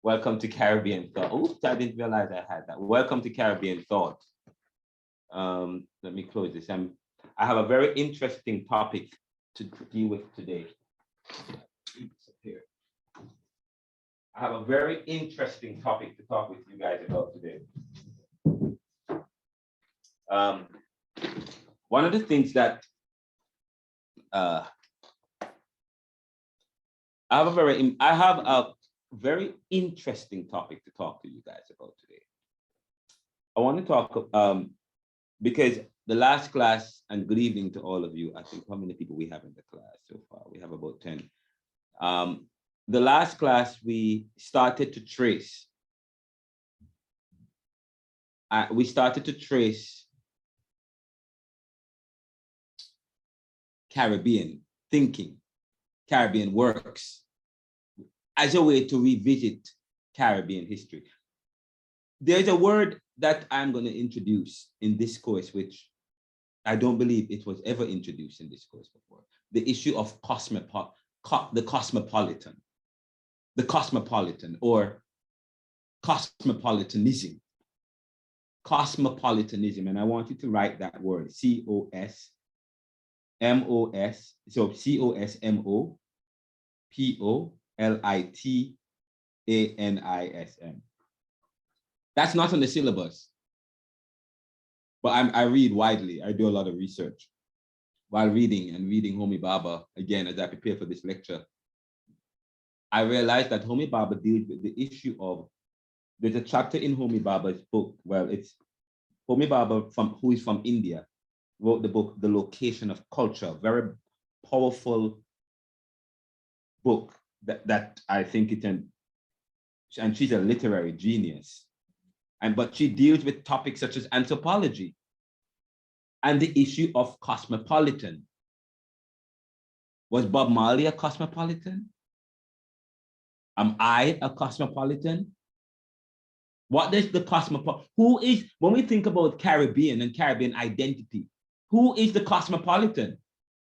Welcome to Caribbean Thought. Oops, I didn't realize I had that. Welcome to Caribbean Thought. Let me close this. I have a very interesting topic to deal with today. I have a very interesting topic to talk with you guys about today. One of the things that I have a very interesting topic to talk to you guys about today. I want to talk because the last class, and good evening to all of you. I think how many people we have in the class so far? We have about 10. The last class we started to trace. We started to trace Caribbean thinking, Caribbean works, as a way to revisit Caribbean history. There's a word that I'm going to introduce in this course, which I don't believe it was ever introduced in this course before. The issue of the cosmopolitan or cosmopolitanism. Cosmopolitanism, and I want you to write that word, C-O-S-M-O-S, so C-O-S-M-O-P-O-L-I-T-A-N-I-S-M. That's not on the syllabus, but I read widely. I do a lot of research while reading Homi Bhabha, again, as I prepare for this lecture. I realized that Homi Bhabha deals with the issue of, there's a chapter in Homi Bhabha's book, well, it's Homi Bhabha, who is from India, wrote the book, The Location of Culture, very powerful book that I think and she's a literary genius. But she deals with topics such as anthropology and the issue of cosmopolitan. Was Bob Marley a cosmopolitan? Am I a cosmopolitan? What is the cosmopolitan? Who is, when we think about Caribbean and Caribbean identity, who is the cosmopolitan?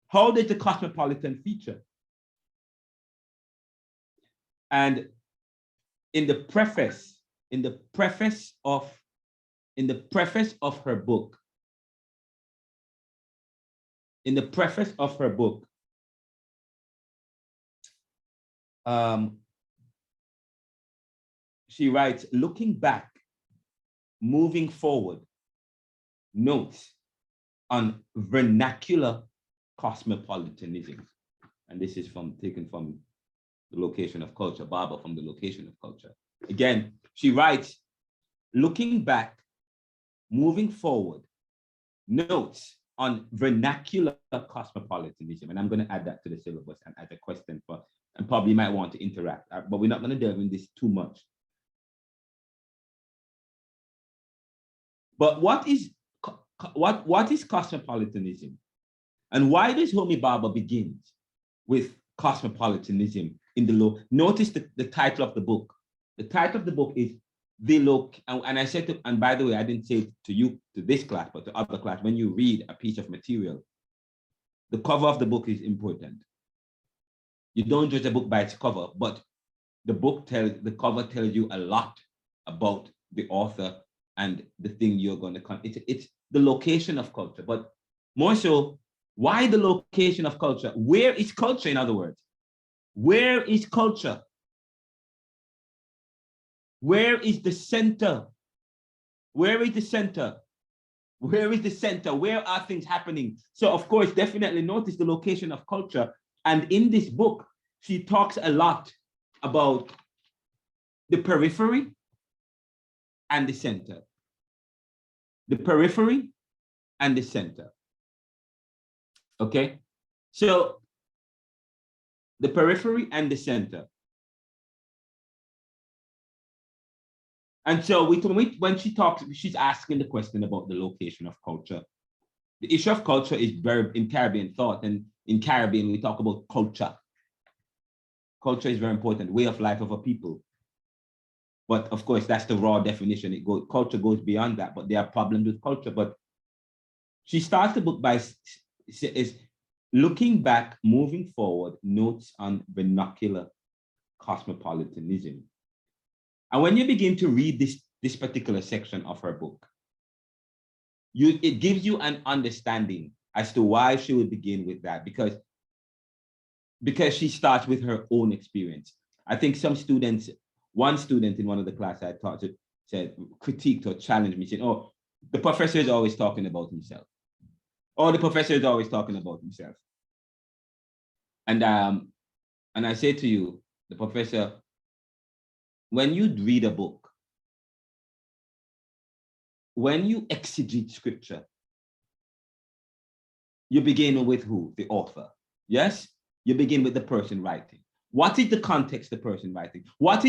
How does the cosmopolitan feature? And in the preface of her book, she writes, looking back, moving forward, notes on vernacular cosmopolitanism. And this is taken from The Location of Culture, Bhabha from The Location of Culture. Again, she writes, looking back, moving forward, notes on vernacular cosmopolitanism. And I'm going to add that to the syllabus and add a question for, and probably might want to interact, but we're not going to delve in this too much. But what is cosmopolitanism? And why does Homi Bhabha begin with cosmopolitanism in the law? Notice the title of the book. The title of the book is and I said to, and by the way, I didn't say it to you, to this class, but to other class, when you read a piece of material, the cover of the book is important. You don't judge a book by its cover, but the cover tells you a lot about the author and the thing you're going to come. It's the location of culture, but more so, why the location of culture? Where is culture, in other words? Where is culture? Where is the center? Where is the center? Where is the center? Where are things happening? So, of course, definitely notice the location of culture. And in this book, she talks a lot about the periphery and the center. The periphery and the center. Okay? So, the periphery and the center. And so when she talks, she's asking the question about the location of culture. The issue of culture is very in Caribbean thought, and in Caribbean, we talk about culture. Culture is very important, way of life of a people. But of course, that's the raw definition. Culture goes beyond that, but there are problems with culture. But she starts the book by looking back, moving forward, notes on vernacular cosmopolitanism. And when you begin to read this particular section of her book, it gives you an understanding as to why she would begin with that, because she starts with her own experience. I think one student in one of the classes I taught said, critiqued or challenged me, saying, oh, the professor is always talking about himself. Oh, the professor is always talking about himself. And I say to you, the professor, when you read a book, when you exegete scripture, you begin with who? The author. Yes? You begin with the person writing. What is the context of the person writing? What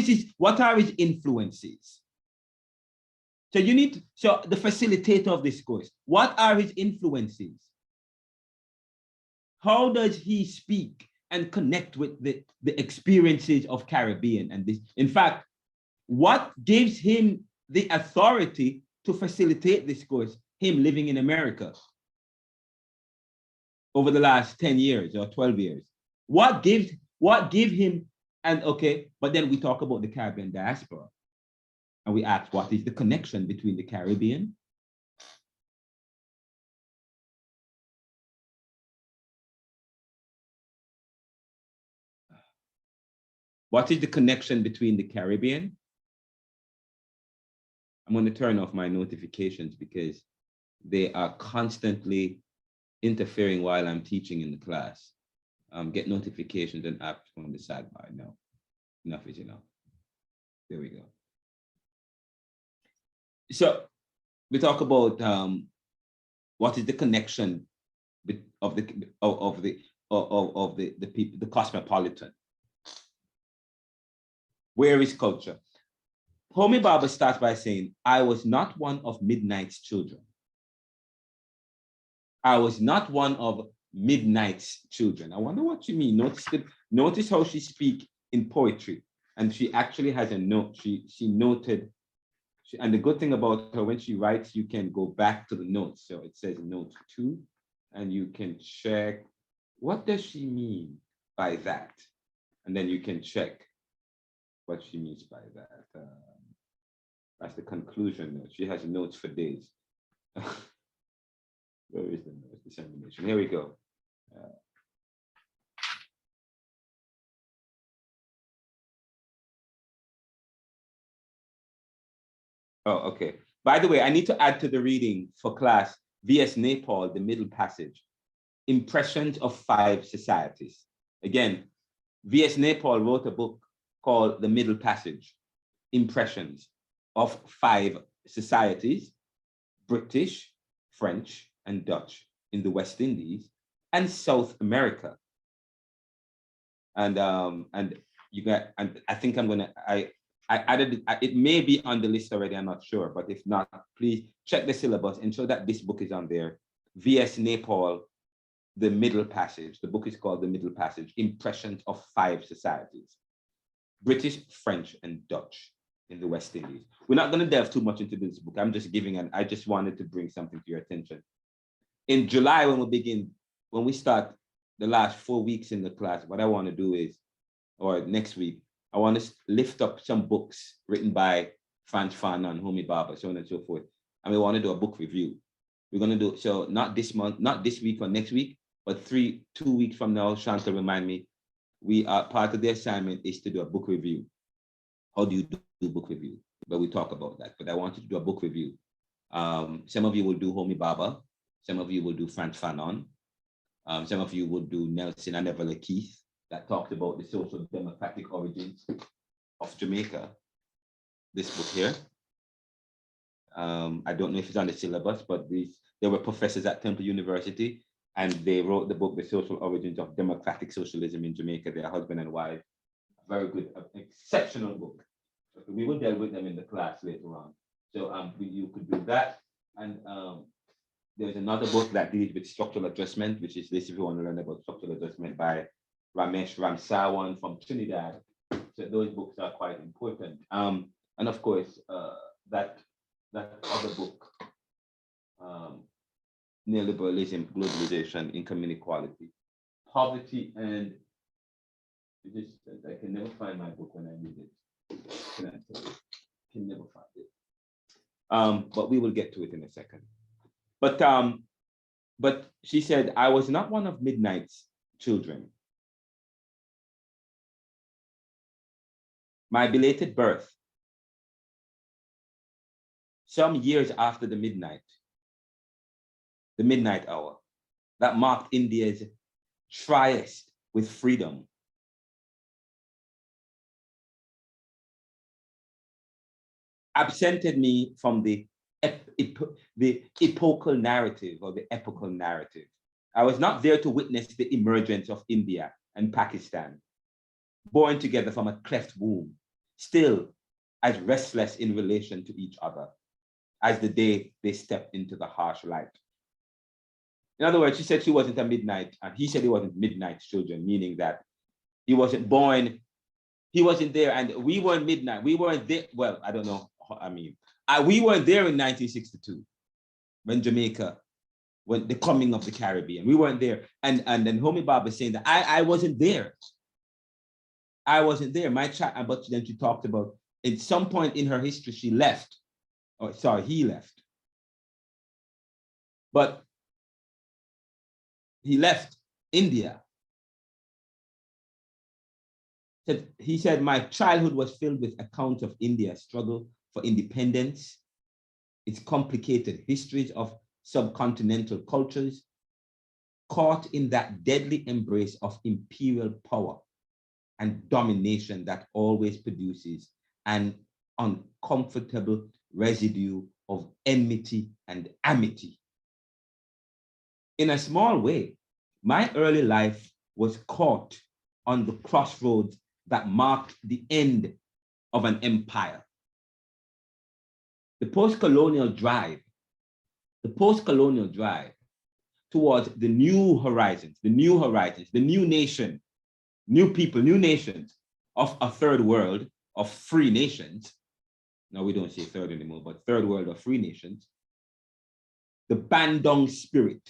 are his influences? So the facilitator of this course, what are his influences? How does he speak and connect with the experiences of Caribbean and this? In fact, what gives him the authority to facilitate this course? Him living in America over the last 10 years or 12 years. What gives him, and okay, but then we talk about the Caribbean diaspora. And we ask, what is the connection between the Caribbean? What is the connection between the Caribbean? I'm going to turn off my notifications because they are constantly interfering while I'm teaching in the class. Get notifications and apps on the sidebar. No, enough is enough. There we go. So we talk about what is the connection of the people, the cosmopolitan. Where is culture? Homi Bhabha starts by saying, I was not one of Midnight's children. I was not one of Midnight's children. I wonder what you mean. Notice how she speaks in poetry. And she actually has a note. She noted, and the good thing about her, when she writes, you can go back to the notes. So it says note 2, and you can check, what does she mean by that? And then you can check what she means by that. That's the conclusion note. She has notes for days. Where is the note dissemination? Here we go. Oh, okay. By the way, I need to add to the reading for class, V.S. Naipaul, The Middle Passage, Impressions of 5 Societies. Again, V.S. Naipaul wrote a book called The Middle Passage, Impressions of 5 Societies, British, French, and Dutch in the West Indies and South America. And you got, and I think I added, it may be on the list already, I'm not sure, but if not, please check the syllabus, ensure that this book is on there. V.S. Naipaul, The Middle Passage. The book is called The Middle Passage, Impressions of 5 Societies, British, French, and Dutch in the West Indies. We're not going to delve too much into this book. I'm just I just wanted to bring something to your attention. In July, when we start the last 4 weeks in the class, what I want to do is, or next week, I want to lift up some books written by Frantz Fanon, Homi Bhabha, so on and so forth. And we want to do a book review. We're going to do, so not this month, not this week or next week, but 2 weeks from now, Shanta remind me, we are part of the assignment is to do a book review. How do you do book review? But we talk about that, but I want you to do a book review. Some of you will do Homi Bhabha. Some of you will do Frantz Fanon. Some of you will do Nelson and Evelyn Keith, that talked about the social democratic origins of Jamaica. This book here. I don't know if it's on the syllabus, but there were professors at Temple University, and they wrote the book, The Social Origins of Democratic Socialism in Jamaica, their husband and wife. Very good, exceptional book. We will deal with them in the class later on. So you could do that. And there's another book that deals with structural adjustment, which is this, if you want to learn about structural adjustment, by Ramesh Ramsawan from Trinidad. So those books are quite important. And of course, that other book, Neoliberalism, Globalization, Income Inequality, Poverty, and I can never find my book when I need it. But we will get to it in a second. But she said, I was not one of Midnight's children. My belated birth, some years after the midnight hour, that marked India's tryst with freedom, absented me from the epochal narrative or the epochal narrative. I was not there to witness the emergence of India and Pakistan, born together from a cleft womb, still as restless in relation to each other as the day they stepped into the harsh light. In other words, she said she wasn't a midnight, and he said he wasn't Midnight's children, meaning that he wasn't born, he wasn't there, and we weren't midnight. We weren't there. Well, I don't know. I mean, we weren't there in 1962 when Jamaica, when the coming of the Caribbean. We weren't there. And then Homi Baba is saying that I wasn't there. I wasn't there. My child, but then she talked about at some point in her history, she left. Oh, sorry, he left. But he left India. He said, my childhood was filled with accounts of India's struggle for independence, its complicated histories of subcontinental cultures, caught in that deadly embrace of imperial power and domination that always produces an uncomfortable residue of enmity and amity. In a small way, my early life was caught on the crossroads that marked the end of an empire. The post-colonial drive towards the new horizons, the new nation, new people, new nations of a third world of free nations. Now we don't say third anymore, but third world of free nations. The Bandung spirit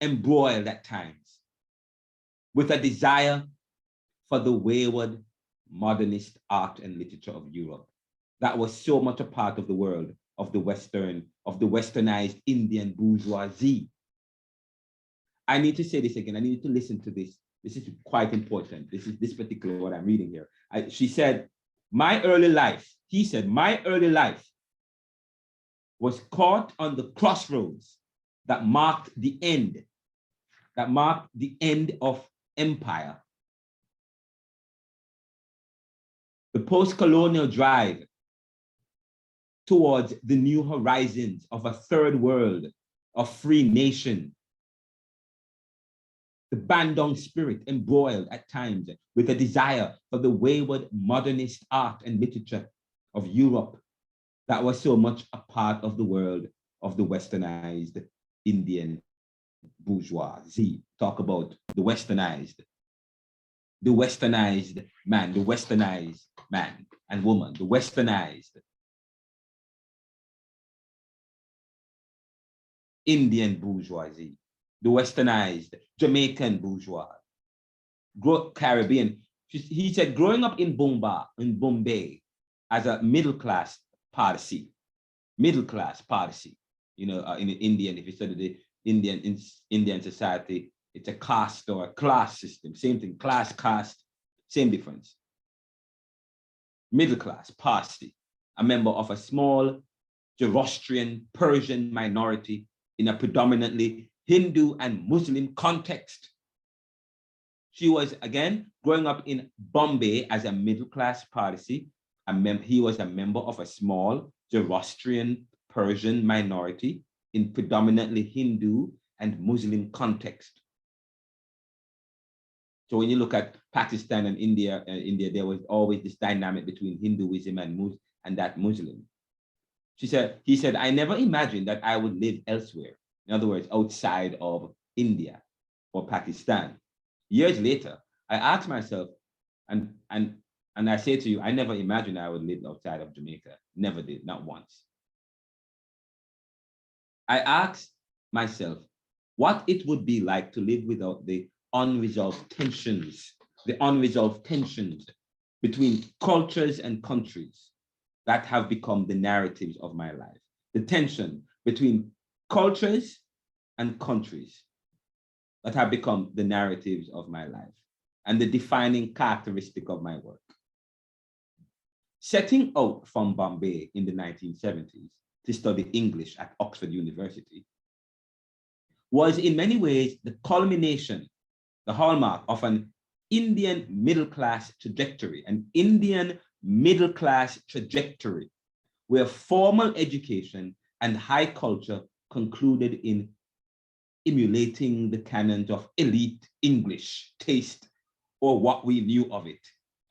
embroiled at times with a desire for the wayward modernist art and literature of Europe that was so much a part of the world of the westernized Indian bourgeoisie. I need to say this again. I need to listen to this. This is quite important. This particular what I'm reading here. She said, my early life, he said, my early life was caught on the crossroads that marked the end of empire. The post-colonial drive towards the new horizons of a third world of free nation. The Bandung spirit embroiled at times with a desire for the wayward modernist art and literature of Europe that was so much a part of the world of the westernized Indian bourgeoisie. Talk about the westernized man, the westernized man and woman, the westernized Indian bourgeoisie, the westernized Jamaican bourgeois, Caribbean. He said, growing up in Bombay as a middle-class party, you know, in Indian, if you study the Indian society, it's a caste or a class system, same thing, class, caste, same difference. Middle class, Parsi, a member of a small Zoroastrian Persian minority in a predominantly Hindu and Muslim context. She was, again, growing up in Bombay as a middle-class Parsi. He was a member of a small Zoroastrian Persian minority in predominantly Hindu and Muslim context. So when you look at Pakistan and India, there was always this dynamic between Hinduism and that Muslim. He said, I never imagined that I would live elsewhere. In other words, outside of India or Pakistan. Years later, I asked myself, and I say to you, I never imagined I would live outside of Jamaica. Never did, not once. I asked myself what it would be like to live without the unresolved tensions between cultures and countries, that have become the narratives of my life. The tension between cultures and countries that have become the narratives of my life and the defining characteristic of my work. Setting out from Bombay in the 1970s to study English at Oxford University was in many ways the culmination, the hallmark of an Indian middle-class trajectory, where formal education and high culture concluded in emulating the canons of elite English taste or what we knew of it,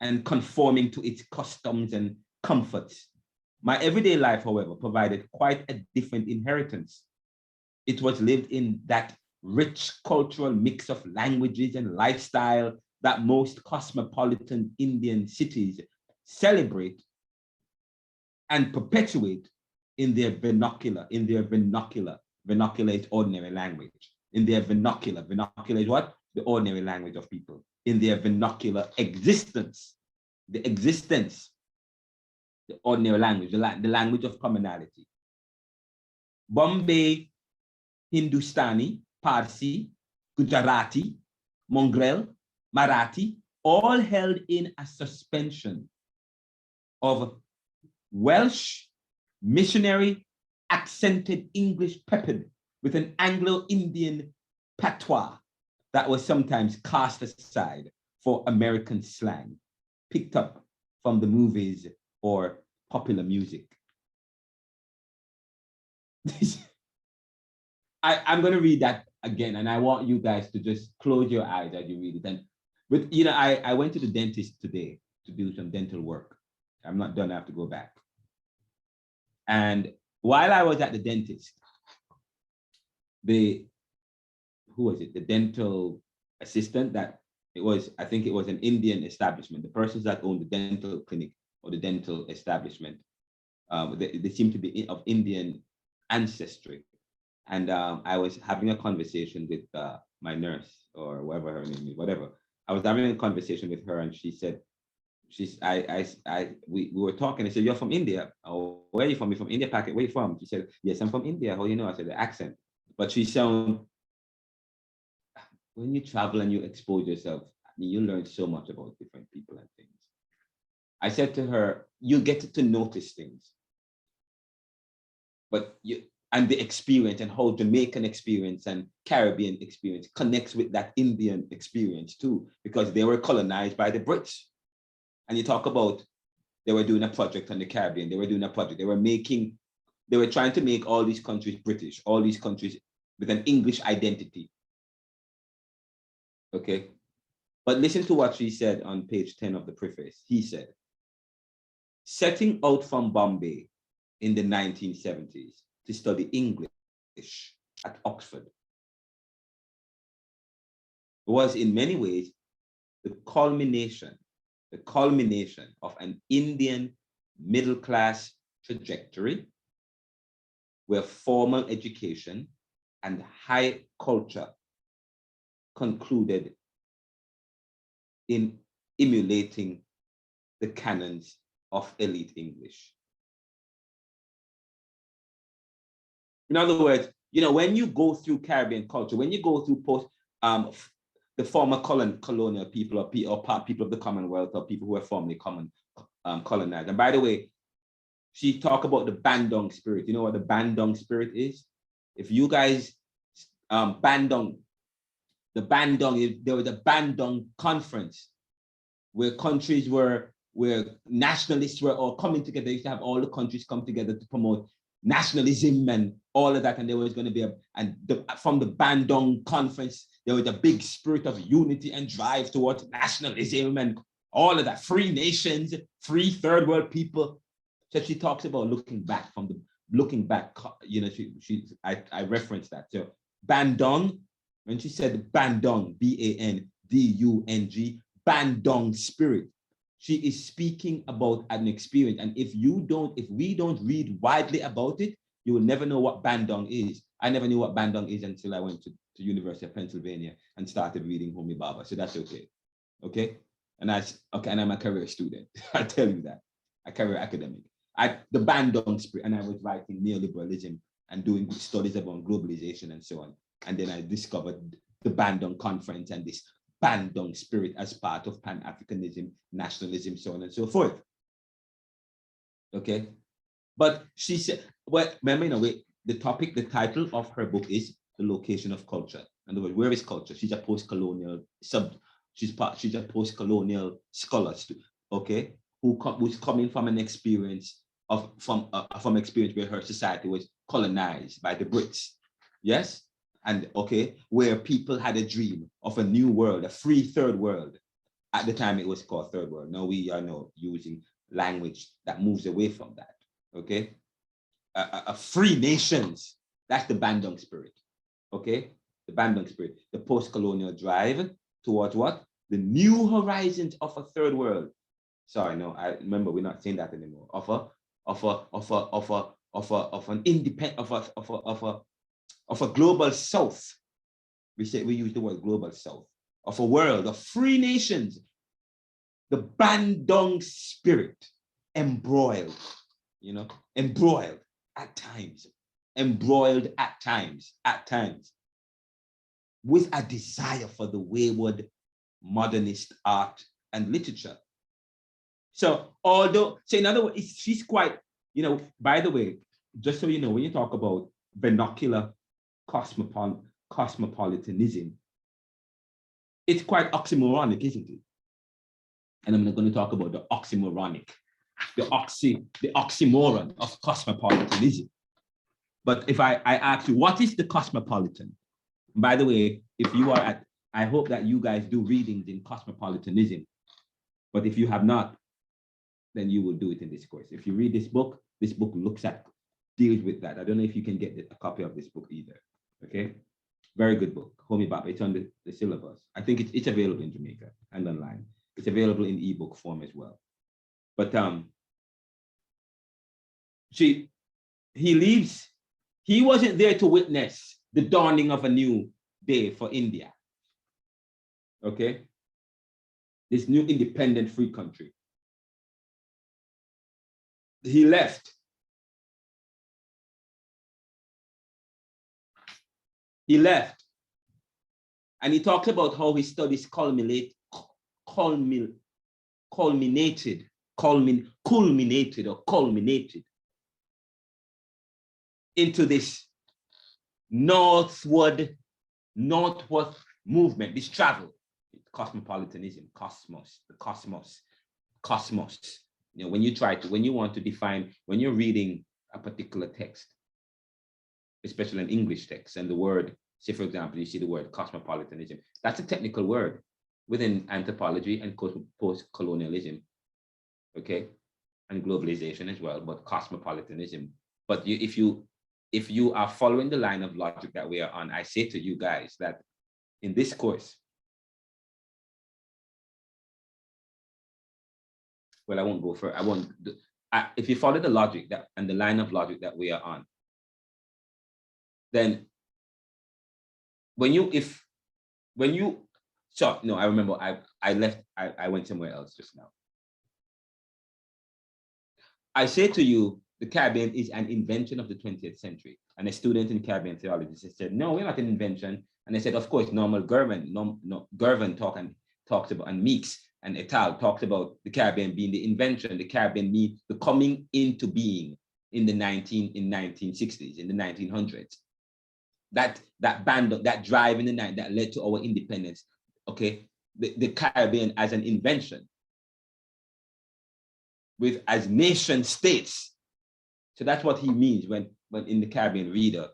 and conforming to its customs and comforts. My everyday life, however, provided quite a different inheritance. It was lived in that rich cultural mix of languages and lifestyle that most cosmopolitan Indian cities celebrate and perpetuate in their vernacular, vernacular is ordinary language. In their vernacular is what? The ordinary language of people. In their vernacular existence, the ordinary language, the language of commonality. Bombay, Hindustani, Parsi, Gujarati, Mongrel, Marathi, all held in a suspension of Welsh, missionary, accented English peppered with an Anglo-Indian patois that was sometimes cast aside for American slang, picked up from the movies or popular music. I'm going to read that again, and I want you guys to just close your eyes as you read it. And with, you know, I went to the dentist today to do some dental work. I'm not done, I have to go back. And while I was at the dentist, the dental assistant I think it was an Indian establishment, the persons that owned the dental clinic or the dental establishment, they seem to be of Indian ancestry. And I was having a conversation with my nurse, or whatever her name is, whatever. I was having a conversation with her, and she said, we were talking. I said, "You're from India? Oh, where are you from? You from India, Packet? Where are you from?" She said, "Yes, I'm from India." "How you know?" I said, "The accent." But she sound, when you travel and you expose yourself, I mean, you learn so much about different people and things. I said to her, you get to notice things, but and the experience and how Jamaican experience and Caribbean experience connects with that Indian experience too, because they were colonized by the Brits. And you talk about, they were doing a project on the Caribbean, they were trying to make all these countries British, all these countries with an English identity. Okay, but listen to what she said on page 10 of the preface. He said, setting out from Bombay in the 1970s to study English at Oxford was in many ways the culmination of an Indian middle-class trajectory where formal education and high culture concluded in emulating the canons of elite English. In other words, you know, when you go through Caribbean culture, when you go through the former colonial people or people of the Commonwealth or people who were formerly colonized. And by the way, she talked about the Bandung spirit. You know what the Bandung spirit is? If you guys, Bandung, there was a Bandung conference where countries where nationalists were all coming together. They used to have all the countries come together to promote nationalism and all of that. And there was going to be from the Bandung conference, there was a big spirit of unity and drive towards nationalism and all of that. Free nations, free third world people. So she talks about looking back, you know, I referenced that. So Bandung, when she said Bandung, B-A-N-D-U-N-G, Bandung spirit, she is speaking about an experience. And if we don't read widely about it, you will never know what Bandung is. I never knew what Bandung is until I went to University of Pennsylvania and started reading Homi Bhabha. So that's okay. Okay. And I'm a career student. I tell you that. A career academic. The Bandung spirit, and I was writing neoliberalism and doing studies about globalization and so on. And then I discovered the Bandung Conference and this Bandung spirit as part of Pan-Africanism, nationalism, so on and so forth. Okay, but she said, well, remember, in a way, the title of her book is The Location of Culture. In other words, where is culture? She's a post-colonial she's a post-colonial scholar, okay, who's coming from an experience from experience where her society was colonized by the Brits, yes, and okay, where people had a dream of a new world, a free third world. At the time, it was called third world. Now we are now using language that moves away from that. Okay, a free nations. That's the Bandung spirit. Okay, the Bandung spirit, the post-colonial drive towards what? The new horizons of a third world. Sorry, no, I remember we're not saying that anymore. Of a global south. We use the word global south, of a world of free nations. The Bandung spirit embroiled, embroiled at times, with a desire for the wayward modernist art and literature. So in other words, she's quite, by the way, just so you know, when you talk about vernacular cosmopolitanism, it's quite oxymoronic, isn't it? And I'm going to talk about the oxymoronic, the oxymoron of cosmopolitanism. But if I ask you, what is the cosmopolitan? By the way, if you are I hope that you guys do readings in cosmopolitanism. But if you have not, then you will do it in this course. If you read this book deals with that. I don't know if you can get a copy of this book either. Okay, very good book, Homi Baba. It's on the syllabus. I think it's available in Jamaica and online. It's available in ebook form as well. But he leaves. He wasn't there to witness the dawning of a new day for India. Okay, this new independent free country. He left. And he talked about how his studies culminated into this northward movement, this travel, cosmopolitanism, the cosmos. When you want to define, when you're reading a particular text, especially an English text, and the word, say for example, you see the word cosmopolitanism, that's a technical word within anthropology and post-colonialism, okay, and globalization as well, but cosmopolitanism. But if you are following the line of logic that we are on, I say to you guys that in this course, well, I won't go for it. If you follow the logic and the line of logic that we are on, then I remember I left, I went somewhere else just now. I say to you, the Caribbean is an invention of the 20th century. And a student in Caribbean theology said, no, we're not an invention. And I said, of course, Gervin talks about, and Meeks and et al. Talked about the Caribbean being the invention, the Caribbean being the coming into being in the 1960s, in the 1900s. That drive in the night that led to our independence, okay? The Caribbean as an invention, as nation states. So that's what he means when in the Caribbean Reader,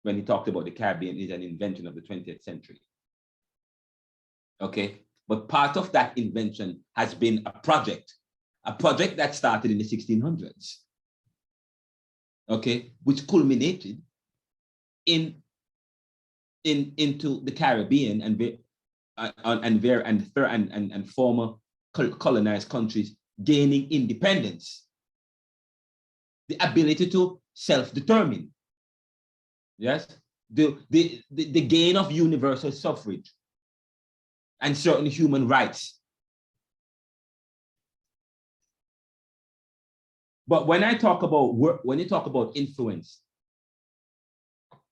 when he talked about the Caribbean is an invention of the 20th century. Okay, but part of that invention has been a project that started in the 1600s. Okay, which culminated into the Caribbean and former colonized countries gaining independence, the ability to self-determine. Yes, the gain of universal suffrage and certain human rights. But when I talk about work, when you talk about influence,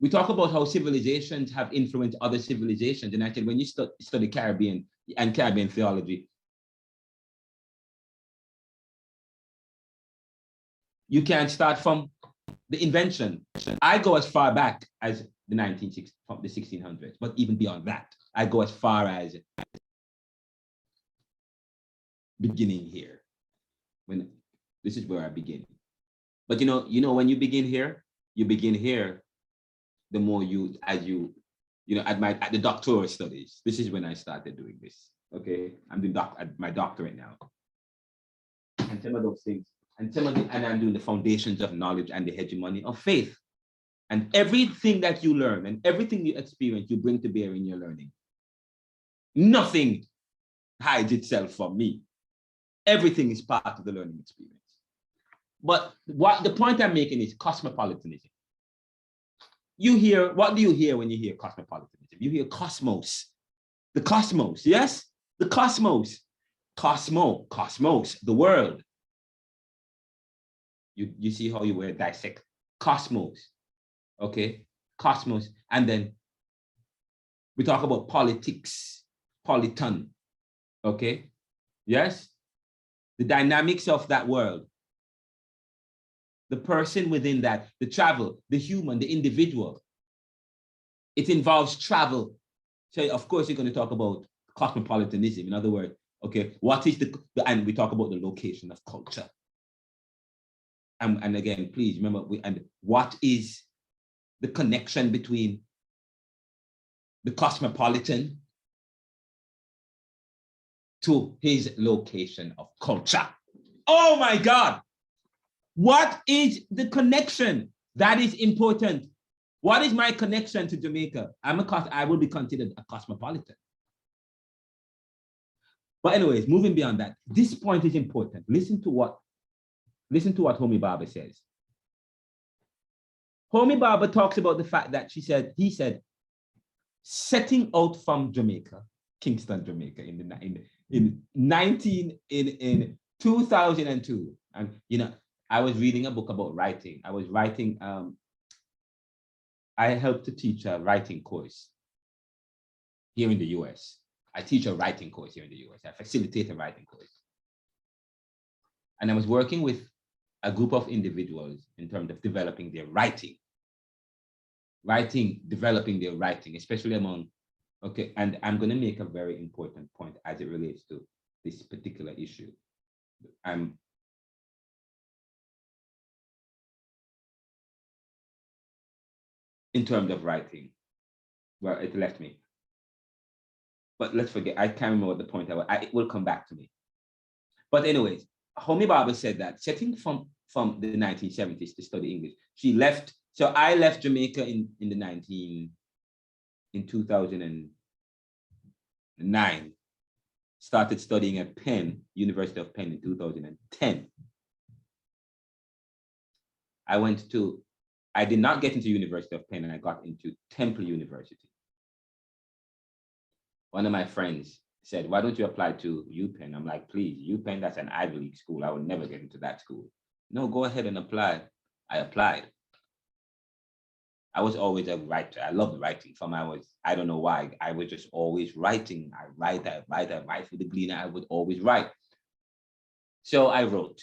we talk about how civilizations have influenced other civilizations. And I said, when you study Caribbean and Caribbean theology, you can't start from the invention. I go as far back as the 1960s, from the 1600s, but even beyond that, I go as far as beginning here. When this is where I begin. But you know, when you begin here, the more you, as you know, at the doctoral studies, this is when I started doing this. Okay, I'm doing my doctorate now. And some of those things, and I'm doing the foundations of knowledge and the hegemony of faith. And everything that you learn and everything you experience, you bring to bear in your learning. Nothing hides itself from me. Everything is part of the learning experience. But what the point I'm making is cosmopolitanism. What do you hear when you hear cosmopolitanism? You hear cosmos. The cosmos, yes? The cosmos. Cosmos, the world. You see how you were dissect cosmos, okay? Cosmos, and then we talk about politics, politon, okay? Yes? The dynamics of that world. The person within that, the travel, the human, the individual. It involves travel. So of course you're going to talk about cosmopolitanism. In other words, okay, what is and we talk about the location of culture. And again, please remember, what is the connection between the cosmopolitan to his location of culture? Oh my God. What is the connection? That is important. What is my connection to Jamaica? I will be considered a cosmopolitan. But anyways, moving beyond that, this point is important. Listen to what Homi Bhabha says. Homi Bhabha talks about the fact that he said, setting out from Jamaica, Kingston, Jamaica, in 2002, and you know, I was reading a book about writing. I was writing. I helped to teach a writing course here in the US. I teach a writing course here in the US. I facilitate a writing course. And I was working with a group of individuals in terms of developing their writing, developing their writing, especially among, okay, and I'm going to make a very important point as it relates to this particular issue. In terms of writing, well, it left me. But let's forget, I can't remember what the point it will come back to me. But anyways, Homi Bhabha said that setting from the 1970s to study English, she left. So I left Jamaica in 2009, started studying at Penn, University of Penn in 2010. I did not get into University of Penn, and I got into Temple University. One of my friends said, why don't you apply to UPenn? I'm like, please, UPenn, that's an Ivy League school. I would never get into that school. No, go ahead and apply. I applied. I was always a writer. I loved writing I don't know why. I was just always writing. I write for the Gleaner. I would always write. So I wrote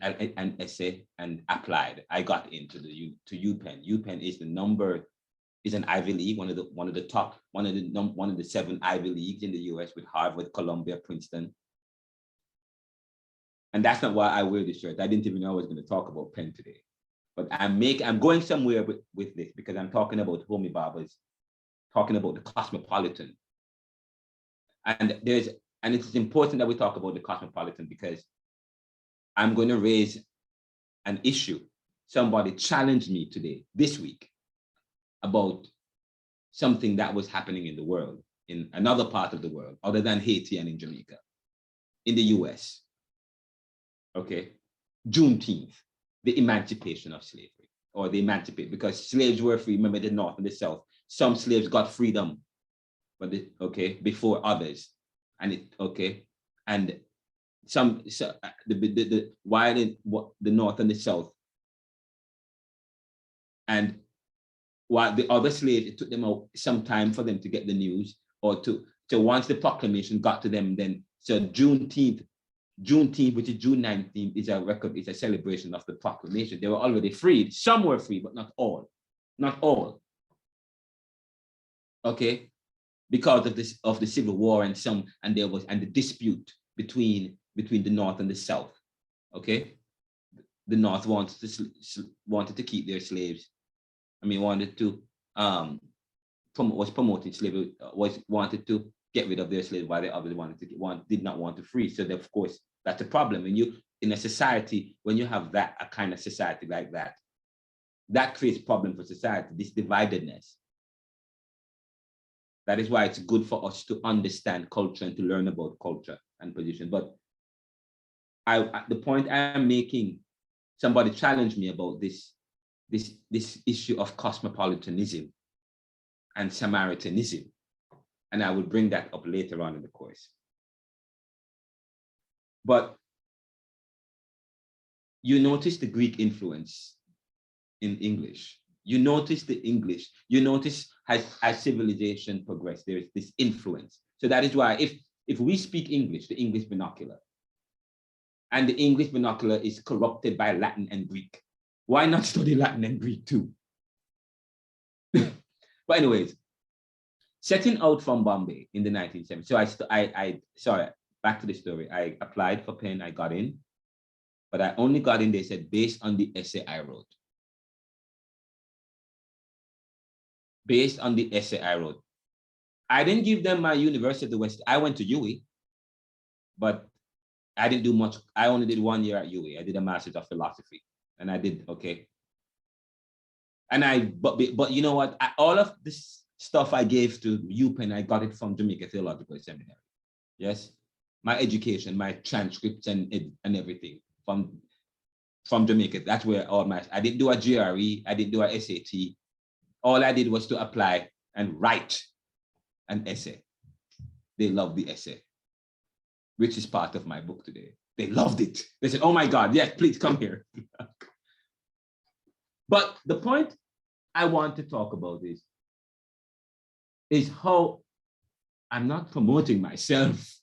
an essay and applied. I got into UPenn. UPenn is an Ivy League, one of the 7 Ivy Leagues in the US, with Harvard, Columbia, Princeton. And that's not why I wear this shirt. I didn't even know I was going to talk about Penn today. But I'm going somewhere with this, because I'm talking about Homi Bhabha's, talking about the cosmopolitan. And it is important that we talk about the cosmopolitan, because I'm going to raise an issue. Somebody challenged me this week, about something that was happening in the world, in another part of the world, other than Haiti and in Jamaica, in the US. Okay, Juneteenth, the emancipation of slavery, or because slaves were free. Remember, the North and the South, some slaves got freedom, but before others, and while in the North and the South, and while the other slaves, it took them some time for them to get the news, or to once the proclamation got to them, then so Juneteenth, which is June 19th, is a record, it's a celebration of the proclamation. They were already freed. Some were free, but not all. Not all. Okay, because of the Civil War and the dispute between the North and the South. Okay, the North wanted to keep their slaves. I mean, wanted to was promoting slavery, wanted to get rid of their slaves, while the others did not want to free. So of course, that's a problem. When you in a society, when you have a kind of society like that, that creates problem for society, this dividedness. That is why it's good for us to understand culture and to learn about culture and position. But the point I'm making, somebody challenged me about this issue of cosmopolitanism and Samaritanism, and I will bring that up later on in the course. But you notice the Greek influence in English. You notice the English. You notice as civilization progressed, there is this influence. So that is why if we speak English, the English vernacular, and the English vernacular is corrupted by Latin and Greek, why not study Latin and Greek too? But anyways, setting out from Bombay in the 1970s. So sorry, back to the story. I applied for Penn, I got in, but I only got in, they said, based on the essay I wrote. Based on the essay I wrote. I didn't give them my University of the West. I went to UWI, but I didn't do much. I only did 1 year at UWI. I did a Master's of Philosophy, and I did okay. And but you know what? All of this stuff I gave to UPenn, I got it from Jamaica Theological Seminary. Yes, my education, my transcripts and everything from Jamaica. That's where all my. I didn't do a GRE. I didn't do a SAT. All I did was to apply and write an essay. They loved the essay, which is part of my book today. They loved it. They said, "Oh my God, yes, please come here." But the point I want to talk about is how I'm not promoting myself.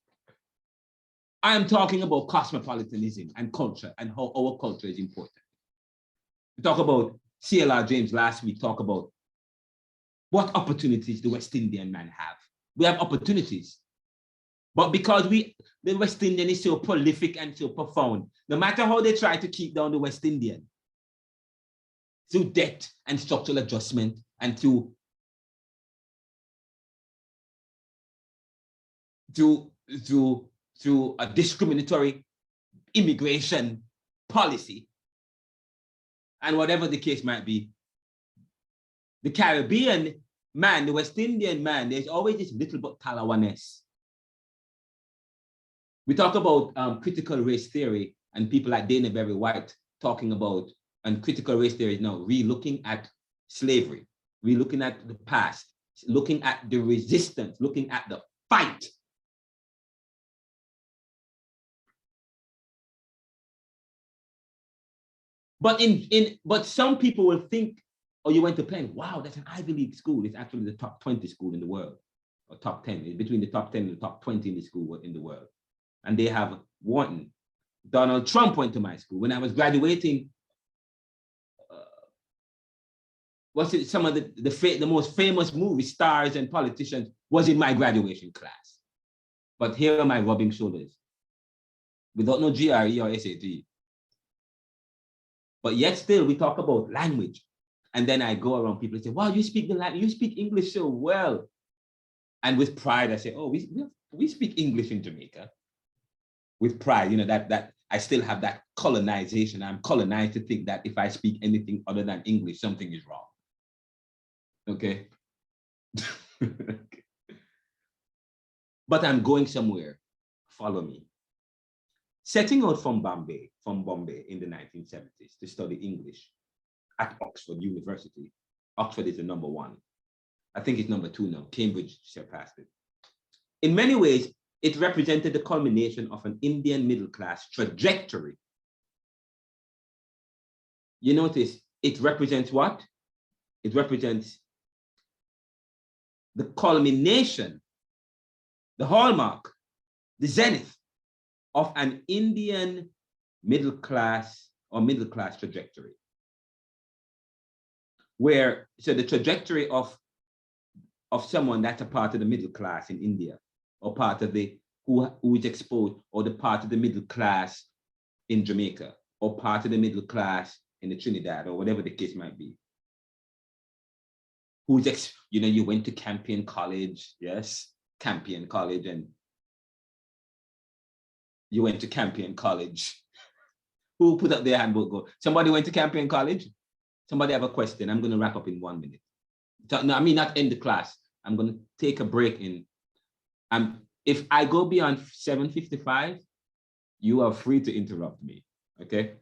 I am talking about cosmopolitanism and culture and how our culture is important. We talk about C.L.R. James last week, talk about what opportunities the West Indian man have. We have opportunities. But because the West Indian is so prolific and so profound, no matter how they try to keep down the West Indian, through debt and structural adjustment and through a discriminatory immigration policy, and whatever the case might be, the Caribbean man, the West Indian man, there's always this little but Talawanese. We talk about critical race theory and people like Dana Berry White talking about, and critical race theory is now re-looking at slavery, re-looking at the past, looking at the resistance, looking at the fight. But some people will think, oh, you went to Penn, wow, that's an Ivy League school. It's actually the top 20 school in the world, or top 10, it's between the top 10 and the top 20 in the school in the world. And they have one. Donald Trump went to my school. When I was graduating, some of the most famous movie stars and politicians was in my graduation class. But here am I rubbing shoulders without no GRE or SAT. But yet still we talk about language. And then I go around, people say, wow, you speak the language, you speak English so well. And with pride, I say, oh, we speak English in Jamaica. With pride, you know, that I still have that colonization. I'm colonized to think that if I speak anything other than English, something is wrong. Okay. But I'm going somewhere. Follow me. Setting out from Bombay in the 1970s to study English at Oxford University. Oxford is the number one. I think it's number two now. Cambridge surpassed it. In many ways, It represented the culmination of an Indian middle class trajectory. You notice it represents what? It represents the culmination, the hallmark, the zenith of an Indian middle class trajectory. Where, so the trajectory of someone that's a part of the middle class in India, or part of the, who is exposed, or the part of the middle class in Jamaica, or part of the middle class in the Trinidad, or whatever the case might be. Who's, you went to Campion College, yes, Campion College, and you went to Campion College. Who put up their hand? Go. Somebody went to Campion College? Somebody have a question? I'm going to wrap up in 1 minute. No, I mean, not end the class. I'm going to take a break in. If I go beyond 7:55, you are free to interrupt me, okay?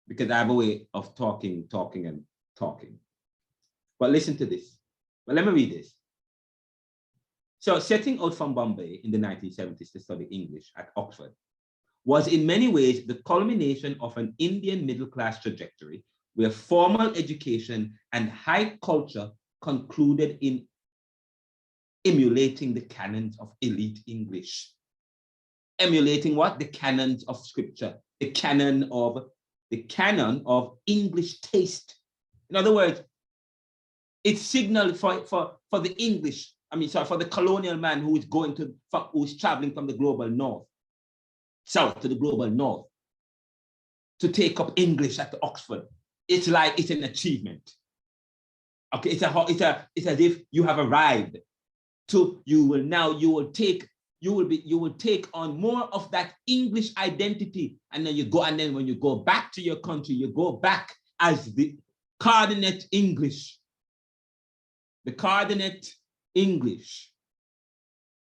Because I have a way of talking. But listen to this. But let me read this. So setting out from Bombay in the 1970s to study English at Oxford was in many ways the culmination of an Indian middle-class trajectory where formal education and high culture concluded in emulating the canons of elite English. Emulating what? The canons of scripture, the canon of English taste. In other words, it signaled for the English, for the colonial man who is who's traveling from the global north, south to the global north, to take up English at Oxford. It's like it's an achievement. Okay, it's as if you have arrived. You will take on more of that English identity, and then when you go back to your country, you go back as the coordinate English. The coordinate English.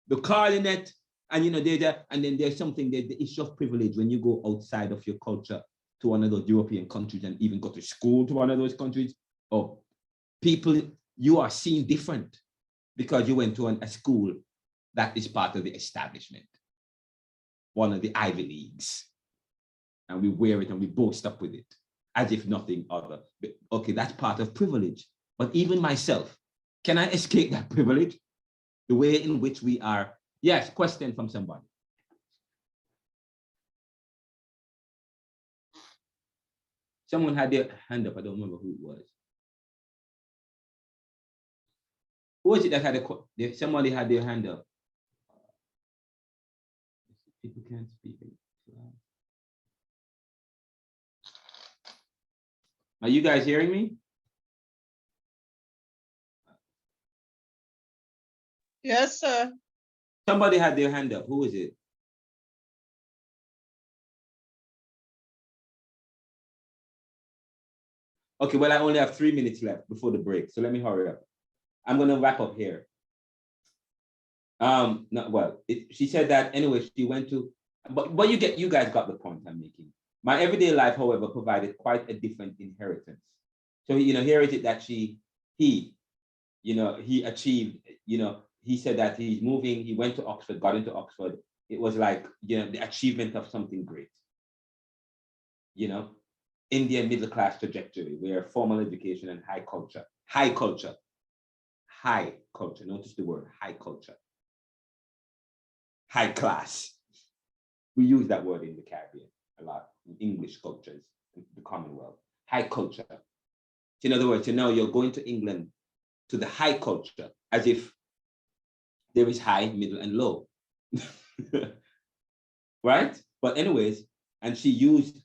The coordinate, and then there's something, there's the issue of privilege when you go outside of your culture to one of those European countries and even go to school to one of those countries, or people, you are seen different because you went to a school that is part of the establishment, one of the Ivy Leagues, and we wear it and we boast up with it as if nothing other. Okay, that's part of privilege. But even myself, can I escape that privilege? The way in which we are. Yes, question from somebody. Someone had their hand up. I don't remember who it was. Who was it that had somebody had their hand up? People can't speak. Are you guys hearing me? Yes, sir. Somebody had their hand up. Who is it? Okay, well, I only have 3 minutes left before the break, so let me hurry up. I'm going to wrap up here. She said that anyway, she went to, but you guys got the point I'm making. My everyday life, however, provided quite a different inheritance. So, here is it that he achieved, he said that he's moving, he went to Oxford, got into Oxford. It was like, the achievement of something great. Indian middle-class trajectory where formal education and high culture, notice the word high culture, high class. We use that word in the Caribbean a lot, in English cultures, in the Commonwealth, high culture. In other words, you're going to England to the high culture as if there is high, middle, and low. Right? But anyways, he used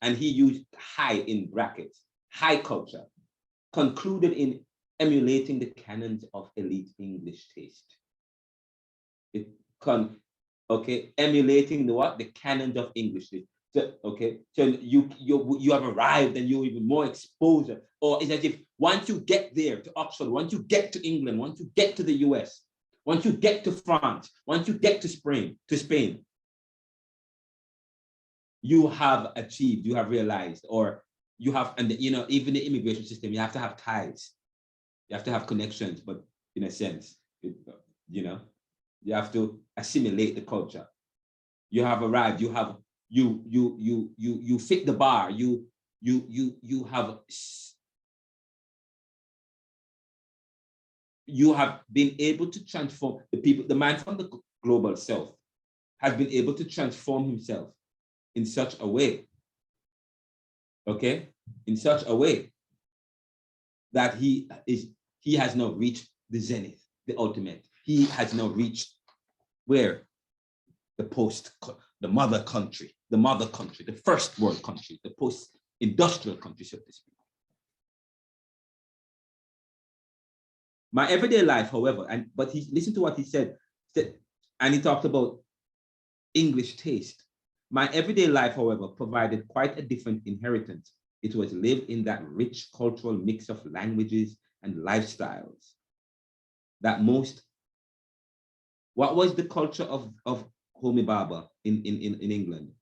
high in brackets, high culture, concluded in emulating the canons of elite English taste. Emulating the canons of English taste. So you have arrived and you're even more exposure. Or it's as if once you get there to Oxford, once you get to England, once you get to the US, once you get to France, once you get to Spain, you have achieved, you have realized, or you have, and even the immigration system, you have to have ties, you have to have connections, but in a sense, you have to assimilate the culture. You have arrived. You have you fit the bar. You have been able to transform the people. The man from the global south has been able to transform himself in such a way, okay, in such a way that he has now reached the zenith, the ultimate. He has now reached where the mother country, the first world country, the post-industrial country, so to speak. My everyday life, however, but listen to what he said, and he talked about English taste. My everyday life, however, provided quite a different inheritance. It was lived in that rich cultural mix of languages and lifestyles that what was the culture of Homi Bhabha in England?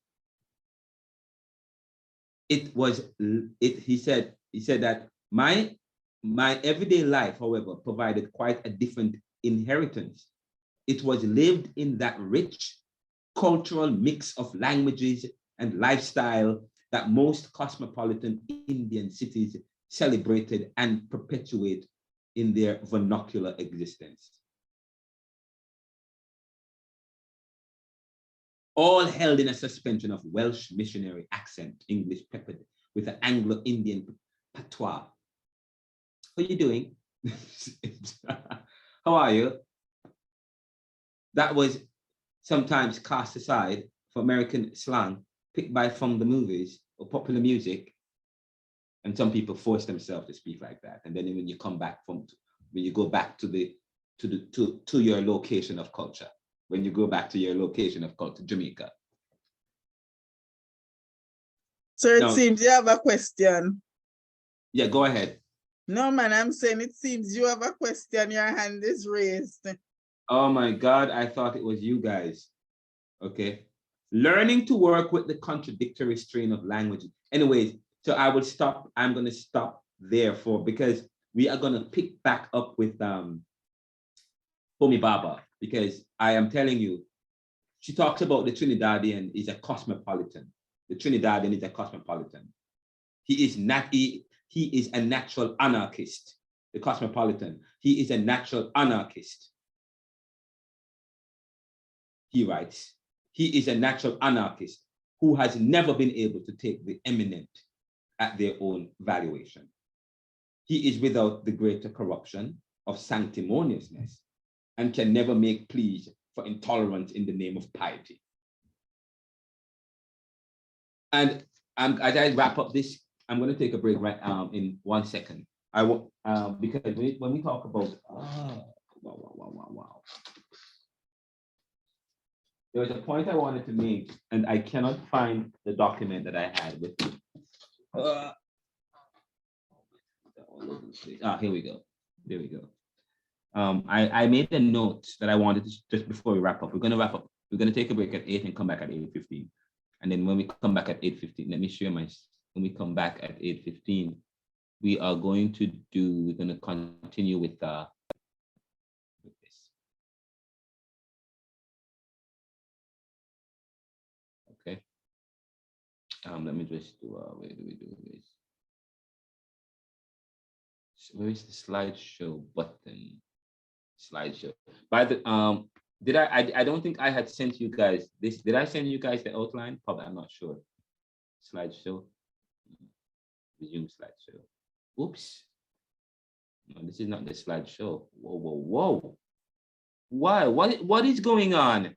He said that my everyday life, however, provided quite a different inheritance. It was lived in that rich cultural mix of languages and lifestyle that most cosmopolitan Indian cities celebrated and perpetuate in their vernacular existence. All held in a suspension of Welsh missionary accent, English peppered with an Anglo-Indian patois. How are you doing? How are you? That was sometimes cast aside for American slang picked from the movies or popular music. And some people force themselves to speak like that. And then when you come back when you go back to your location of culture, when you go back to your location of culture, Jamaica. So it seems you have a question. Yeah, go ahead. No, man, I'm saying it seems you have a question. Your hand is raised. Oh my God, I thought it was you guys. Okay. Learning to work with the contradictory strain of language. Anyways, so I will stop. I'm going to stop there because we are going to pick back up with Homi Bhabha, because I am telling you, she talks about the Trinidadian is a cosmopolitan. The Trinidadian is a cosmopolitan. He is a natural anarchist. The cosmopolitan. He is a natural anarchist. He writes, he is a natural anarchist who has never been able to take the eminent at their own valuation. He is without the greater corruption of sanctimoniousness and can never make pleas for intolerance in the name of piety. And as I wrap up this, I'm going to take a break right in 1 second. I will because when we talk about wow. There was a point I wanted to make, and I cannot find the document that I had with me. Here we go. There we go. I made a note that I wanted to, just before we wrap up. We're going to wrap up. We're going to take a break at 8 and come back at 8:15. And then when we come back at 8:15, let me share when we come back at 8:15, we're going to continue with this. Okay. Let me just do, where do we do this? Where is the slideshow button? Slideshow. By the I don't think I had sent you guys this. Did I send you guys the outline? Probably, I'm not sure. Slideshow. Resume slideshow. Oops. No, this is not the slideshow. Whoa. Why? What is going on?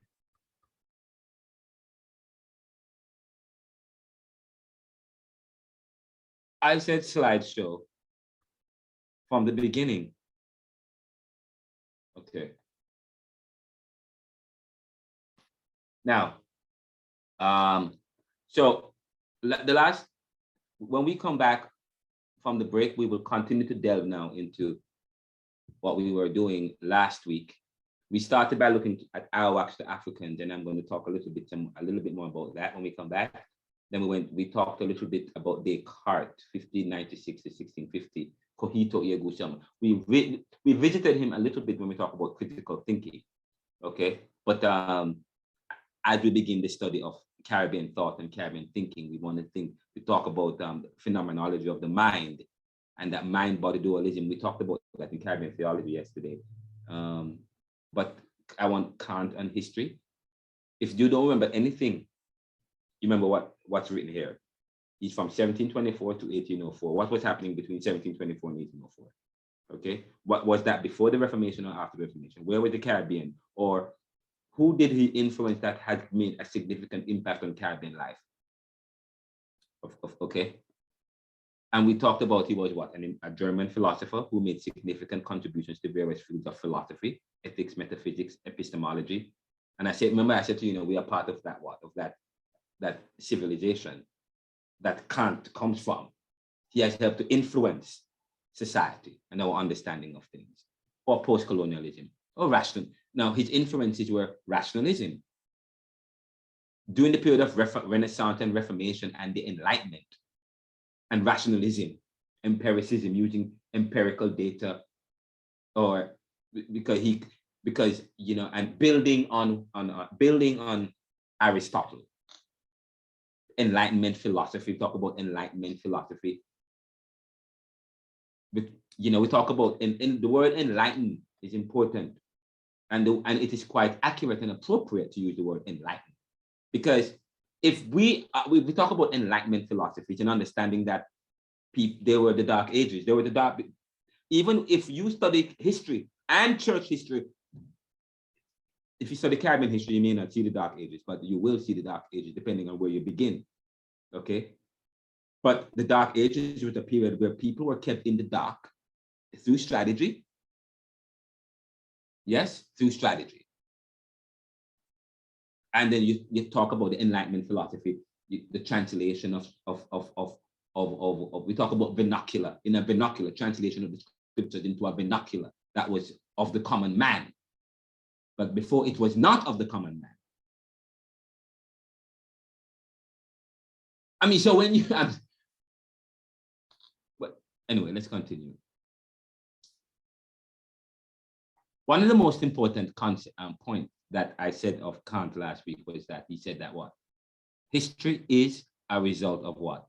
I said slideshow from the beginning. Okay. Now, so when we come back from the break, we will continue to delve now into what we were doing last week. We started by looking at Arawaks to Africans, and I'm going to talk a little bit more about that when we come back. Then we talked a little bit about Descartes, 1596 to 1650, Cogito ergo sum. We visited him a little bit when we talk about critical thinking, okay? But as we begin the study of Caribbean thought and Caribbean thinking, we want to talk about the phenomenology of the mind and that mind-body dualism. We talked about that in Caribbean theology yesterday. But I want Kant and history. If you don't remember anything, you remember what's written here. He's from 1724 to 1804. What was happening between 1724 and 1804? Okay, what was that before the Reformation or after the Reformation? Where was the Caribbean? Or who did he influence that had made a significant impact on Caribbean life? Okay. And we talked about he was what? A German philosopher who made significant contributions to various fields of philosophy, ethics, metaphysics, epistemology. And I said to you, we are part of that, that civilization that Kant comes from. He has helped to influence society and our understanding of things, or post-colonialism, or rational. Now, his influences were rationalism. During the period of Renaissance and Reformation and the Enlightenment, and rationalism, empiricism, using empirical data, or because and building on Aristotle. Enlightenment philosophy, talk about Enlightenment philosophy. But we talk about in the word enlighten is important, and it is quite accurate and appropriate to use the word enlighten, because if we talk about Enlightenment philosophies and understanding that they were the Dark Ages, even if you study history and church history, if you study Caribbean history, you may not see the Dark Ages, but you will see the Dark Ages depending on where you begin. Okay, but the Dark Ages was a period where people were kept in the dark through strategy. Yes, through strategy. And then you talk about the Enlightenment philosophy, the translation of we talk about vernacular, in a vernacular translation of the scriptures into a vernacular that was of the common man. But before it was not of the common man. I mean, so when you but anyway, let's continue. One of the most important points that I said of Kant last week was that he said that what? History is a result of what?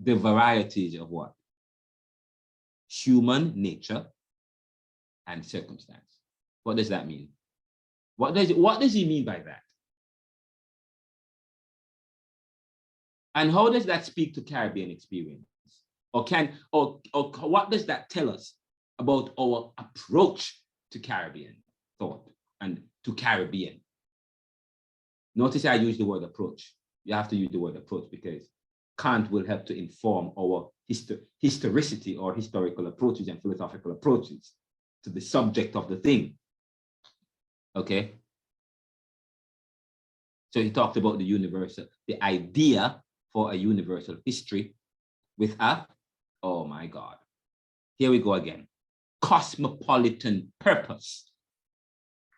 The varieties of what? Human nature and circumstance. What does that mean? What does he mean by that? And how does that speak to Caribbean experience? Or what does that tell us about our approach to Caribbean thought and to Caribbean? Notice I use the word approach. You have to use the word approach because Kant will help to inform our historicity or historical approaches and philosophical approaches to the subject of the thing. Okay? So he talked about the universal, the idea for a universal history with a, oh my God, here we go again, cosmopolitan purpose.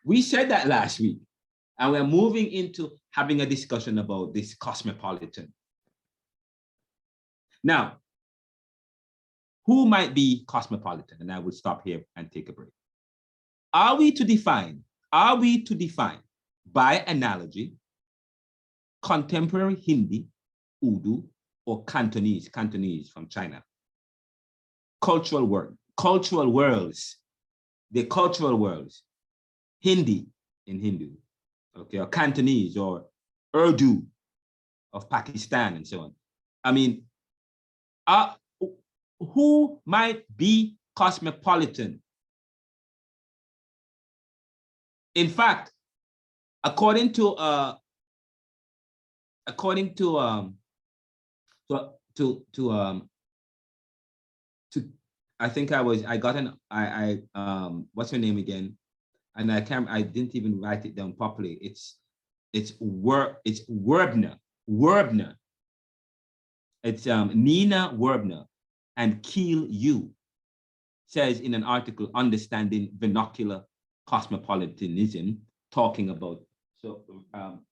We said that last week, and we're moving into having a discussion about this cosmopolitan. Now, who might be cosmopolitan? And I will stop here and take a break. Are we to define by analogy contemporary Hindi, Urdu, or Cantonese from China? Cultural worlds, the cultural worlds, Hindi in Hindu, okay, or Cantonese or Urdu of Pakistan and so on. I mean, who might be cosmopolitan? In fact, according to I think what's her name again? And I didn't even write it down properly. It's Werbner. It's Nina Werbner and Keel Yu says in an article, Understanding Vernacular Cosmopolitanism, talking about, so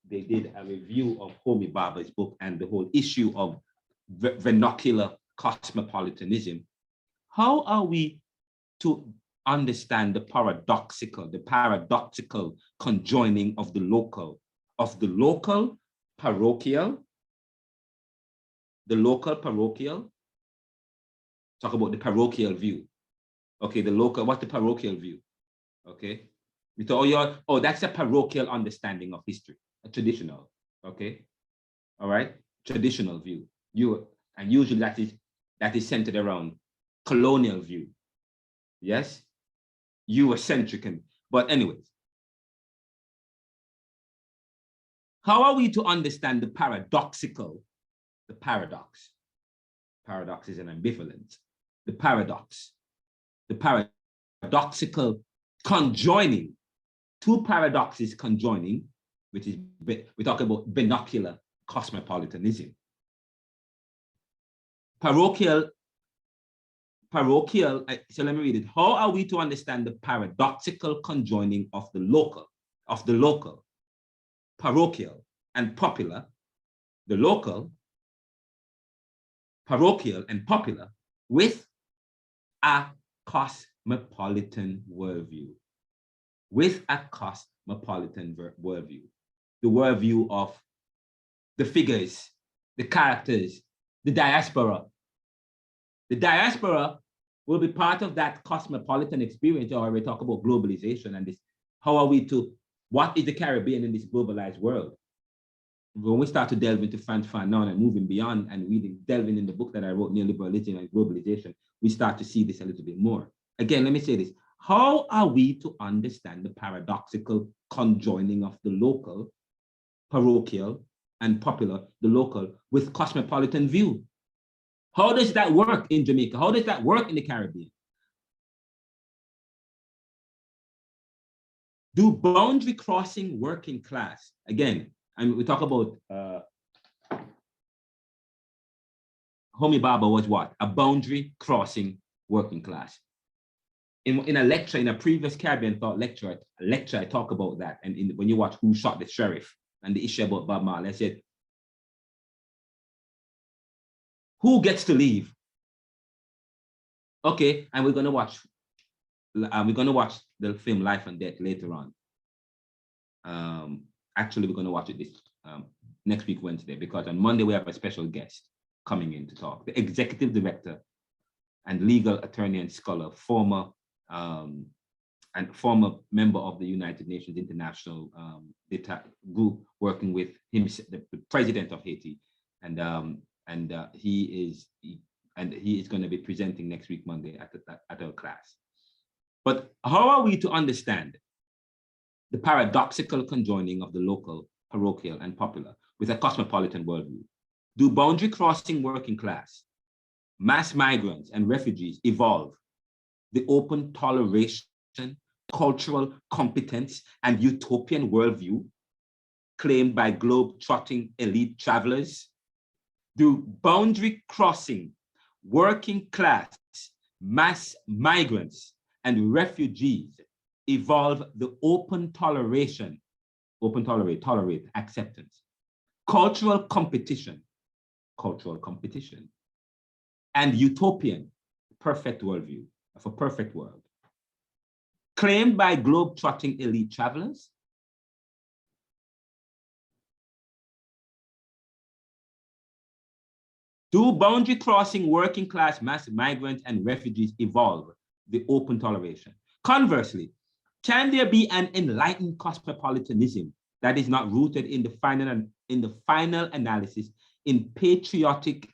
they did a review of Homi Bhabha's book and the whole issue of vernacular cosmopolitanism. How are we to understand the paradoxical conjoining of the local, of the local parochial, talk about the parochial view. Okay, the local, what's the parochial view? Okay, we thought, oh, that's a parochial understanding of history, a traditional, okay, all right, traditional view. And usually that is centered around colonial view, yes, Eurocentric, but anyways, how are we to understand the paradox? Paradox is an ambivalence. The paradoxical conjoining, two paradoxes conjoining, which is, we talk about binocular cosmopolitanism. Parochial, so let me read it. How are we to understand the paradoxical conjoining of the local, parochial and popular, the local, parochial and popular, with a cosmopolitan worldview, the worldview of the figures, the characters, the diaspora. The diaspora will be part of that cosmopolitan experience, or we talk about globalization and this. How are we to, what is the Caribbean in this globalized world? When we start to delve into Frantz Fanon and moving beyond and delving in the book that I wrote, Neoliberalism and Globalization, we start to see this a little bit more. Again, let me say this. How are we to understand the paradoxical conjoining of the local, parochial, and popular, the local, with cosmopolitan view? How does that work in Jamaica? How does that work in the Caribbean? Do boundary crossing working class, again, and we talk about Homi Baba was what? A boundary crossing working class. In a lecture, in a previous Caribbean Thought lecture, I talk about that. And when you watch Who Shot the Sheriff and the issue about Bob Marley, I said, who gets to leave? Okay, and we're gonna watch the film Life and Death later on. Actually, we're gonna watch it this next week, Wednesday, because on Monday we have a special guest coming in to talk. The executive director and legal attorney and scholar, former member of the United Nations International Group, working with him, the president of Haiti, and he is going to be presenting next week, Monday, at our class. But how are we to understand the paradoxical conjoining of the local, parochial, and popular with a cosmopolitan worldview? Do boundary crossing working class, mass migrants, and refugees evolve the open toleration, cultural competence, and utopian worldview claimed by globe-trotting elite travelers? Do boundary crossing working class, mass migrants, and refugees evolve the tolerate acceptance, cultural competition, and utopian perfect worldview of a perfect world claimed by globe-trotting elite travelers? Do boundary crossing working class, mass migrants, and refugees evolve the open toleration? Conversely, can there be an enlightened cosmopolitanism that is not rooted in the final analysis in patriotic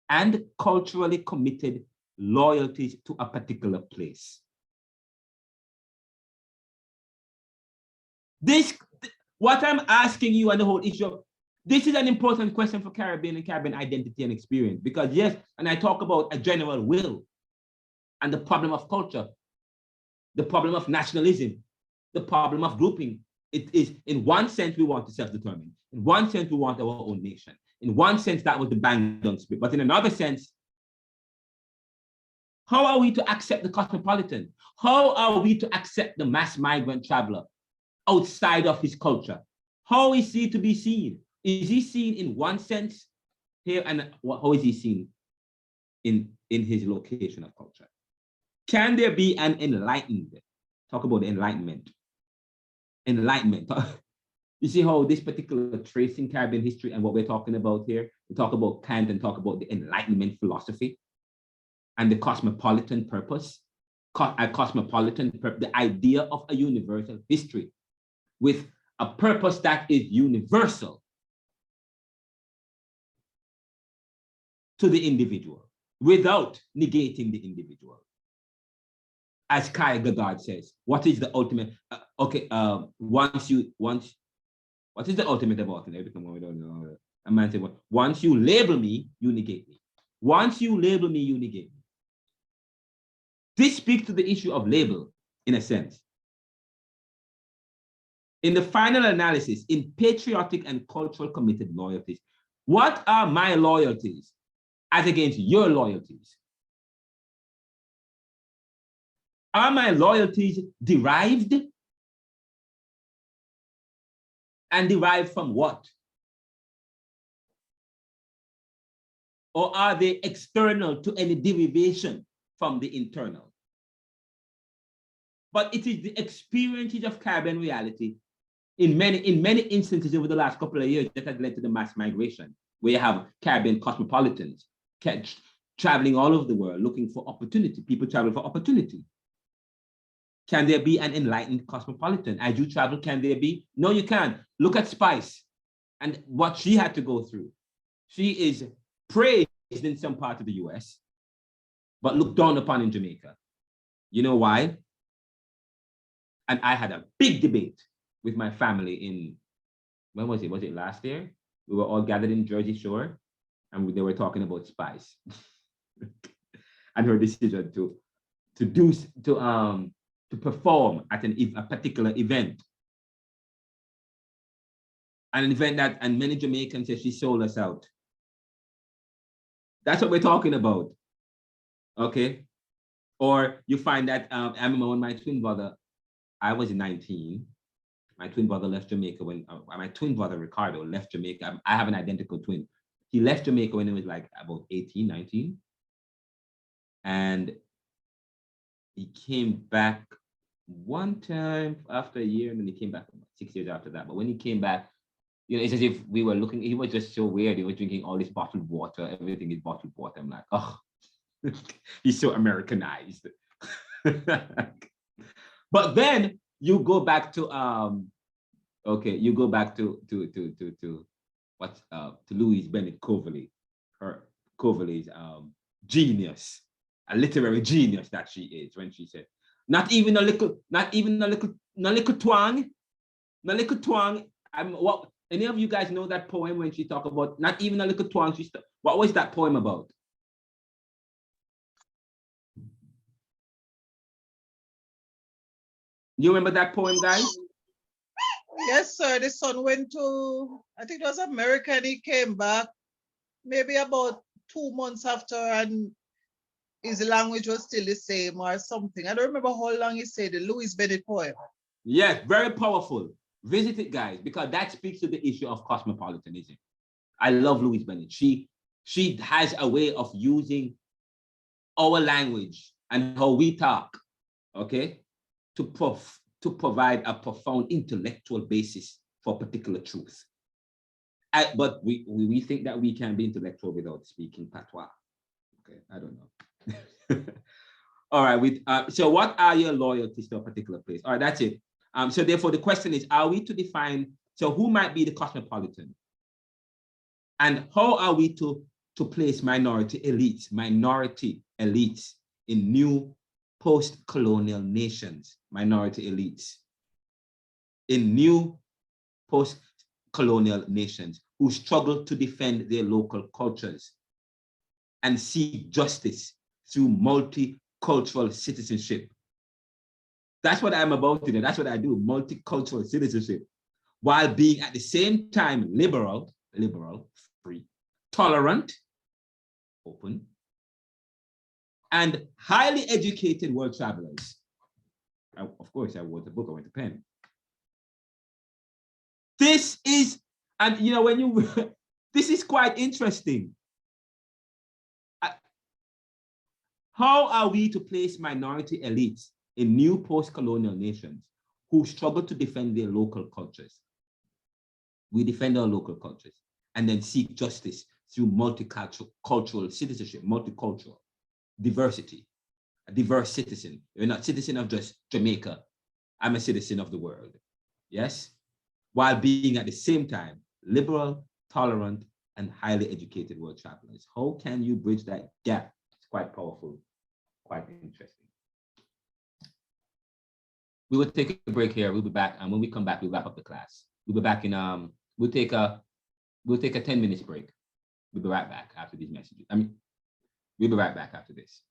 and culturally committed loyalties to a particular place? What I'm asking you and the whole issue, this is an important question for Caribbean and Caribbean identity and experience, because yes, and I talk about a general will and the problem of culture, the problem of nationalism, the problem of grouping. It is, in one sense, we want to self-determine. In one sense, we want our own nation. In one sense, that was the Bandung spirit. But in another sense, how are we to accept the cosmopolitan? How are we to accept the mass migrant traveler outside of his culture? How is he to be seen? Is he seen in one sense here, and how is he seen in his location of culture? Can there be an enlightened, talk about the Enlightenment. You see how this particular tracing Caribbean history and what we're talking about here, we talk about Kant and talk about the Enlightenment philosophy and the cosmopolitan purpose, the idea of a universal history with a purpose that is universal to the individual without negating the individual. As Kai Gagard says, what is the ultimate? What is the ultimate about it? Everything we don't know. A man said, well, once you label me, you negate me. Once you label me, you negate me. This speaks to the issue of label, in a sense. In the final analysis, in patriotic and cultural committed loyalties, what are my loyalties as against your loyalties? Are my loyalties derived? And derived from what? Or are they external to any derivation from the internal? But it is the experiences of Caribbean reality in many instances over the last couple of years that has led to the mass migration, where you have Caribbean cosmopolitans traveling all over the world looking for opportunity. People travel for opportunity. Can there be an enlightened cosmopolitan? As you travel, can there be? No, you can't. Look at Spice and what she had to go through. She is praised in some part of the US, but looked down upon in Jamaica. You know why? And I had a big debate with my family in, when was it? Was it last year? We were all gathered in Jersey Shore and they were talking about Spice and her decision to perform at a particular event. An event that, and many Jamaicans say she sold us out. That's what we're talking about, okay? Or you find that, I remember when my twin brother, I was 19, my twin brother left Jamaica when, my twin brother Ricardo left Jamaica. I have an identical twin. He left Jamaica when he was like about 18, 19. And he came back one time after a year, and then he came back 6 years after that. But when he came back, you know, it's as if we were looking, he was just so weird. He was drinking all this bottled water. Everything is bottled water. I'm like, oh, he's so Americanized. But then you go back to you go back to Louise Bennett Coverley, Coverley's genius, a literary genius that she is, when she said, not even a little twang. What, any of you guys know that poem when she talk about not even a little twang? What was that poem about? You remember that poem, guys? Yes, sir. The son went to, I think it was America, and he came back maybe about 2 months after, and his language was still the same or something. I don't remember how long he said the Louise Bennett poem. Yes, very powerful. Visit it, guys, because that speaks to the issue of cosmopolitanism. I love Louise Bennett. She has a way of using our language and how we talk, okay, to provide a profound intellectual basis for particular truth. But we think that we can be intellectual without speaking patois. Okay, I don't know. All right, so what are your loyalties to a particular place? All right, that's it. So therefore the question is, are we to define, so who might be the cosmopolitan? And how are we to place minority elites in new post-colonial nations, minority elites in new post-colonial nations who struggle to defend their local cultures and seek justice through multicultural citizenship? That's what I'm about today. That's what I do, multicultural citizenship, while being at the same time liberal, free, tolerant, open, and highly educated world travelers. Of course, I wrote a book, I went to pen. This is, and you know, when you, this is quite interesting. How are we to place minority elites in new post-colonial nations who struggle to defend their local cultures We defend our local cultures and then seek justice through multicultural citizenship, multicultural diversity, a diverse citizen. You're not citizen of just Jamaica. I'm a citizen of the world. Yes? While being at the same time liberal, tolerant, and highly educated world travelers. How can you bridge that gap? It's quite powerful, quite interesting. We will take a break here. We'll be back, and when we come back, we'll wrap up the class. We'll be back in we'll take a 10 minutes break. We'll be right back after these messages. We'll be right back after this.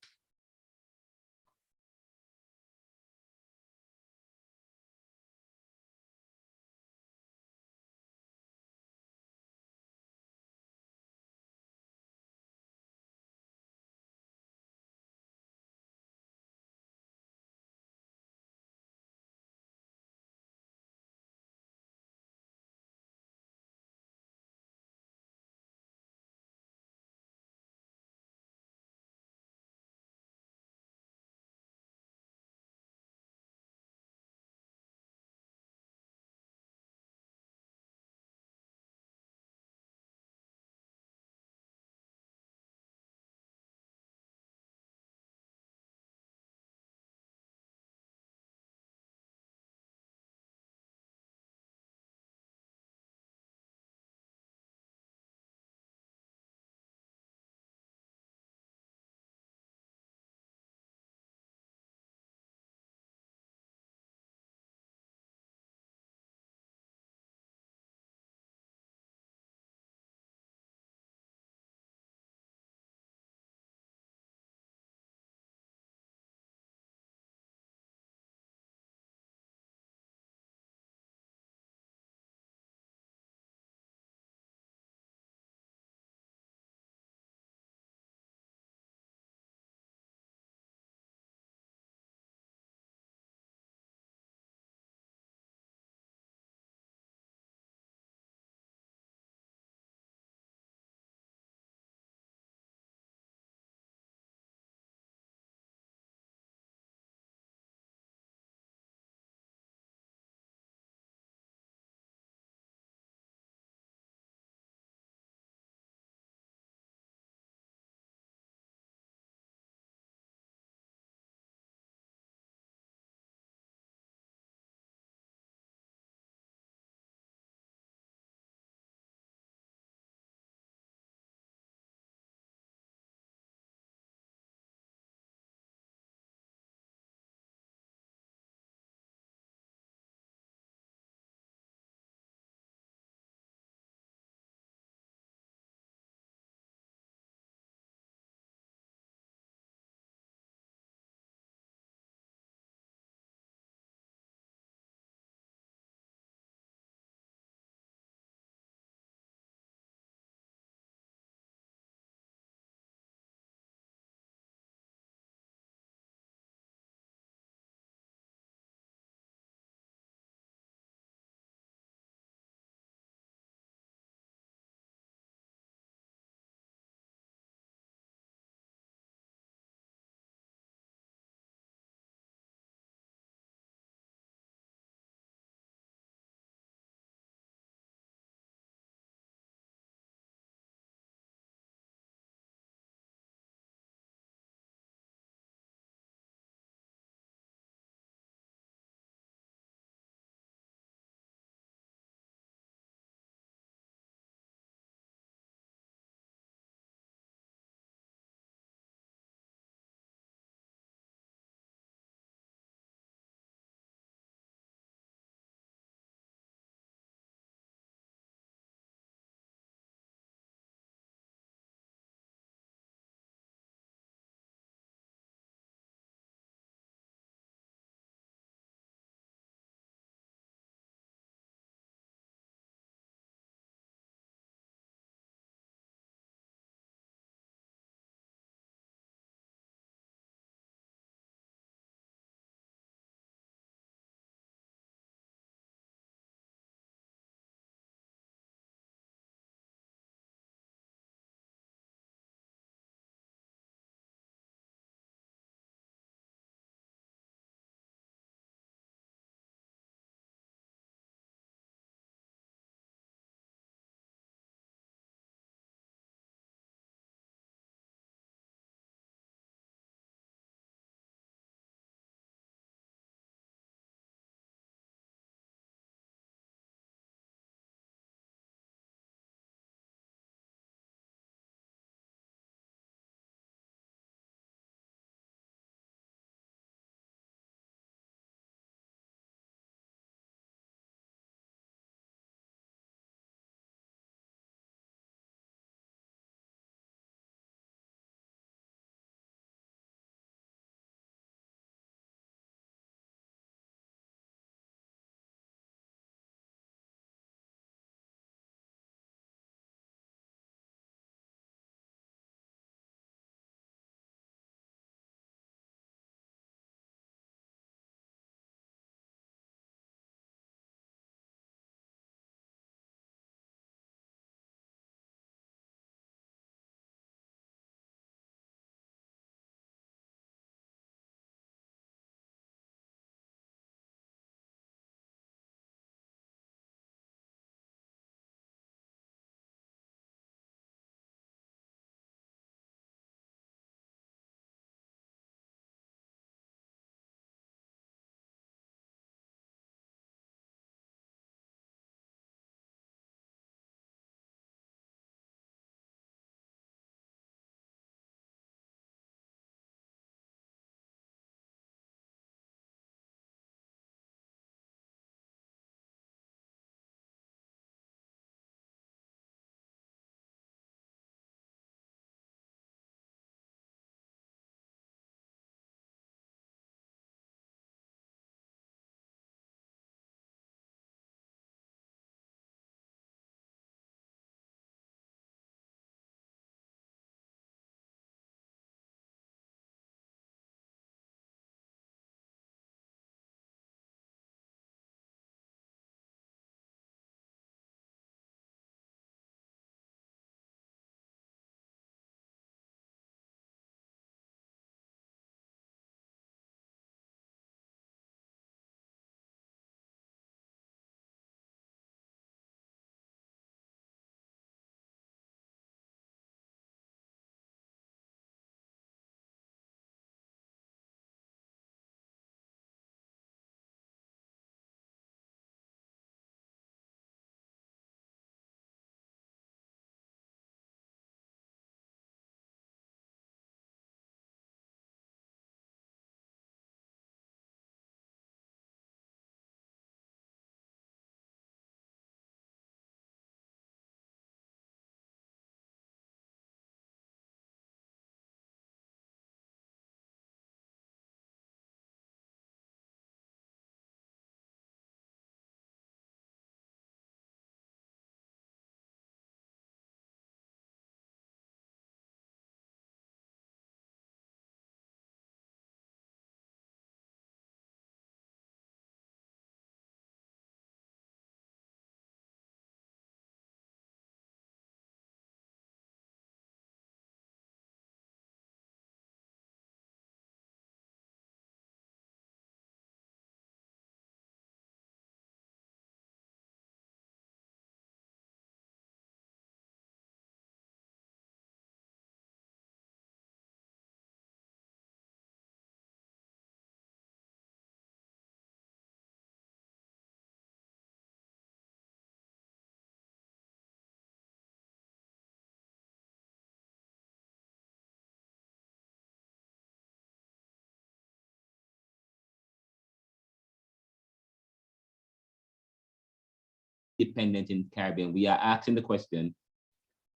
independent in the Caribbean, we are asking the question,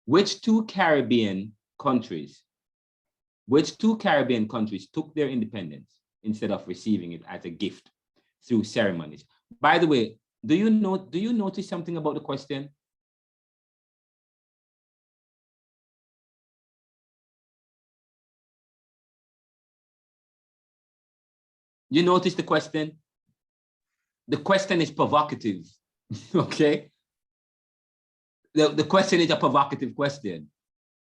which two Caribbean countries took their independence instead of receiving it as a gift through ceremonies? By the way, do you notice something about the question? You notice the question? The question is provocative, okay? The question is a provocative question.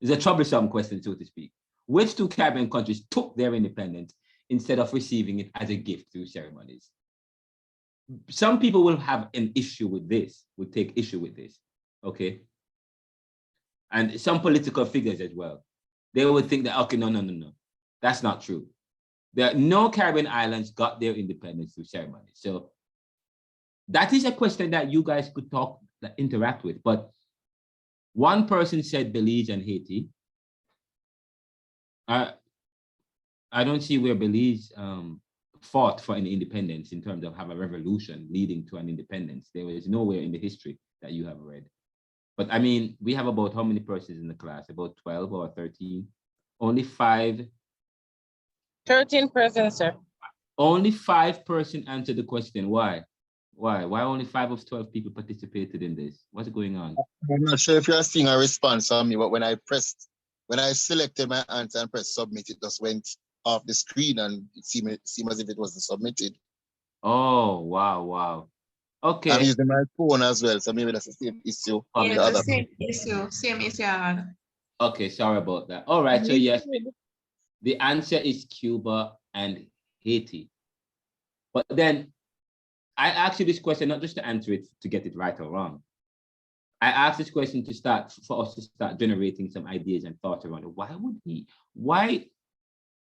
It's a troublesome question, so to speak. Which two Caribbean countries took their independence instead of receiving it as a gift through ceremonies? Some people will have an issue with this, will take issue with this, okay? And some political figures as well. They would think that, okay, no. That's not true. No Caribbean islands got their independence through ceremonies. So that is a question that you guys could interact with. But one person said Belize and Haiti. I don't see where Belize fought for an independence in terms of have a revolution leading to an independence. There is nowhere in the history that you have read. But I mean, we have about how many persons in the class? About 12 or 13? Only 5. 13 persons, sir. Only 5 persons answered the question. Why? Why only 5 of 12 people participated in this? What's going on? I'm not sure if you're seeing a response from me, but when I selected my answer and pressed submit, it just went off the screen and it seemed as if it was submitted. Oh, wow. Okay. I'm using my phone as well, so maybe that's the same issue. Yeah, the same issue. Okay, sorry about that. All right, so yes, the answer is Cuba and Haiti. But then I asked you this question, not just to answer it, to get it right or wrong. I asked this question for us to start generating some ideas and thoughts around it.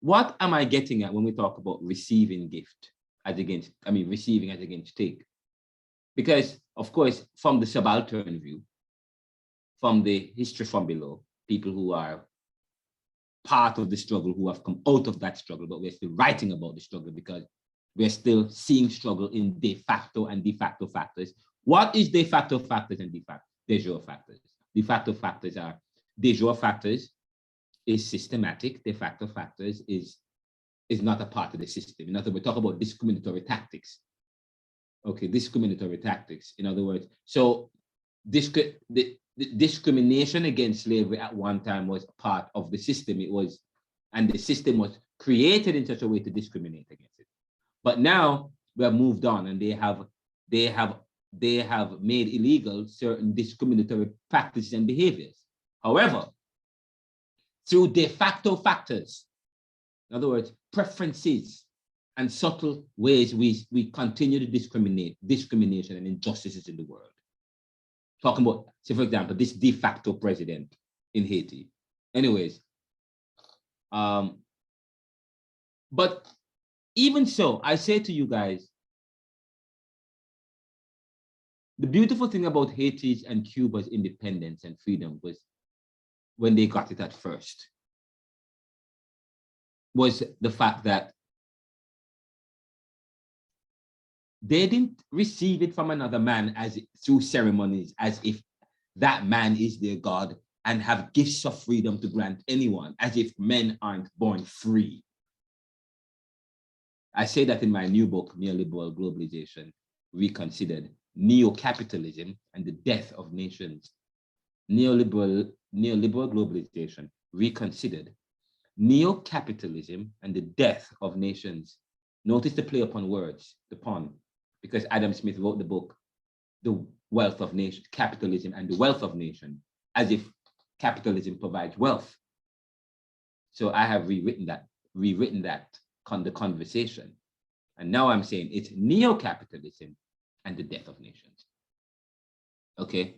What am I getting at when we talk about receiving gift receiving as against take? Because, of course, from the subaltern view, from the history from below, people who are part of the struggle, who have come out of that struggle, but we're still writing about the struggle because we're still seeing struggle in de facto and de facto factors. What is de facto factors and de jure factors? De facto factors are, de jure factors is systematic, de facto factors is not a part of the system. In other words, we talk about discriminatory tactics. Okay, discriminatory tactics. In other words, so the discrimination against slavery at one time was part of the system. And the system was created in such a way to discriminate against it. But now we have moved on, and they have made illegal certain discriminatory practices and behaviors. However, through de facto factors, in other words, preferences and subtle ways we continue to discrimination and injustices in the world. Talking about, say, for example, this de facto president in Haiti. Anyways, but even so, I say to you guys, the beautiful thing about Haiti's and Cuba's independence and freedom was when they got it at first, was the fact that they didn't receive it from another man through ceremonies, as if that man is their God and have gifts of freedom to grant anyone, as if men aren't born free. I say that in my new book, Neoliberal Globalization Reconsidered, Neo-Capitalism and the Death of Nations. Neoliberal Globalization Reconsidered, Neo-Capitalism and the Death of Nations. Notice the play upon words, the pun, because Adam Smith wrote the book, The Wealth of Nation, Capitalism and the Wealth of Nation, as if capitalism provides wealth. So I have rewritten that the conversation. And now I'm saying it's neo-capitalism and the death of nations. Okay,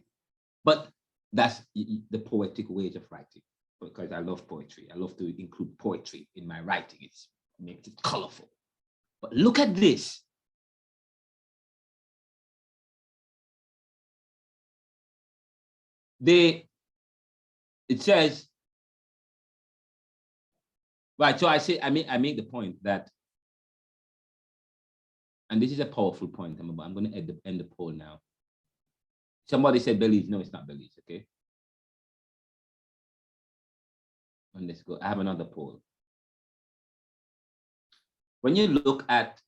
but that's the poetic ways of writing, because I love poetry. I love to include poetry in my writing. It makes it colorful. But look at this. It says, right, so I make the point that, and this is a powerful point, I'm going to end the poll now. Somebody said Belize. No, it's not Belize, okay? And let's go. I have another poll. When you look at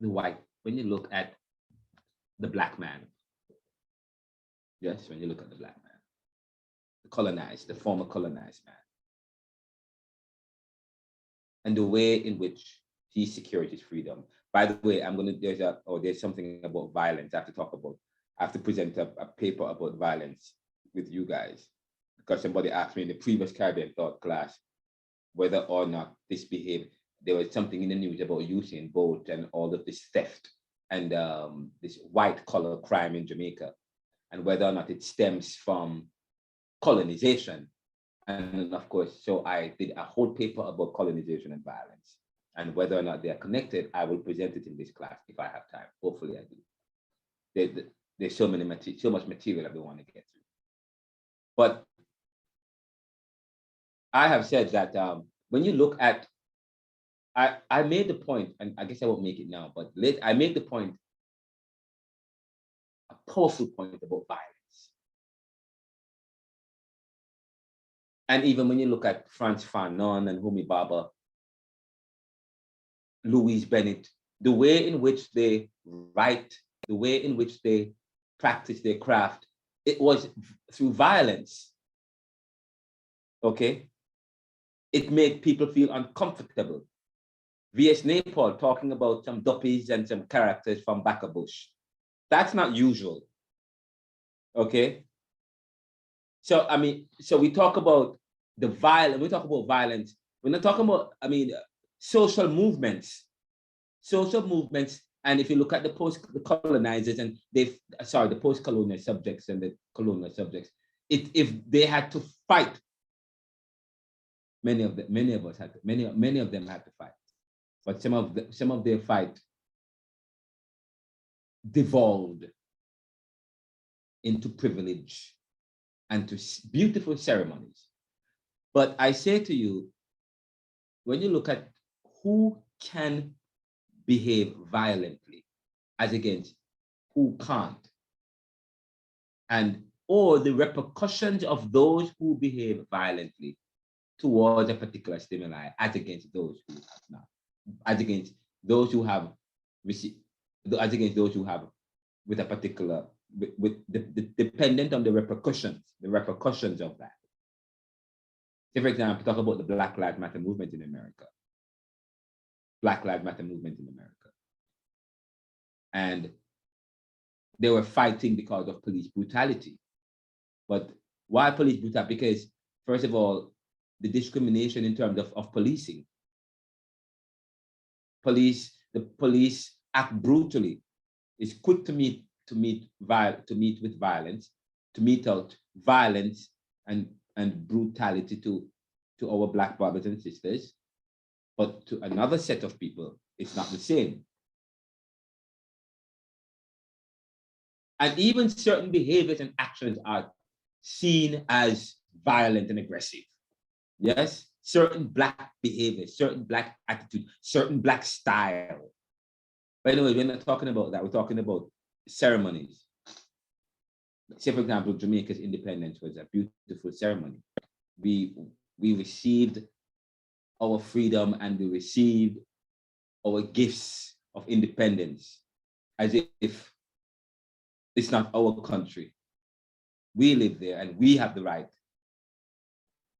the white, when you look at the black man, yes, when you look at the black man, the colonized, the former colonized man, and the way in which he secured his freedom. By the way, there's something about violence I have to talk about. I have to present a paper about violence with you guys, because somebody asked me in the previous Caribbean Thought class whether or not this behavior, there was something in the news about Usain Bolt and all of this theft and this white collar crime in Jamaica, and whether or not it stems from colonization. And of course, so I did a whole paper about colonization and violence, and whether or not they are connected. I will present it in this class if I have time. Hopefully I do. There's so much material that we want to get through. But I have said that when you look at, I made the point, and I guess I won't make it now, but I made the point, a powerful point about violence. And even when you look at Frantz Fanon and Homi Bhabha, Louise Bennett, the way in which they write, the way in which they practice their craft, it was through violence, okay? It made people feel uncomfortable. V.S. Naipaul talking about some duppies and some characters from Baccabush. That's not usual, okay? So, I mean, so we talk about the violence, we talk about violence, we're not talking about, I mean, social movements, and if you look at the colonizers and the post-colonial subjects and the colonial subjects, if they had to fight, many of them had to fight, but some of their fight devolved into privilege and to beautiful ceremonies. But I say to you, when you look at who can behave violently as against who can't, or the repercussions of those who behave violently towards a particular stimuli as against those who have not, as against those who have received, as against those who have with a particular, with the dependent on the repercussions of that. Say, for example, talk about the Black Lives Matter movement in America. Black Lives Matter movement in America. And they were fighting because of police brutality. But why police brutality? Because, first of all, the discrimination in terms of policing. The police act brutally, is quick to meet with violence, to mete out violence and brutality to our Black brothers and sisters, but to another set of people, it's not the same. And even certain behaviors and actions are seen as violent and aggressive. Yes, certain Black behaviors, certain Black attitude, certain Black style. By the way, we're not talking about that. We're talking about ceremonies. Say, for example, Jamaica's independence was a beautiful ceremony. We received our freedom and we received our gifts of independence as if it's not our country. We live there and we have the right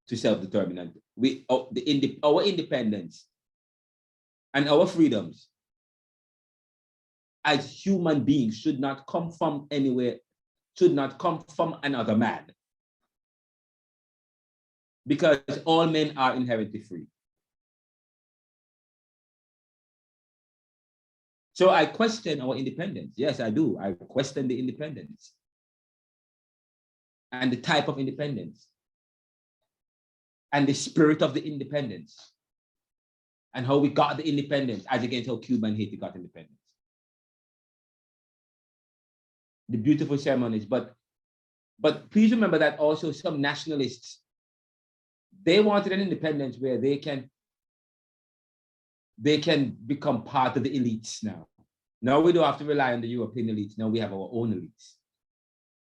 to self-determination. Our independence and our freedoms as human beings should not come from anywhere, should not come from another man. Because all men are inherently free. So I question our independence. Yes, I do. I question the independence and the type of independence and the spirit of the independence and how we got the independence as against how Cuba and Haiti got independence. The beautiful ceremonies, but please remember that also some nationalists, they wanted an independence where they can become part of the elites now. Now we don't have to rely on the European elites. Now we have our own elites.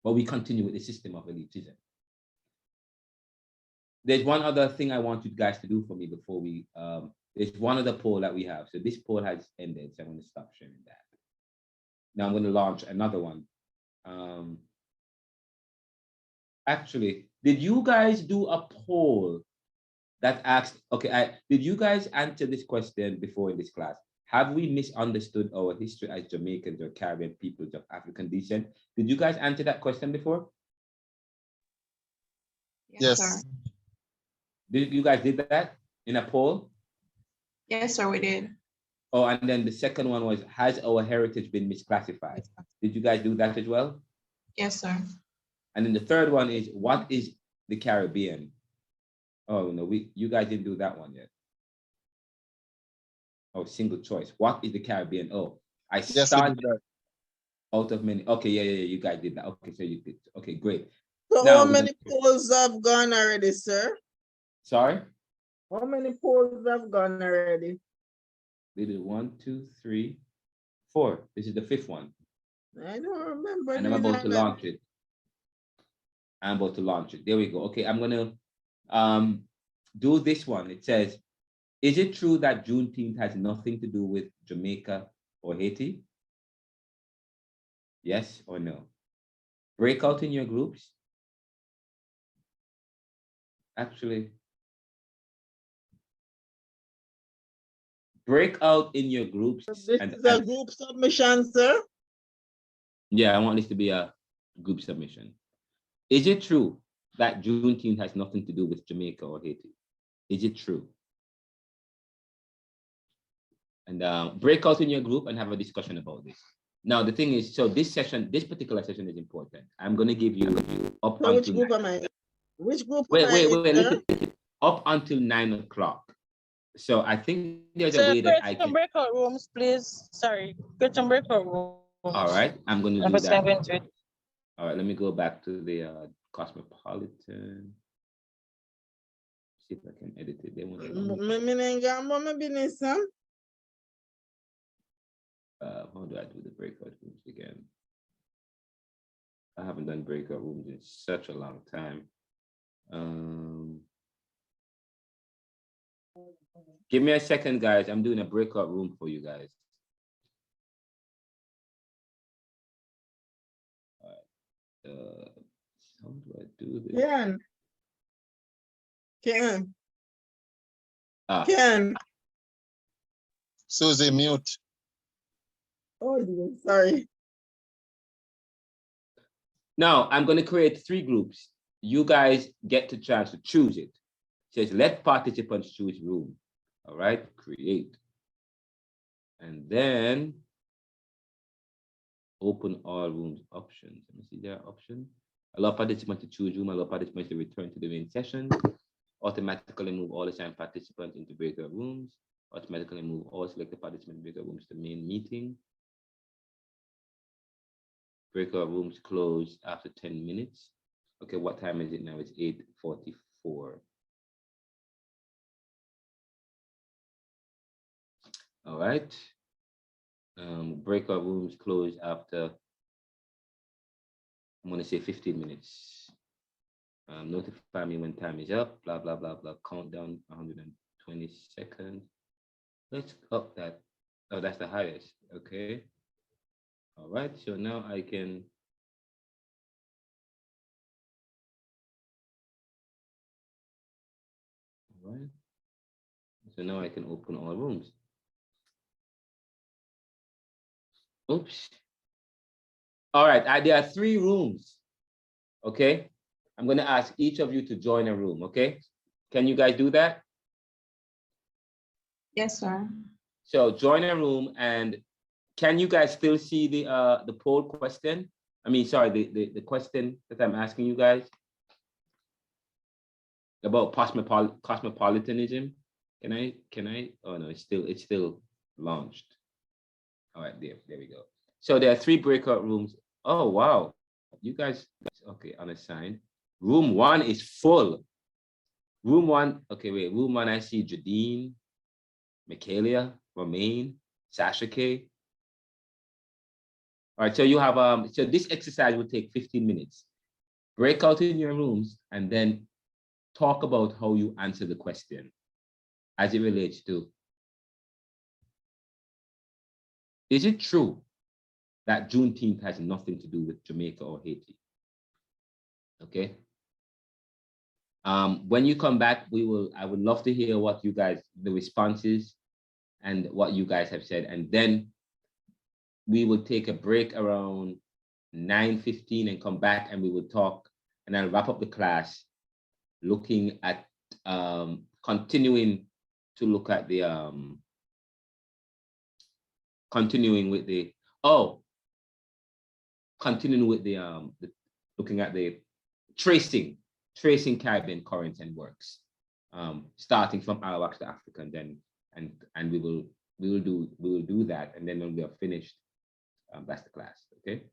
but we continue with the system of elitism. There's one other thing I want you guys to do for me before we, there's one other poll that we have. So this poll has ended, so I'm going to stop sharing that. Now I'm going to launch another one. Actually, did you guys do a poll that asked, okay, did you guys answer this question before in this class? Have we misunderstood our history as Jamaicans or Caribbean peoples of African descent? Did you guys answer that question before? Yes. sir. Did you guys did that in a poll? Yes, sir, we did. Oh, and then the second one was, has our heritage been misclassified? Did you guys do that as well? Yes, sir. And then the third one is, what is the Caribbean? Oh no, you guys didn't do that one yet. Oh, single choice. What is the Caribbean? Oh, I started out of many. Okay, yeah, you guys did that. Okay, so you did. Okay, great. So Now, how many polls have gone already, sir? Sorry? How many polls have gone already? They did 1, 2, 3, 4. This is the 5th one. I don't remember. And I'm about to launch it. I'm about to launch it. There we go. Okay, I'm gonna do this one. It says, is it true that Juneteenth has nothing to do with Jamaica or Haiti? Yes or no? Break out in your groups. Actually, break out in your groups. This is a group submission, sir. Yeah, I want this to be a group submission. Is it true that Juneteenth has nothing to do with Jamaica or Haiti? Is it true? And break out in your group and have a discussion about this. Now, the thing is, so this particular session is important. I'm going to give you up So until which group am I? Which group am I wait, in, sir? listen, up until 9 o'clock. So I think there's a Sir, way that I create can. some breakout rooms, please. Sorry, create some breakout rooms. All right, I'm going to do Because I'm that. going to it. All right, let me go back to the Cosmopolitan. See if I can edit it. They won't allow me. How do I do the breakout rooms again? I haven't done breakout rooms in such a long time. Give me a second, guys. I'm doing a breakout room for you guys. All right. How do I do this? Ken. Susie, mute. Oh, dear, sorry. Now I'm going to create 3 groups. You guys get the chance to choose it. It says let participants choose room. All right, create. And then open all rooms options. Let me see their option. Allow participants to choose room, allow participants to return to the main session. Automatically move all assigned participants into breakout rooms. Automatically move all selected participant breakout rooms to main meeting. Breakout rooms close after 10 minutes. Okay, what time is it now? It's 8:44. All right. Breakout rooms close after, I'm going to say 15 minutes. Notify me when time is up, blah, blah, blah, blah. Countdown 120 seconds. Let's up that. Oh, that's the highest. Okay. All right. So now I can. All right. So now I can open all rooms. Oops. All right. There are 3 rooms. Okay. I'm going to ask each of you to join a room. Okay. Can you guys do that? Yes, sir. So join a room, and can you guys still see the poll question? I mean, sorry, the question that I'm asking you guys about cosmopolitanism. Can I? Oh no, it's still launched. All right, there we go. So there are 3 breakout rooms. Oh wow, you guys, okay, unassigned. Room 1 is full. Room 1, okay, wait, room 1, I see Jadine, Michaelia, Romaine, Sasha K. All right, so you have so this exercise will take 15 minutes. Break out in your rooms and then talk about how you answer the question as it relates to, is it true that Juneteenth has nothing to do with Jamaica or Haiti? Okay. When you come back, I would love to hear what you guys, the responses and what you guys have said. And then we will take a break around 9:15 and come back and we will talk, and I'll wrap up the class looking at continuing to look at the continuing with the looking at the tracing Caribbean currents and works, starting from Arawak to Africa, and we will do that, and then when we are finished, that's the class. Okay.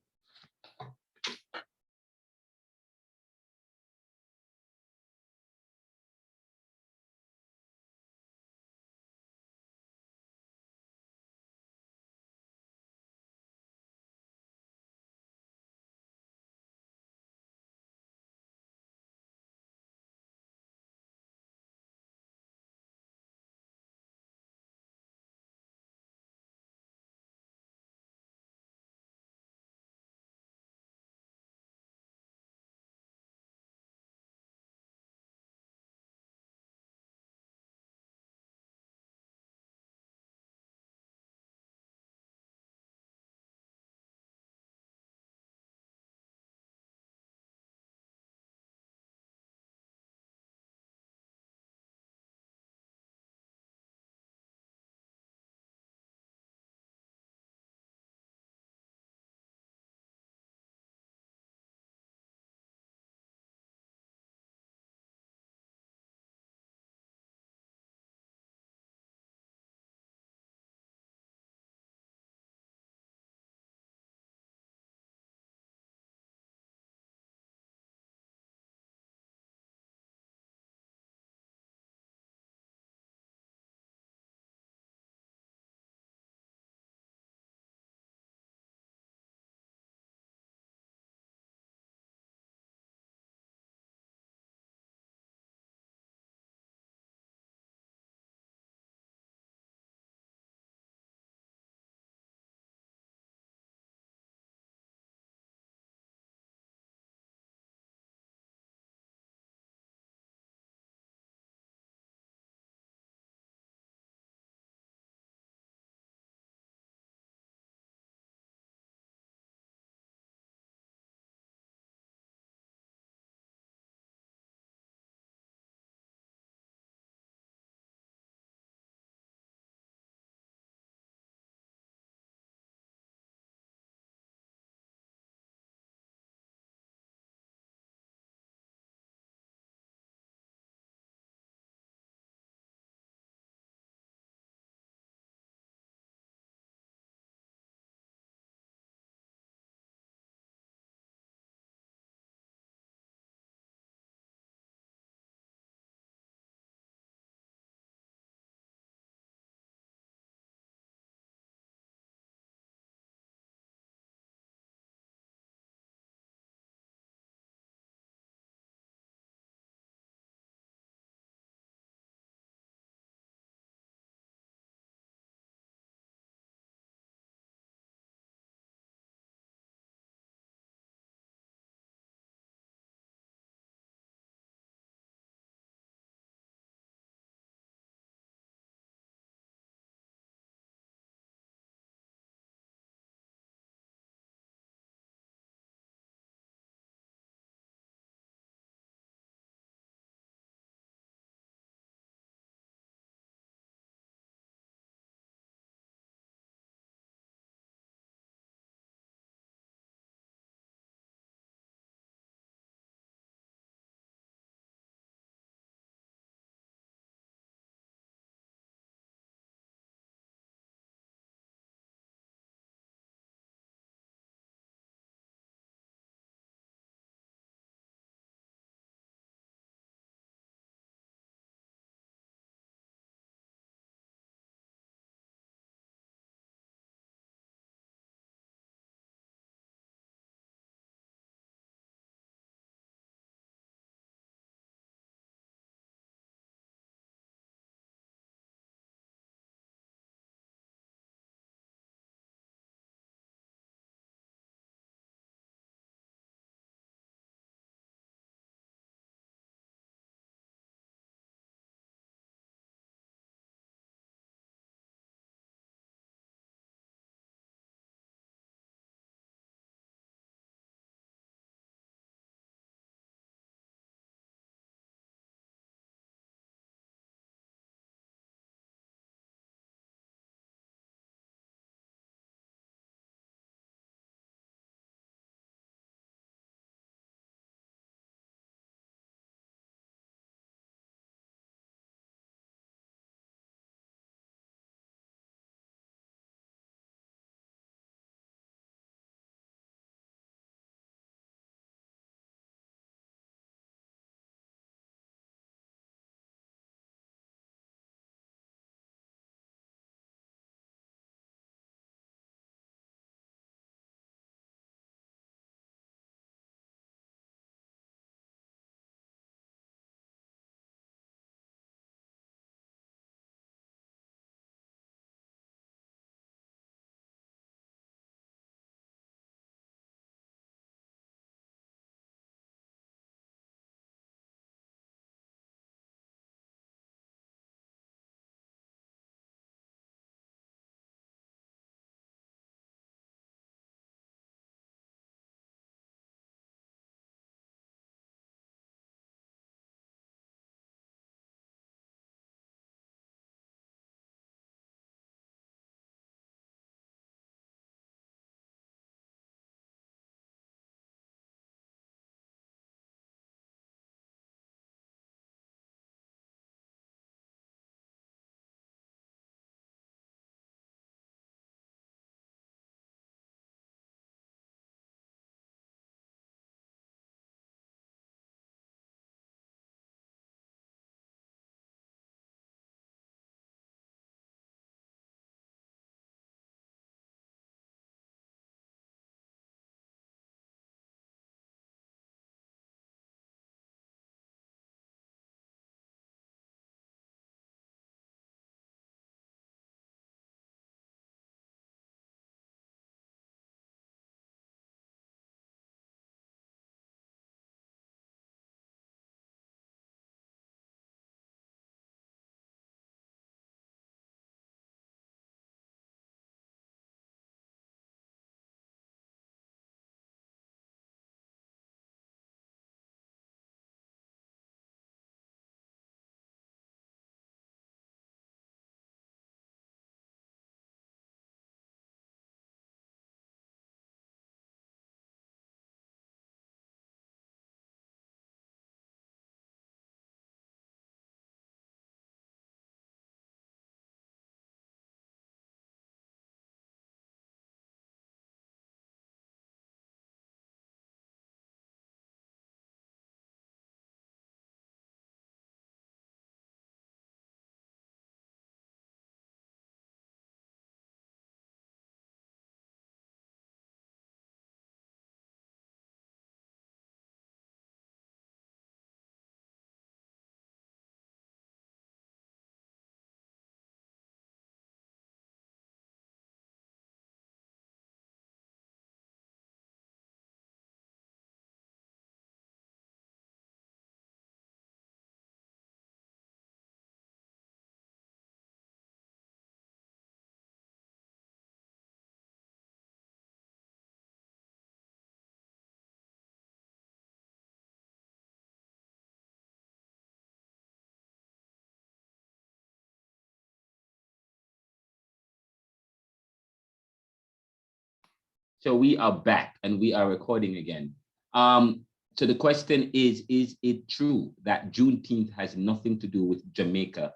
So we are back and we are recording again. So the question is it true that Juneteenth has nothing to do with Jamaica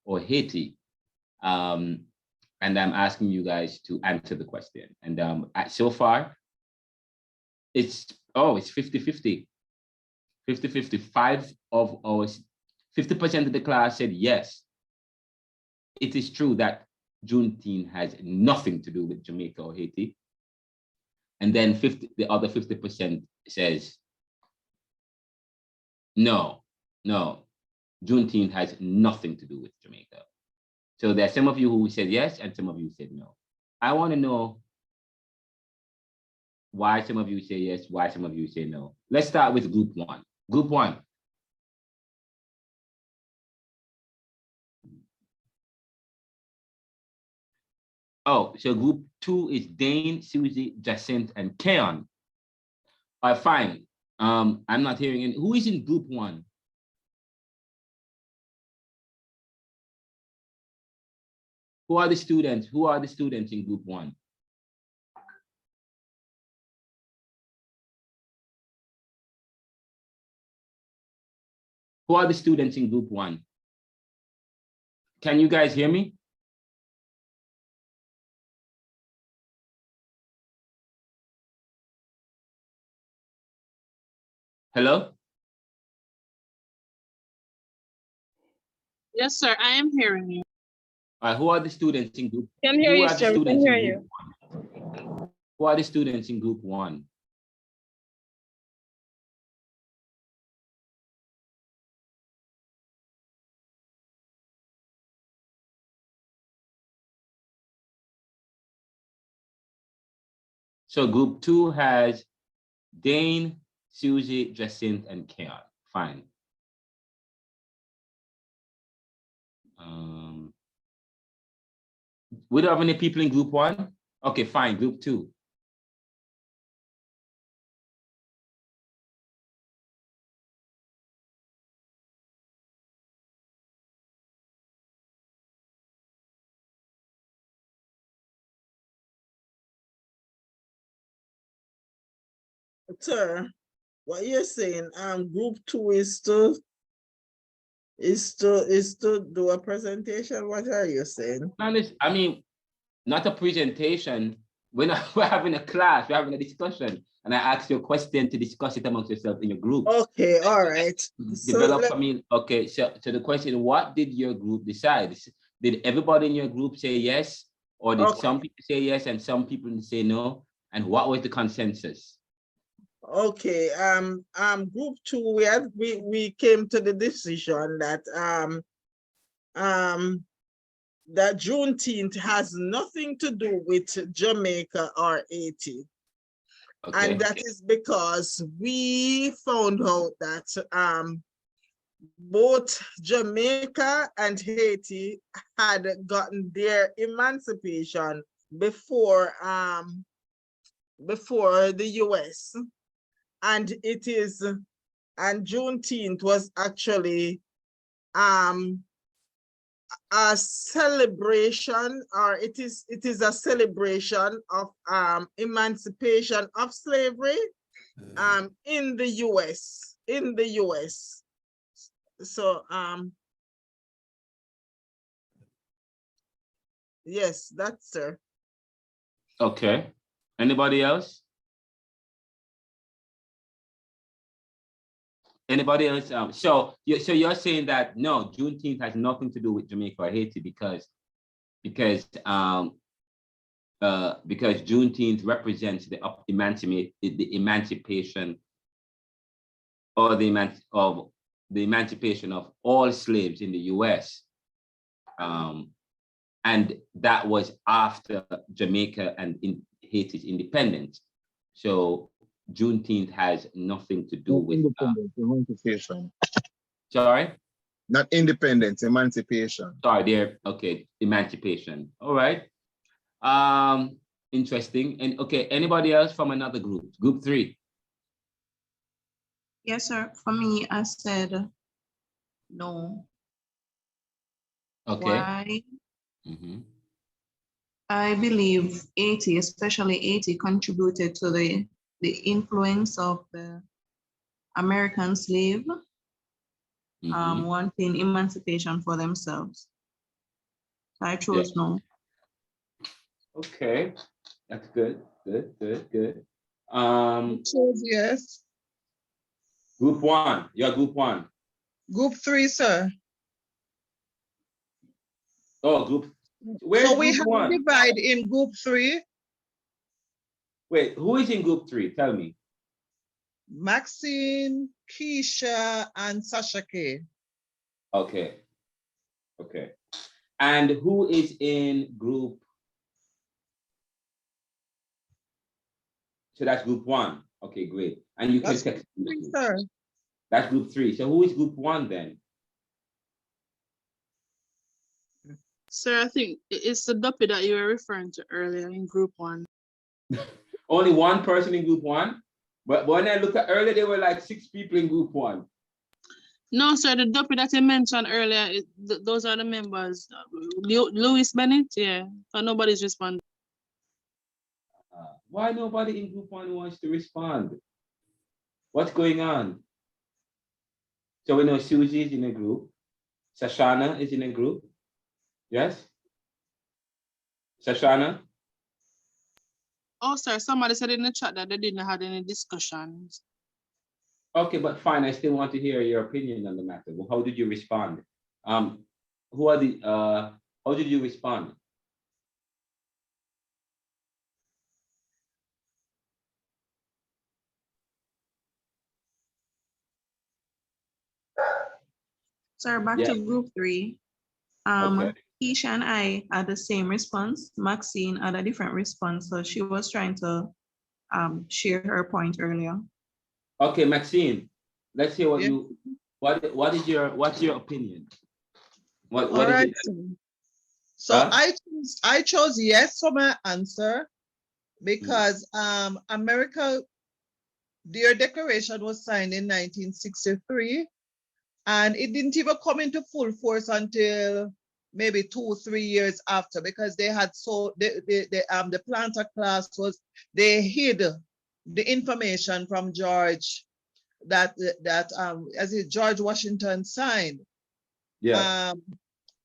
or Haiti? And I'm asking you guys to answer the question. And so far, it's 50-50. 50-50. 50% of the class said yes. It is true that Juneteenth has nothing to do with Jamaica or Haiti. And then the other 50% says, no, Juneteenth has nothing to do with Jamaica. So there are some of you who said yes, and some of you said no. I want to know why some of you say yes, why some of you say no. Let's start with group one. Group one. Oh, so group two is Dane, Susie, Jacinth, and Keon. All right, fine. I'm not hearing any. Who is in group one? Who are the students? Who are the students in group one? Who are the students in group one? Can you guys hear me? Hello? Yes, sir. I am hearing you. All right, who are the students in group? Can hear Who you, are the sir. We can students hear in you. group one? Who are the students in group one? So group two has Dane, Susie, Jacinth, and Keon. Fine. We don't have any people in group one? Okay, fine, group two. Sir, what you're saying, group two is to do a presentation. What are you saying? I mean, not a presentation. We're having a class, we're having a discussion, and I asked you a question to discuss it amongst yourself in your group. Okay, all right. Develop, I mean, okay, so the question, what did your group decide? Did everybody in your group say yes? Or did some people say yes and some people say no? And what was the consensus? Okay, group two, we came to the decision that that Juneteenth has nothing to do with Jamaica or Haiti. Okay. And that is because we found out that both Jamaica and Haiti had gotten their emancipation before the US. And Juneteenth was actually a celebration, or it is a celebration of emancipation of slavery in the US. So yes, that's sir. Okay. Anybody else? Anybody else? So you're saying that no, Juneteenth has nothing to do with Jamaica or Haiti because Juneteenth represents the emancipation or the emancipation of all slaves in the US. And that was after Jamaica and Haiti's independence. So Juneteenth has nothing to do with emancipation. Sorry? Not independence, emancipation. Sorry, there. Okay, emancipation. All right. Interesting. And okay, anybody else from another group? Group three. Yes, sir. For me, I said no. Okay. Why? Mm-hmm. I believe 80, especially 80, contributed to the influence of the American slave wanting emancipation for themselves. So I chose no. Okay, that's good. Good. Chose yes. Group one. You're group one. Group 3, sir. Oh, group. Where's So we group have one? divide in group 3. Wait, who is in group 3? Tell me. Maxine, Keisha, and Sasha K. Okay. And who is in group? So that's group 1. Okay, great. And you can text me. Sir. That's group 3. So who is group 1 then? Sir, I think it's the duppy that you were referring to earlier in group 1. Only one person in group 1? But when I look at earlier, there were like 6 people in group 1. No, sir, the duppy that you mentioned earlier, those are the members. Louis Bennett, yeah, but nobody's responding. Why nobody in group 1 wants to respond? What's going on? So we know Susie is in a group. Sashana is in a group. Yes? Sashana? Oh, sir, somebody said in the chat that they didn't have any discussions. Okay, but fine. I still want to hear your opinion on the matter. Well, how did you respond? Who are the, how did you respond? So back to group 3. Okay. Keisha and I had the same response. Maxine had a different response. So she was trying to share her point earlier. Okay, Maxine, let's hear what Yeah. you, what's your opinion? What All is right. it? So I chose yes for my answer because America, their declaration was signed in 1963, and it didn't even come into full force until maybe 2-3 years after, because they had the planter class they hid the information from George that George Washington signed. Yeah.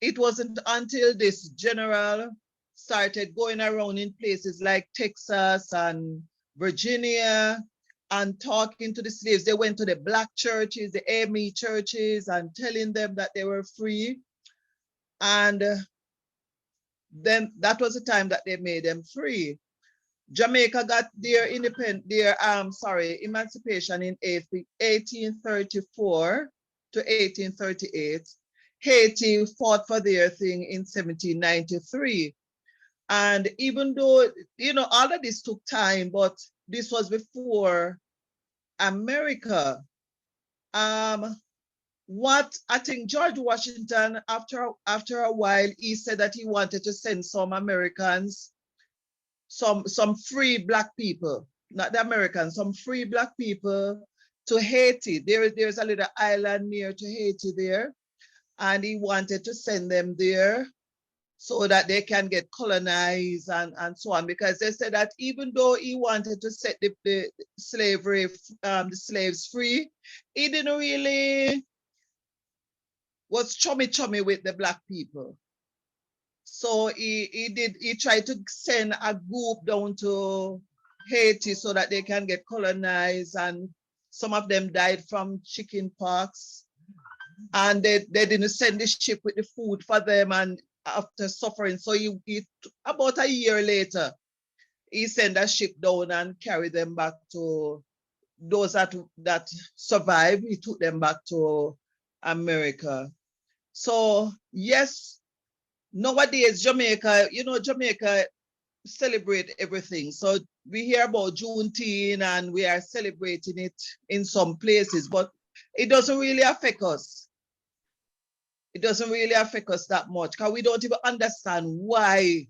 It wasn't until this general started going around in places like Texas and Virginia and talking to the slaves. They went to the black churches, the AME churches, and telling them that they were free. And then that was the time that they made them free. Jamaica got their emancipation in 1834 to 1838. Haiti fought for their thing in 1793. And even though, all of this took time, but this was before America. What I think George Washington, after a while, he said that he wanted to send some Americans, some free black people, not the Americans, some free black people to Haiti. There's a little island near to Haiti there, and he wanted to send them there so that they can get colonized and so on, because they said that even though he wanted to set the slaves free, he didn't really was chummy with the black people. So he tried to send a group down to Haiti so that they can get colonized, and some of them died from chicken pox, and they didn't send the ship with the food for them, and after suffering. So he about a year later, he sent a ship down and carried them back to those that survived. He took them back to America. So yes, nowadays Jamaica celebrate everything. So we hear about Juneteenth and we are celebrating it in some places, but it doesn't really affect us. It doesn't really affect us that much because we don't even understand why,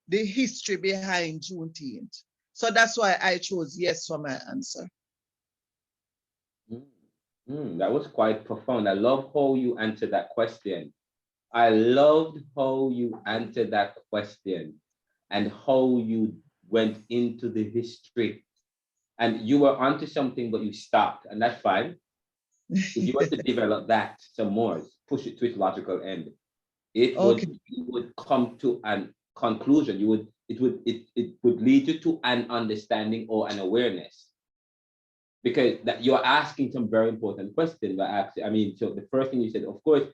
the history behind Juneteenth. So that's why I chose yes for my answer. That was quite profound. I love how you answered that question. I loved how you answered that question. and how you went into the history. And you were onto something, but you stopped, and that's fine. If you were to develop that some more, push it to its logical end, it Okay. would come to an conclusion. It would lead you to an understanding or an awareness. Because that you're asking some very important questions. I mean, so the first thing you said, of course,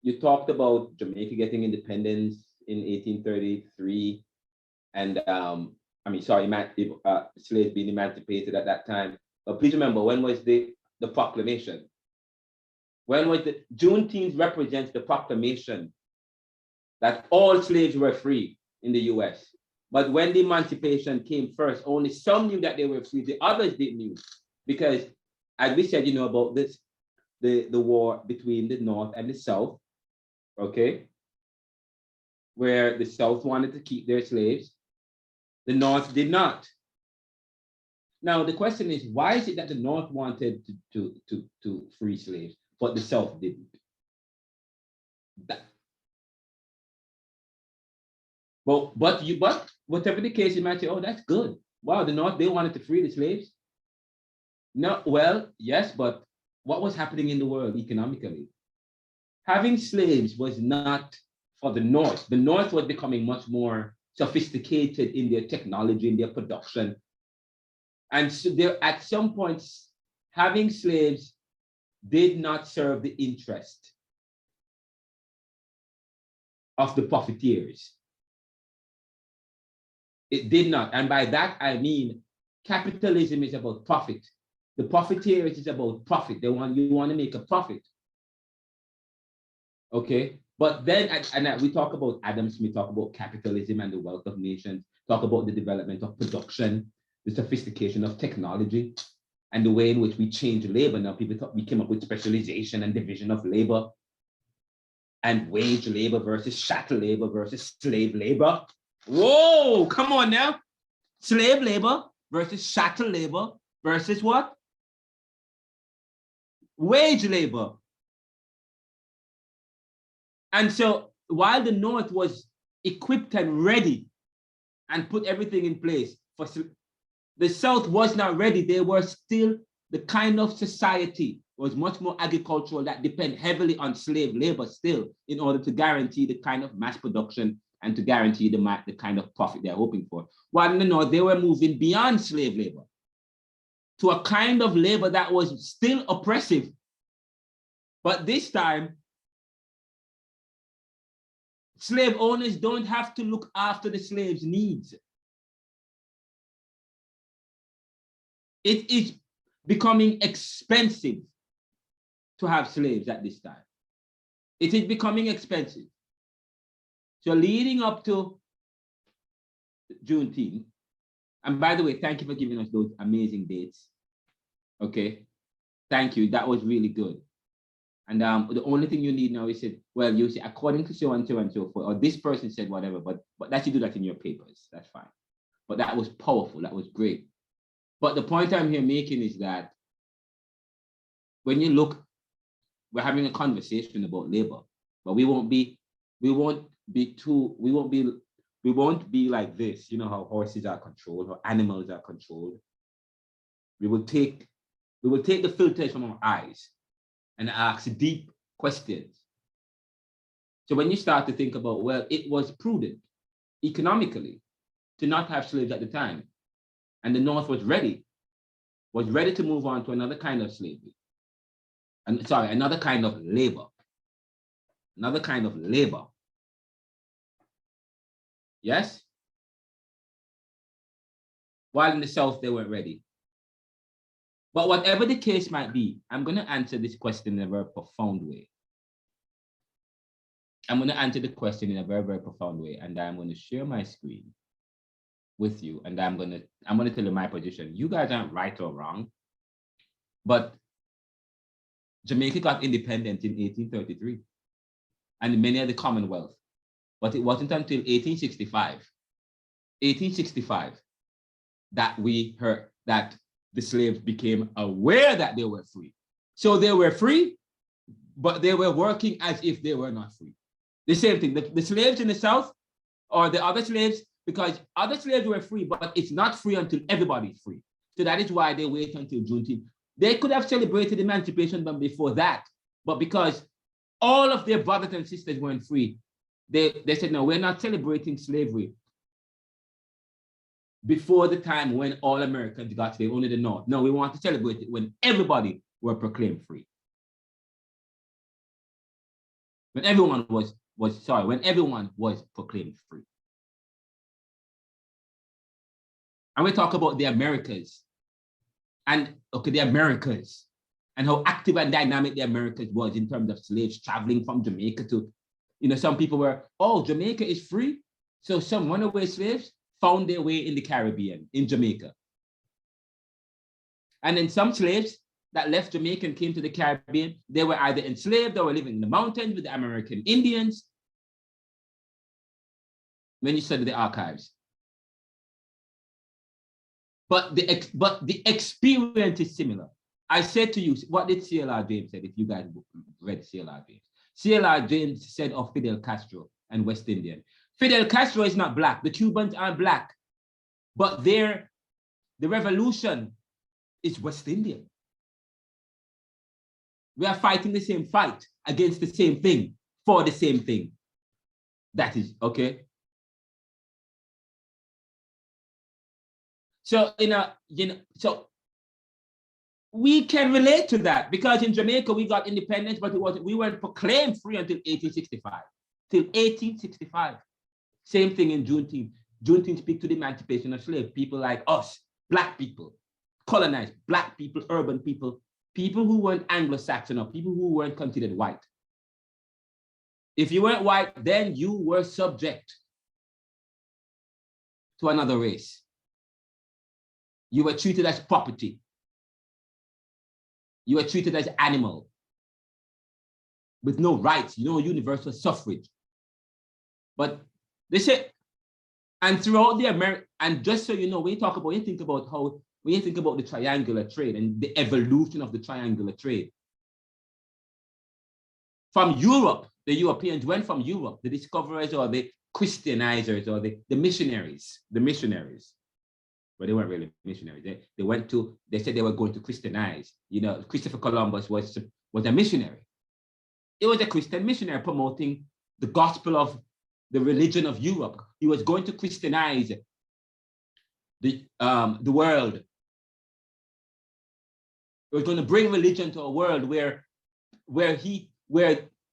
you talked about Jamaica getting independence in 1833, and slaves being emancipated at that time. But please remember, when was the proclamation? When was the Juneteenth represents the proclamation that all slaves were free in the US. But when the emancipation came first, only some knew that they were free. The others didn't know, because as we said, about this, the war between the North and the South, okay, where the South wanted to keep their slaves, the North did not. Now the question is, why is it that the North wanted to free slaves, but the South didn't? But whatever the case, you might say, oh, that's good. Wow, the North, they wanted to free the slaves. No, well, yes, but what was happening in the world economically? Having slaves was not for the North. The North was becoming much more sophisticated in their technology, in their production. And so there, at some points, having slaves did not serve the interest of the profiteers. It did not. And by that, I mean, capitalism is about profit. The profiteers is about profit. You want to make a profit. Okay. But then, and we talk about Adam Smith, talk about capitalism and the wealth of nations, talk about the development of production, the sophistication of technology, and the way in which we change labor. Now people thought we came up with specialization and division of labor, and wage labor versus chattel labor versus slave labor. Whoa, come on now. Slave labor versus chattel labor versus what? Wage labor. And so while the North was equipped and ready and put everything in place, for the South was not ready. They were still, the kind of society was much more agricultural that depend heavily on slave labor still, in order to guarantee the kind of mass production and to guarantee the kind of profit they're hoping for. While in the North, they were moving beyond slave labor to a kind of labor that was still oppressive. But this time, slave owners don't have to look after the slaves' needs. It is becoming expensive to have slaves at this time. It is becoming expensive. So leading up to Juneteenth, and by the way, thank you for giving us those amazing dates. Okay, thank you. That was really good. And the only thing you need now is say, well, you say according to so and so and so forth, or this person said whatever, but that you do that in your papers. That's fine. But that was powerful. That was great. But the point I'm here making is that when you look, we're having a conversation about labor, but we won't be like this. You know how horses are controlled, how animals are controlled. We will take the filters from our eyes and ask deep questions. So when you start to think about, well, it was prudent economically to not have slaves at the time, and the North was ready to move on to another kind of slavery. And sorry, another kind of labor. Another kind of labor. Yes? While in the South, they weren't ready. But whatever the case might be, I'm going to answer this question in a very profound way. I'm going to answer the question in a very, very profound way, and I'm going to share my screen with you, and I'm going to tell you my position. You guys aren't right or wrong, but Jamaica got independent in 1833, and many of the Commonwealth, but it wasn't until 1865, that we heard that the slaves became aware that they were free. So they were free, but they were working as if they were not free. The same thing, the slaves in the South, or the other slaves, because other slaves were free, but it's not free until everybody's free. So that is why they wait until Juneteenth. They could have celebrated emancipation before that, but because all of their brothers and sisters weren't free, they said, no, we're not celebrating slavery before the time when all Americans got slaves, only the North. No, we want to celebrate it when everybody were proclaimed free. When everyone was proclaimed free. And we talk about the Americas and the Americas and how active and dynamic the Americas was in terms of slaves traveling from Jamaica to, some people were, oh, Jamaica is free. So some runaway slaves found their way in the Caribbean, in Jamaica. And then some slaves that left Jamaica and came to the Caribbean, they were either enslaved or were living in the mountains with the American Indians. When you study the archives. But the experience is similar. I said to you, what did C.L.R. James said, if you guys read C.L.R. James? C.L.R. James said of Fidel Castro and West Indian. Fidel Castro is not black. The Cubans aren't black. But the revolution is West Indian. We are fighting the same fight against the same thing for the same thing. That is, okay? So, so we can relate to that because in Jamaica we got independence, but we weren't proclaimed free until 1865. Till 1865. Same thing in Juneteenth. Juneteenth speaks to the emancipation of slaves. People like us, black people, colonized, black people, urban people, people who weren't Anglo-Saxon or people who weren't considered white. If you weren't white, then you were subject to another race. You were treated as property. You were treated as animal with no rights, no universal suffrage. But they say, and throughout the American, and just so you know, when you think about the triangular trade and the evolution of the triangular trade. From Europe, the Europeans went from Europe, the discoverers or the Christianizers or the missionaries. But they weren't really missionaries. They said they were going to Christianize. Christopher Columbus was a missionary. He was a Christian missionary promoting the gospel of the religion of Europe. He was going to Christianize the world. He was going to bring religion to a world where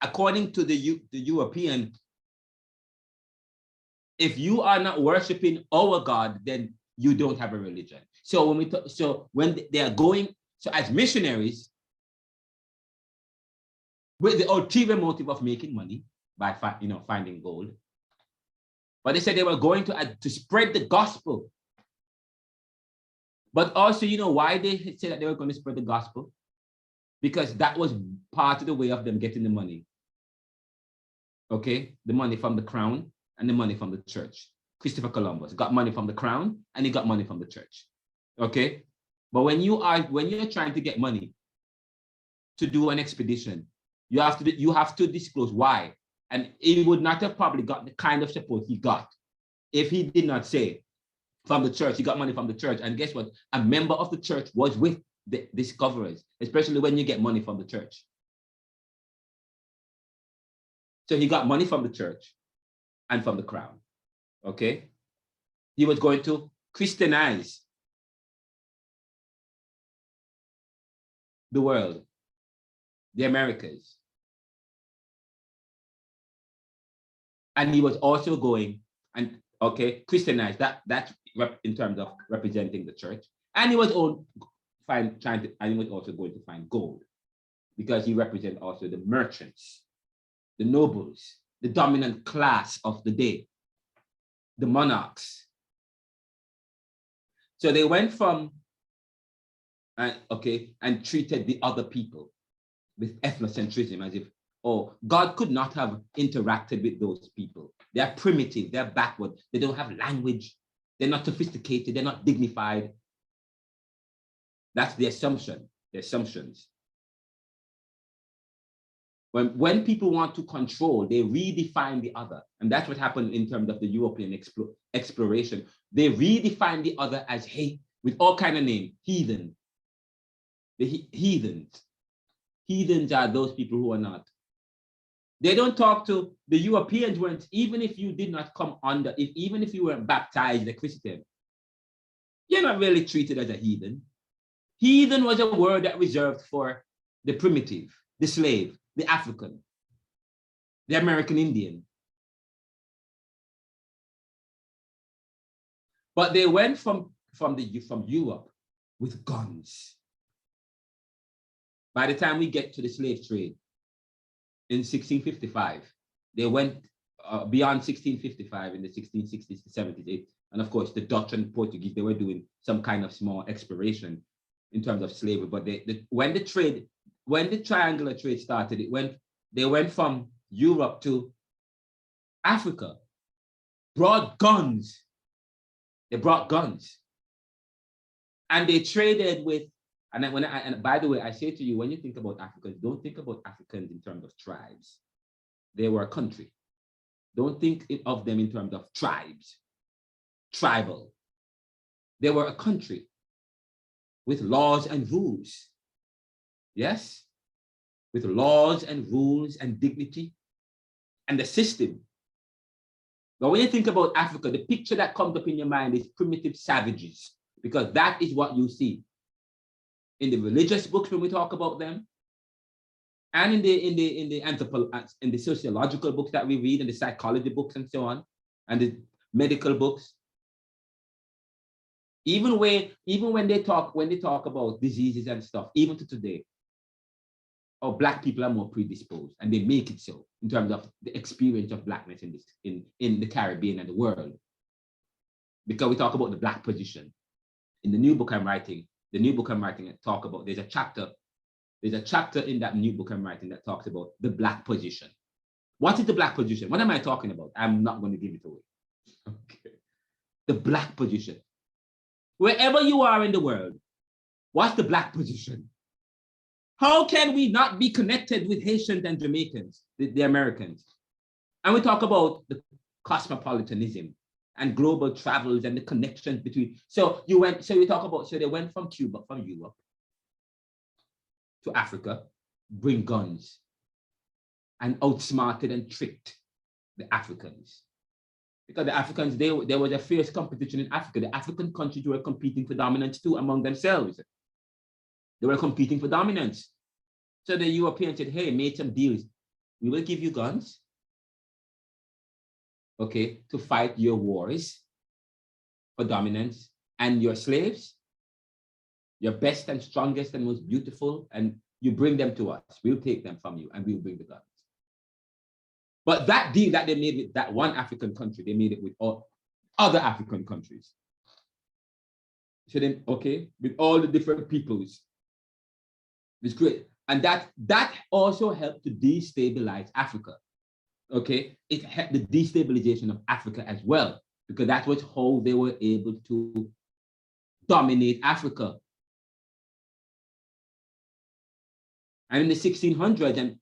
according to the European, if you are not worshiping our God, then you don't have a religion. So when they are going, so as missionaries, with the ulterior motive of making money by finding gold, but they said they were going to spread the gospel. But also, why they said that they were going to spread the gospel? Because that was part of the way of them getting the money. Okay, the money from the crown and the money from the church. Christopher Columbus got money from the crown and he got money from the church. Okay, but when you're trying to get money to do an expedition, you have to disclose why. And he would not have probably got the kind of support he got if he did not say from the church. He got money from the church, and guess what? A member of the church was with the discoverers, especially when you get money from the church. So he got money from the church and from the crown. Okay, he was going to Christianize the world, the Americas. And he was also going and Christianize that in terms of representing the church. And he was also going to find gold because he represents also the merchants, the nobles, the dominant class of the day, the monarchs. So they went from and treated the other people with ethnocentrism as if, oh, God could not have interacted with those people. They're primitive, they're backward, they don't have language, they're not sophisticated, they're not dignified. That's the assumption, the assumptions. When people want to control, they redefine the other. And that's what happened in terms of the European exploration. They redefine the other as hate with all kind of names, heathen. The heathens. Heathens are those people who are not. They don't talk to the Europeans, weren't, even if you did not come under, even if you weren't baptized a Christian, you're not really treated as a heathen. Heathen was a word that reserved for the primitive, the slave, the African, the American Indian. But they went from Europe with guns. By the time we get to the slave trade in 1655, they went beyond 1655 in the 1660s, 70s, and of course the Dutch and Portuguese, they were doing some kind of small exploration in terms of slavery. But when the triangular trade started, they went from Europe to Africa, brought guns. They brought guns. And they traded with, and by the way, I say to you, when you think about Africans, don't think about Africans in terms of tribes. They were a country. Don't think of them in terms of tribes, tribal. They were a country with laws and rules. Yes? With laws and rules and dignity and the system. But when you think about Africa, the picture that comes up in your mind is primitive savages, because that is what you see in the religious books when we talk about them, and in the sociological books that we read, and the psychology books and so on, and the medical books. Even when they talk about diseases and stuff, even to today, Black people are more predisposed, and they make it so in terms of the experience of Blackness in the Caribbean and the world. Because we talk about the Black position. In the new book I'm writing, I talk about, there's a chapter in that new book I'm writing that talks about the Black position. What is the Black position? What am I talking about? I'm not going to give it away. Okay. The Black position. Wherever you are in the world, what's the Black position? How can we not be connected with Haitians and Jamaicans, the Americans? And we talk about the cosmopolitanism and global travels and the connections between. They went from Cuba, from Europe to Africa, bring guns, and outsmarted and tricked the Africans. Because the Africans, there was a fierce competition in Africa. The African countries were competing for dominance too among themselves. They were competing for dominance. So the Europeans said, hey, made some deals. We will give you guns, okay, to fight your wars for dominance, and your slaves, your best and strongest and most beautiful, and you bring them to us. We'll take them from you and we'll bring the guns. But that deal that they made with that one African country, they made it with all other African countries. So then, okay, with all the different peoples. It's great. And that also helped to destabilize Africa. Okay, it had the destabilization of Africa as well, because that was how they were able to dominate Africa. And in the 1600s, and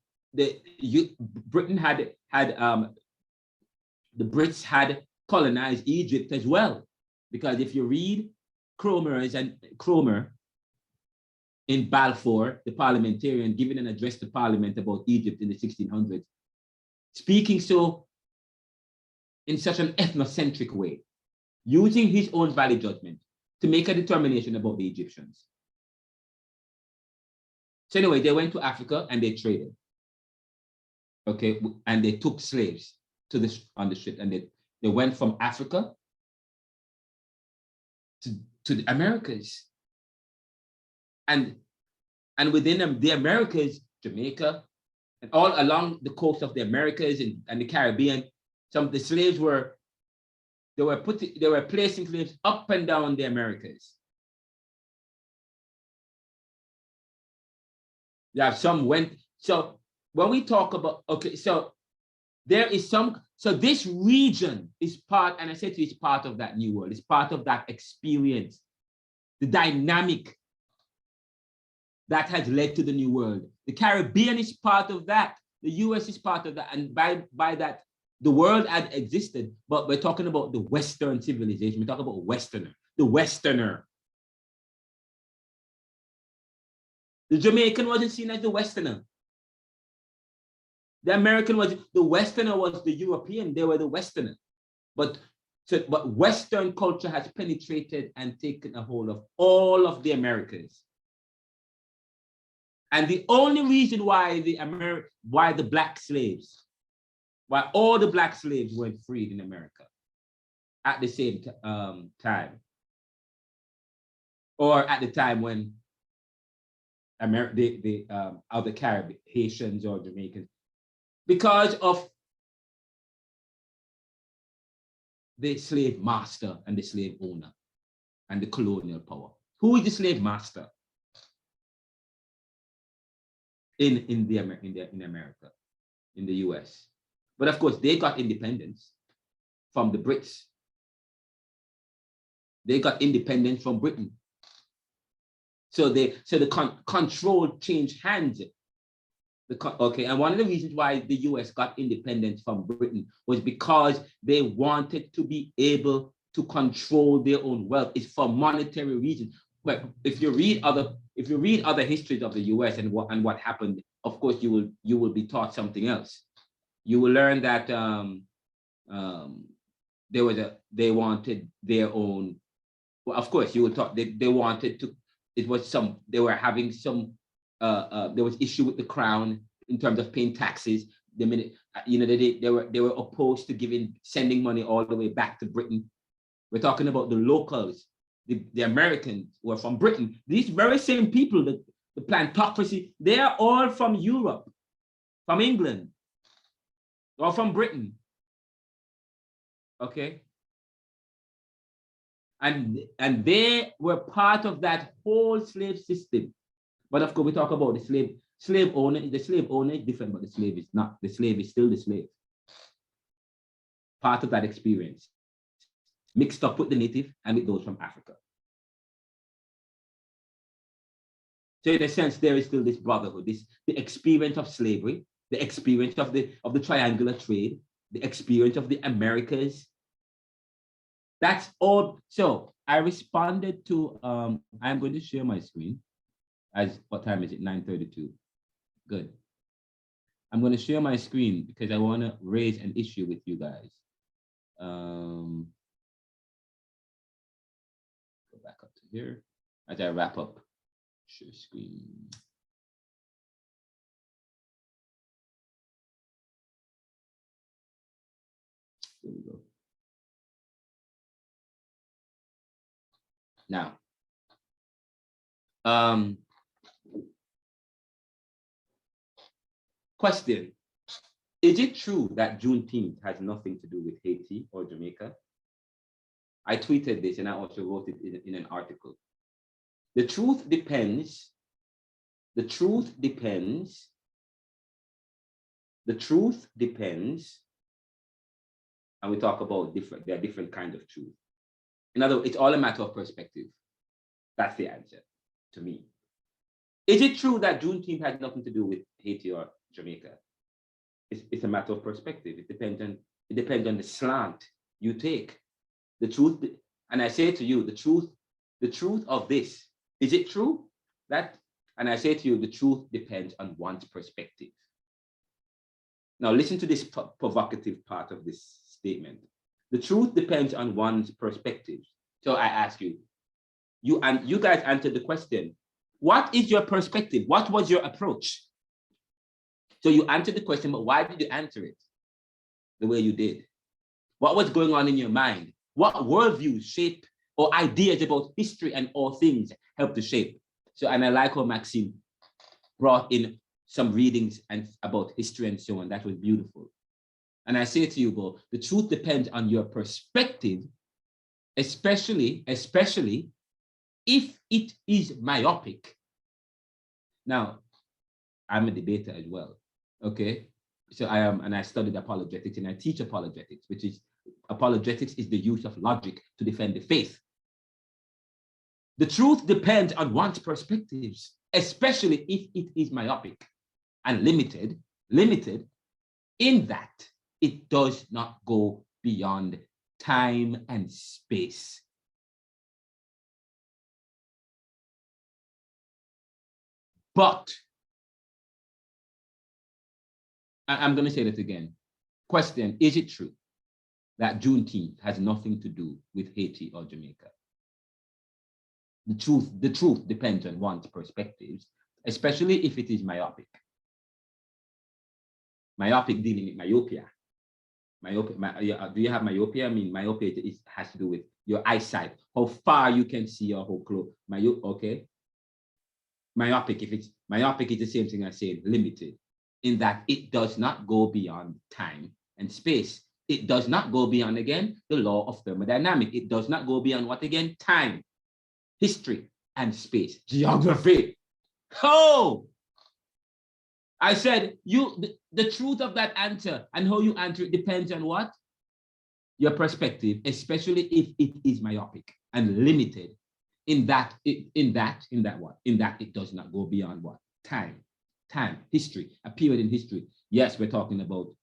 Britain the Brits had colonized Egypt as well, because if you read Cromer in Balfour, the parliamentarian, giving an address to Parliament about Egypt in the 1600s, speaking so in such an ethnocentric way, using his own value judgment to make a determination about the Egyptians. So anyway, they went to Africa and they traded. Okay, and they took slaves on the ship, and they went from Africa to the Americas. And within them, the Americas, Jamaica, and all along the coast of the Americas and the Caribbean, some of the slaves they were placing slaves up and down the Americas. Yeah, some went. So when we talk about, okay, so there is so this region is part, and I said to you, it's part of that new world. It's part of that experience, the dynamic that has led to the new world. The Caribbean is part of that. The US is part of that. And by that, the world had existed, but we're talking about the Western civilization. We talk about Westerner, the Westerner. The Jamaican wasn't seen as the Westerner. The American was, the Westerner was the European, they were the Westerner. But Western culture has penetrated and taken a hold of all of the Americas. And the only reason why the black slaves, why all the black slaves weren't freed in America at the same time, or at the time when the Caribbean, Haitians or Jamaicans, because of the slave master and the slave owner and the colonial power. Who is the slave master in America, in the US? But of course, they got independence from the Brits. They got independence from Britain. So the control changed hands. And one of the reasons why the US got independence from Britain was because they wanted to be able to control their own wealth. It's for monetary reasons. But if you read other histories of the US and what happened, of course you will be taught something else. You will learn that they wanted their own. Well, of course, you will talk. They wanted to. It was some. They were having some. There was issue with the crown in terms of paying taxes. The minute they were opposed to sending money all the way back to Britain. We're talking about the locals, the Americans who are from Britain. These very same people, the plantocracy, they are all from Europe, from England, or from Britain. Okay. And they were part of that whole slave system. But of course, we talk about the slave owner. The slave owner is different, but the slave is not. The slave is still the slave. Part of that experience, mixed up with the native and with those from Africa. So in a sense, there is still this brotherhood, the experience of slavery, the experience of the triangular trade, the experience of the Americas. That's all. So I responded to, I'm going to share my screen. What time is it? 9:32. Good. I'm going to share my screen because I want to raise an issue with you guys. Go back up to here as I wrap up. Share screen. There we go. Now, question, is it true that Juneteenth has nothing to do with Haiti or Jamaica? I tweeted this and I also wrote it in an article. The truth depends. The truth depends. The truth depends. And we talk about there are different kinds of truth. In other words, it's all a matter of perspective. That's the answer to me. Is it true that Juneteenth has nothing to do with Haiti or Jamaica? It's a matter of perspective. It depends on the slant you take. The truth, and I say to you, the truth of this, is it true? And I say to you, the truth depends on one's perspective. Now listen to this provocative part of this statement. The truth depends on one's perspective. So I ask you, you guys answered the question, what is your perspective? What was your approach? So you answered the question, but why did you answer it the way you did? What was going on in your mind? What worldviews, shape, or ideas about history and all things helped to shape? So, and I like how Maxine brought in some readings and about history and so on. That was beautiful. And I say to you, Bo, the truth depends on your perspective, especially if it is myopic. Now, I'm a debater as well, okay? So I am, and I studied apologetics and I teach apologetics, which is, apologetics is the use of logic to defend the faith. The truth depends on one's perspectives, especially if it is myopic and limited, limited in that it does not go beyond time and space. But, I'm going to say that again. Question, is it true that Juneteenth has nothing to do with Haiti or Jamaica? The truth depends on one's perspectives, especially if it is myopic. Myopic dealing with myopia. Do you have myopia? I mean, myopia has to do with your eyesight, how far you can see or how close. Okay. Myopic, if it's myopic, is the same thing as saying limited, in that it does not go beyond time and space. It does not go beyond, again, the law of thermodynamics. It does not go beyond what, again? Time, history, and space. Geography. Oh! I said, the truth of that answer and how you answer it depends on what? Your perspective, especially if it is myopic and limited in that it does not go beyond what? Time, history, a period in history. Yes, we're talking about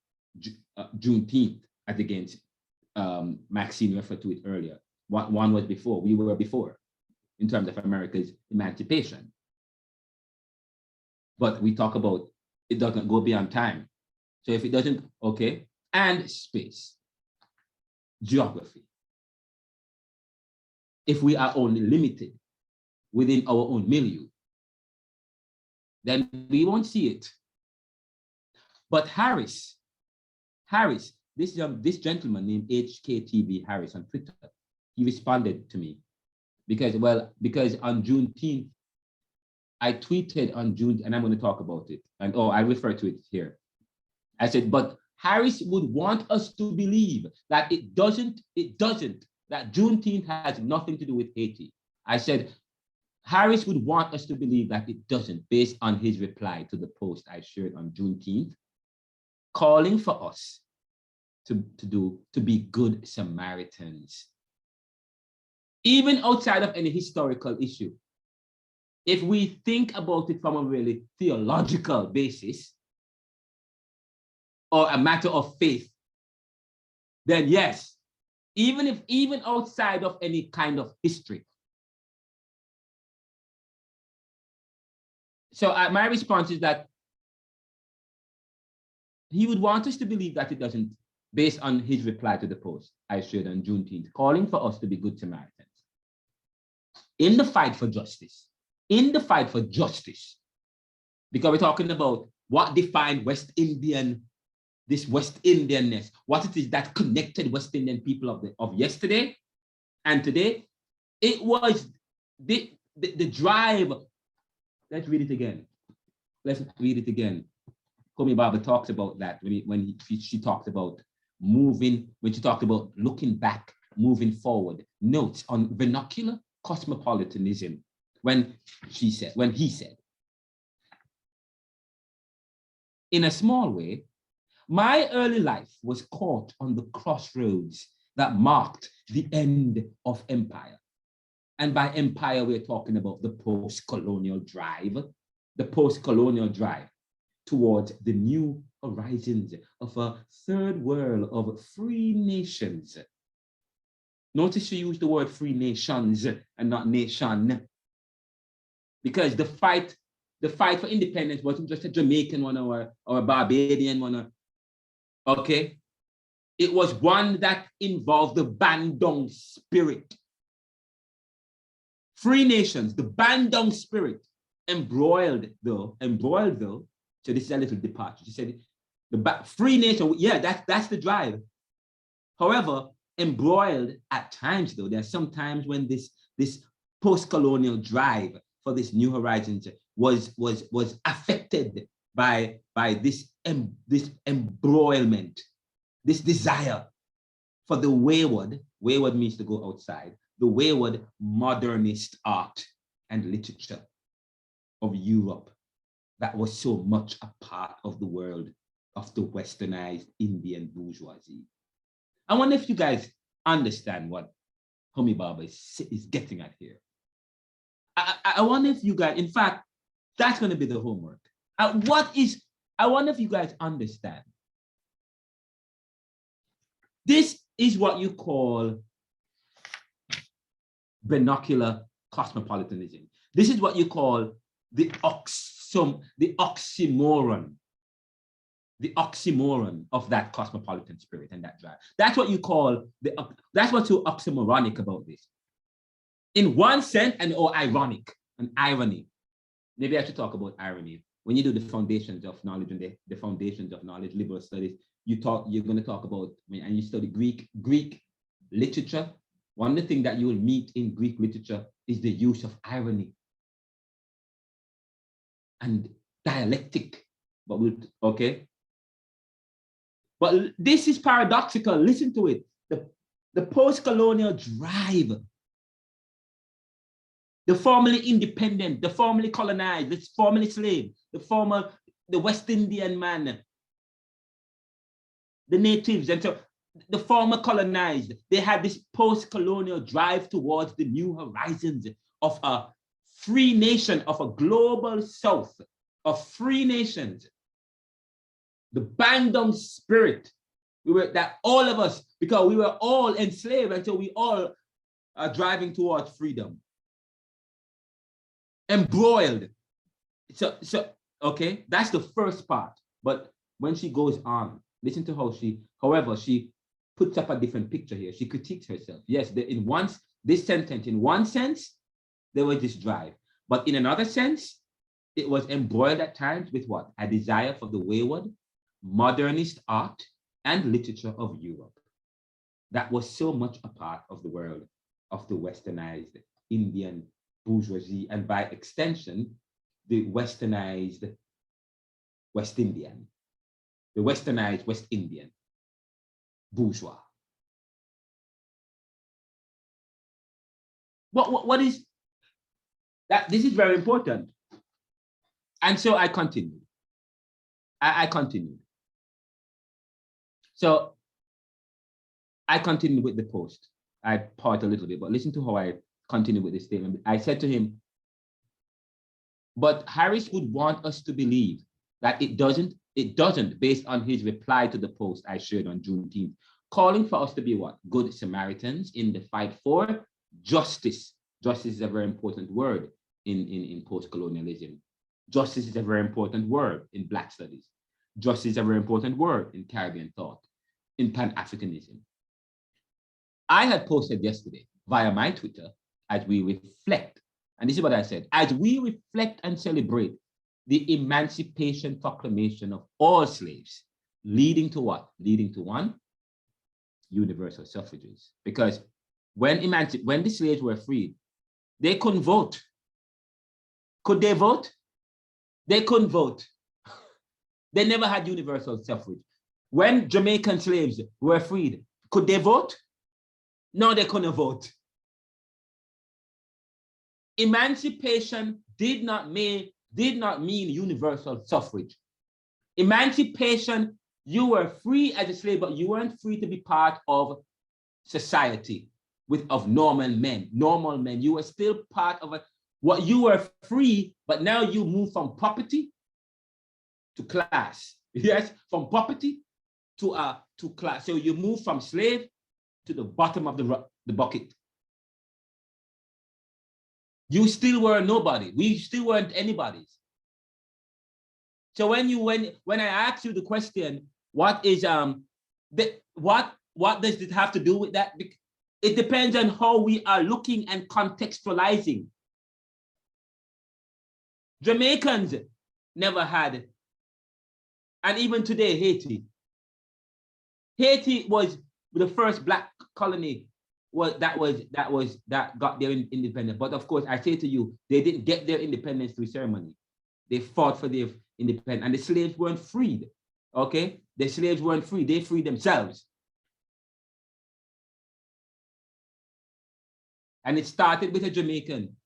Juneteenth, as against Maxine referred to it earlier. One was before, we were before, in terms of America's emancipation. But we talk about it doesn't go beyond time. So if it doesn't, okay, and space, geography. If we are only limited within our own milieu, then we won't see it. But Harris, this gentleman named HKTV Harris on Twitter, he responded to me because on Juneteenth, I tweeted on June, and I'm going to talk about it. And I refer to it here. I said, but Harris would want us to believe that it doesn't, that Juneteenth has nothing to do with Haiti. I said, Harris would want us to believe that it doesn't, based on his reply to the post I shared on Juneteenth, calling for us to be good Samaritans. Even outside of any historical issue, if we think about it from a really theological basis or a matter of faith, then yes, even outside of any kind of history. So my response is that he would want us to believe that it doesn't, based on his reply to the post I shared on Juneteenth, calling for us to be good Samaritans. In the fight for justice, because we're talking about what defined West Indian, this West Indianness, what it is that connected West Indian people of yesterday and today. It was the drive. Let's read it again. Komi Baba talks about that when she talked about moving, when she talked about looking back, moving forward. Notes on vernacular cosmopolitanism. When he said, in a small way, my early life was caught on the crossroads that marked the end of empire. And by empire, we're talking about the post-colonial drive towards the new horizons of a third world of free nations. Notice she used the word free nations and not nation. Because the fight for independence wasn't just a Jamaican one or a Barbadian one. Okay? It was one that involved the Bandung spirit. Free nations, the Bandung spirit, embroiled though. So this is a little departure. She said, free nation, yeah, that's the drive. However, embroiled at times though, there are some times when this post-colonial drive for this new horizons was affected by this embroilment, this desire for the wayward means to go outside, the wayward modernist art and literature of Europe that was so much a part of the world of the westernized Indian bourgeoisie. I wonder if you guys understand what Homi Baba is getting at here. I wonder if you guys, in fact, that's going to be the homework. What is I wonder if you guys understand. This is what you call binocular cosmopolitanism. This is what you call the oxymoron of that cosmopolitan spirit and that drive. That's what you call that's what's so oxymoronic about this. In one sense, or ironic, an irony. Maybe I should talk about irony. When you do the foundations of knowledge and the foundations of knowledge, liberal studies, you're going to talk about, and you study Greek literature. One of the things that you will meet in Greek literature is the use of irony and dialectic. But But this is paradoxical. Listen to it. The post-colonial drive, the formerly independent, the formerly colonized, the formerly slave, the West Indian man, the natives, and so the former colonized, they had this post-colonial drive towards the new horizons of a free nation, of a global south, of free nations. The bang down spirit, that all of us, because we were all enslaved, and so we all are driving towards freedom. Embroiled. So okay, that's the first part. But when she goes on, listen to how however, she puts up a different picture here. She critiques herself. Yes, this sentence, in one sense, there was this drive. But in another sense, it was embroiled at times with what? A desire for the wayward, modernist art and literature of Europe. That was so much a part of the world of the westernized Indian bourgeoisie, and by extension, the westernized West Indian, the westernized West Indian bourgeois. What is that? This is very important. And so I continued. I continued. So I continued with the post. I paused a little bit, but listen to how I continued with this statement. I said to him, but Harris would want us to believe that it doesn't, based on his reply to the post I shared on Juneteenth, calling for us to be what? Good Samaritans in the fight for justice. Justice is a very important word in post-colonialism. Justice is a very important word in Black studies. Justice is a very important word in Caribbean thought, in Pan-Africanism. I had posted yesterday via my Twitter, as we reflect, and this is what I said, as we reflect and celebrate the Emancipation Proclamation of all slaves, leading to what? Leading to one, universal suffrages. Because when the slaves were freed, they couldn't vote. Could they vote? They couldn't vote. They never had universal suffrage. When Jamaican slaves were freed, could they vote? No, they couldn't vote. Emancipation did not mean universal suffrage. Emancipation, you were free as a slave, but you weren't free to be part of society of normal men. You were still part of what you were free, but now you move from property to class. Yes, from property to class. So you move from slave to the bottom of the bucket. You still were nobody. We still weren't anybody's. So when I asked you the question, what does it have to do with that? It depends on how we are looking and contextualizing. Jamaicans never had, and even today, Haiti was the first Black colony that got their independence. But of course, I say to you, they didn't get their independence through ceremony. They fought for their independence, and the slaves weren't freed. Okay, the slaves weren't free; they freed themselves. And it started with a Jamaican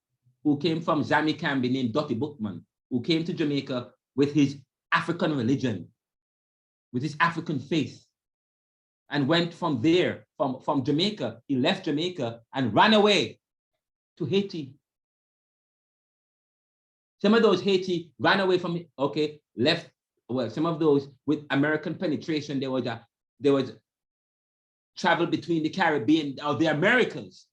who came from Zami-Cambi named Dottie Bookman, who came to Jamaica with his African religion, with his African faith, and went from there, from Jamaica. He left Jamaica and ran away to Haiti. Some of those Haiti ran away from, left well, some of those with American penetration, there was travel between the Caribbean or the Americas.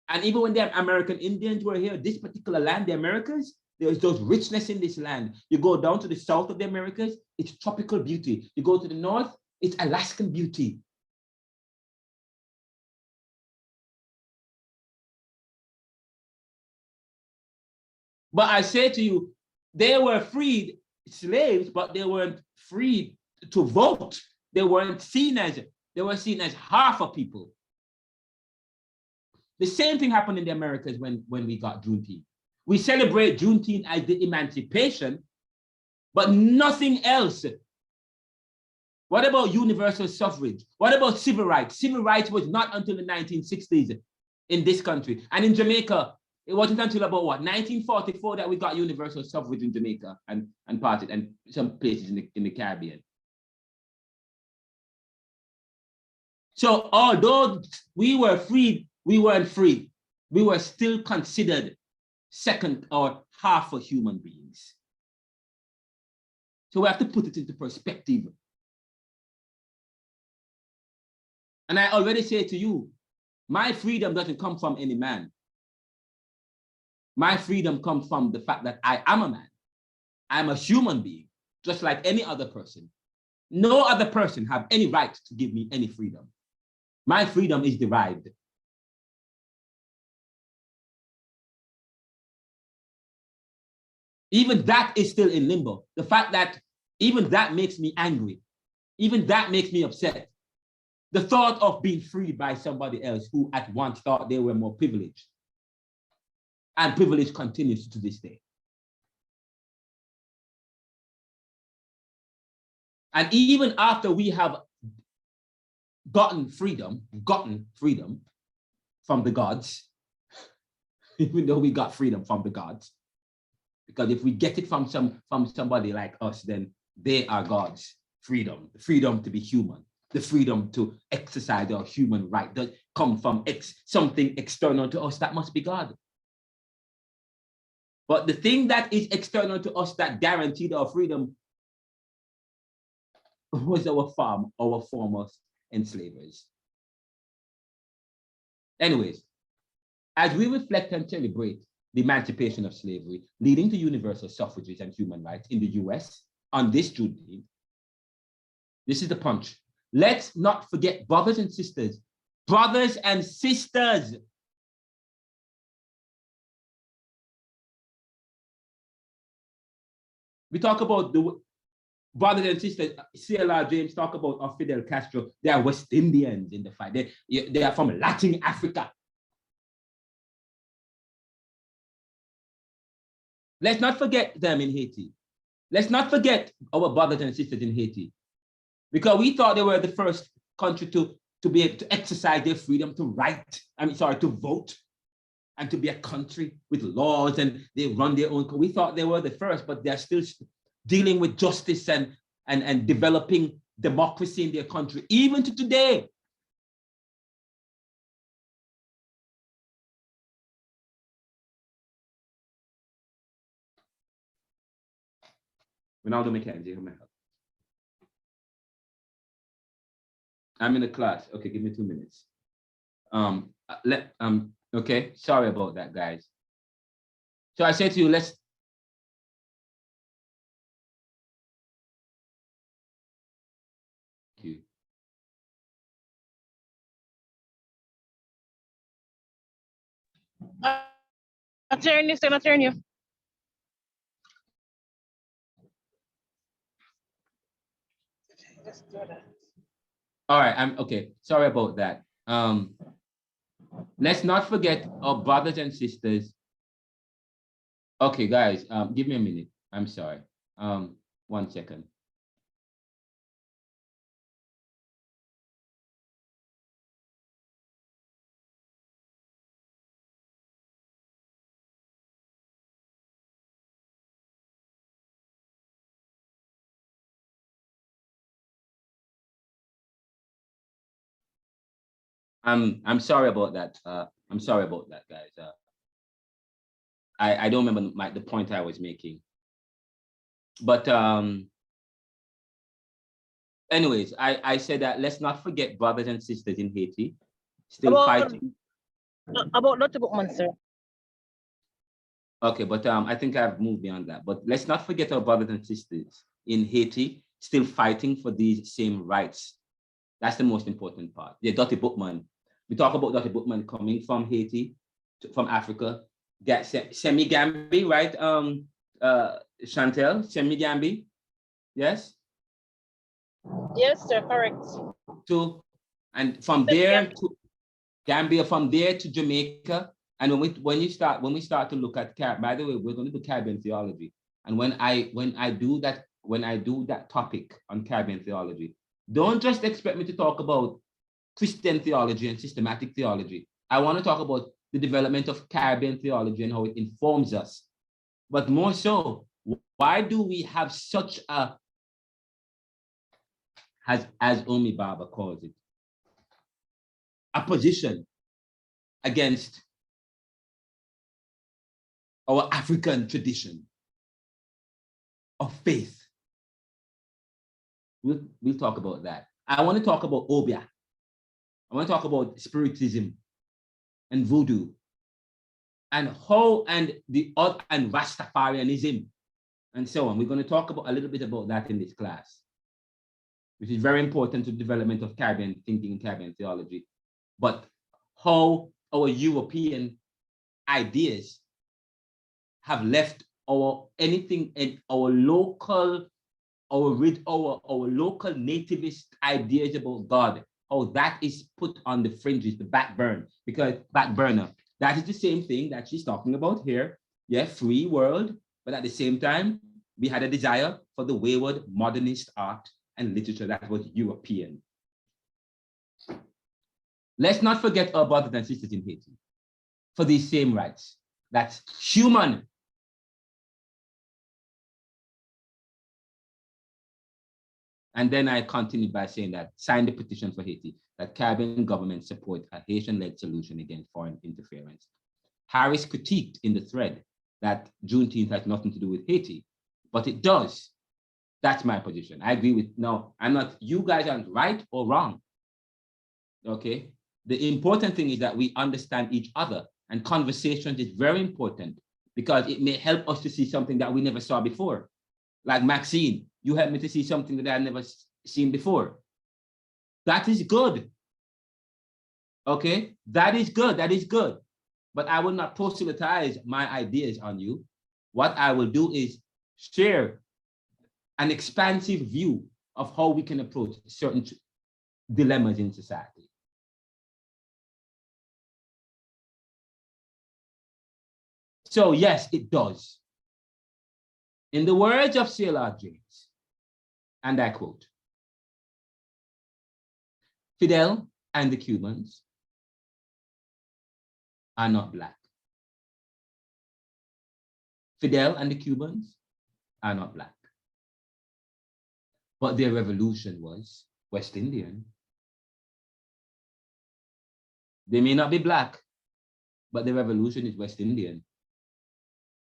And even when the American Indians were here, this particular land, the Americas, there was those richness in this land. You go down to the south of the Americas, it's tropical beauty. You go to the north, it's Alaskan beauty. But I say to you, they were freed slaves, but they weren't free to vote. They weren't seen as, they were seen as half a people. The same thing happened in the Americas when we got Juneteenth. We celebrate Juneteenth as the emancipation, but nothing else. What about universal suffrage? What about civil rights? Civil rights was not until the 1960s in this country. And in Jamaica, it wasn't until about what, 1944 that we got universal suffrage in Jamaica and parted and some places in the Caribbean. So although we were freed, we weren't free. We were still considered second or half of human beings. So we have to put it into perspective. And I already say to you, my freedom doesn't come from any man. My freedom comes from the fact that I am a man. I'm a human being, just like any other person. No other person have any right to give me any freedom. My freedom is derived. Even that is still in limbo. The fact that even that makes me angry. Even that makes me upset. The thought of being freed by somebody else who at once thought they were more privileged. And privilege continues to this day. And even after we have gotten freedom from the gods, even though we got freedom from the gods, because if we get it from somebody like us, then they are God's freedom, the freedom to be human, the freedom to exercise our human right that come from something external to us, that must be God. But the thing that is external to us that guaranteed our freedom was our former enslavers. Anyways, as we reflect and celebrate the emancipation of slavery, leading to universal suffrages and human rights in the US on this Juneteenth, this is the punch. Let's not forget, brothers and sisters, we talk about the brothers and sisters. CLR James talk about Fidel Castro. They are West Indians in the fight. They are from Latin Africa. Let's not forget them in Haiti. Let's not forget our brothers and sisters in Haiti, because we thought they were the first country to be able to exercise their freedom to vote, and to be a country with laws, and they run their own. We thought they were the first, but they're still dealing with justice and developing democracy in their country, even to today. Renaldo Mckenzie, who may help? I'm in a class. Okay, give me 2 minutes. Okay, sorry about that, guys. So I said to you, let's. Thank you. Not hearing you. All right, I'm okay. Sorry about that. Let's not forget our brothers and sisters. Okay, guys, give me a minute. I'm sorry. 1 second. I'm sorry about that. I'm sorry about that, guys. I don't remember the point I was making, but anyways, I said that let's not forget brothers and sisters in Haiti still fighting. About Dr. Bookman, sir. Okay, but I think I've moved beyond that. But let's not forget our brothers and sisters in Haiti still fighting for these same rights. That's the most important part. Yeah, Dr. Bookman. We talk about Dr. Bookman coming from Haiti, from Africa. Semi-Gambi, right? Chantel, Semi-Gambi. Yes? Yes, sir, correct. And from there to Gambia, from there to Jamaica. And when we start to look at by the way, we're going to do Caribbean theology. And when I do that topic on Caribbean theology, don't just expect me to talk about Christian theology and systematic theology. I want to talk about the development of Caribbean theology and how it informs us. But more so, why do we have such a, as Omi Baba calls it, a position against our African tradition of faith? We'll talk about that. I want to talk about Obia. I want to talk about spiritism and voodoo and and Rastafarianism and so on. We're going to talk about a little bit about that in this class, which is very important to the development of Caribbean thinking and Caribbean theology. But how our European ideas have left our local nativist ideas about God, how that is put on the fringes, the back burner. That is the same thing that she's talking about here. Yeah, free world, but at the same time, we had a desire for the wayward modernist art and literature that was European. Let's not forget our brothers and sisters in Haiti for these same rights. That's human. And then I continued by saying that sign the petition for Haiti, that Caribbean government support a Haitian-led solution against foreign interference. Harris critiqued in the thread that Juneteenth has nothing to do with Haiti, but it does. That's my position. I agree with, no, I'm not, you guys aren't right or wrong. Okay? The important thing is that we understand each other, and conversations is very important because it may help us to see something that we never saw before. Like Maxine, you helped me to see something that I've never seen before. That is good. Okay, that is good, that is good. But I will not proselytize my ideas on you. What I will do is share an expansive view of how we can approach certain dilemmas in society. So yes, it does. In the words of C.L.R. James, and I quote, Fidel and the Cubans are not Black. Fidel and the Cubans are not Black. But their revolution was West Indian. They may not be Black, but the revolution is West Indian.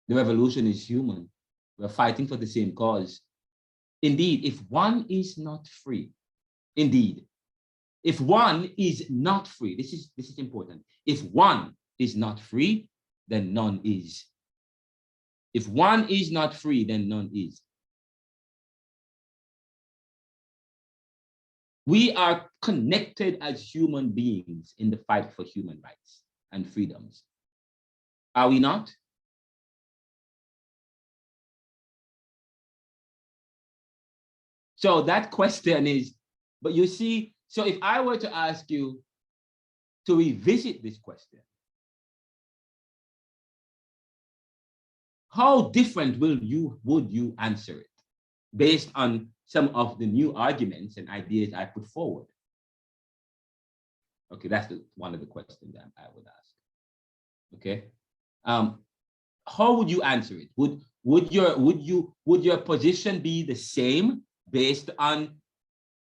The revolution is human. We're fighting for the same cause. Indeed, if one is not free, if one is not free, this is important. If one is not free, then none is. If one is not free, then none is. We are connected as human beings in the fight for human rights and freedoms. Are we not? So that question is, but you see, so if I were to ask you to revisit this question, how different would you answer it based on some of the new arguments and ideas I put forward? Okay, that's one of the questions that I would ask. Okay, how would you answer it? Would your position be the same based on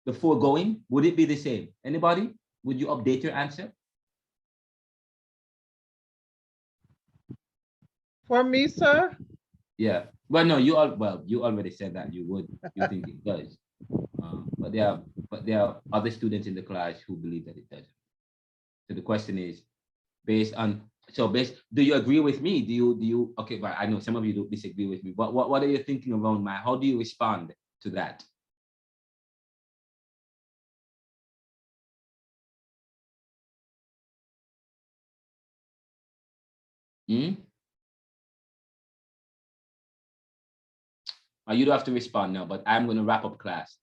the foregoing? Would it be the same? Anybody? Would you update your answer? For me, sir? Yeah. Well, no, you already said that you would. You think it does. But there are other students in the class who believe that it doesn't. So the question is, do you agree with me? Do you okay, but I know some of you don't disagree with me, but what are you thinking around how do you respond to that? You don't have to respond now, but I'm going to wrap up class.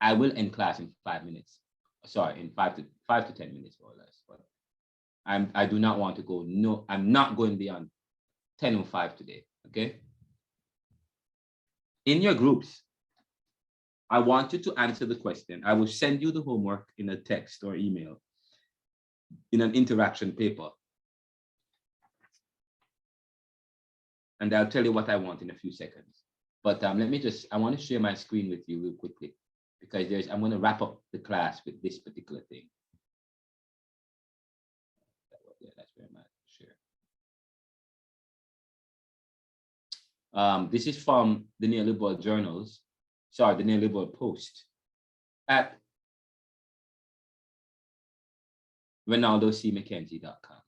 I will end class in 5 minutes. Sorry, in 5 to 10 minutes or less. But I do not want to go. No, I'm not going beyond 10:05 today. Okay. In your groups, I want you to answer the question. I will send you the homework in a text or email in an interaction paper. And I'll tell you what I want in a few seconds. But I want to share my screen with you real quickly because I'm going to wrap up the class with this particular thing. Yeah, that's very much sure. This is from the Neoliberal Journals, the Neoliberal Post at RenaldoMckenzie.com.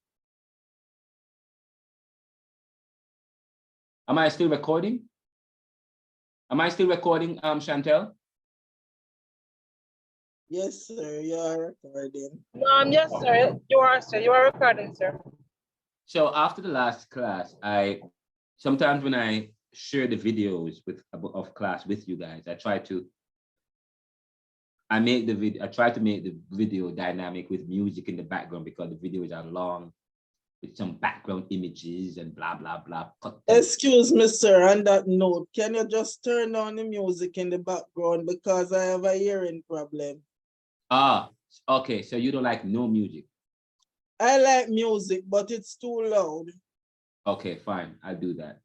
Am I still recording? Chantel? Yes, sir, you are recording. Yes, sir. You are recording, sir. So after the last class, sometimes when I share the videos of class with you guys, I try to make the video dynamic with music in the background because the videos are long with some background images and blah, blah, blah. Excuse me, sir, on that note, can you just turn on the music in the background because I have a hearing problem? Okay, so you don't like no music? I like music, but it's too loud. Okay, fine, I'll do that.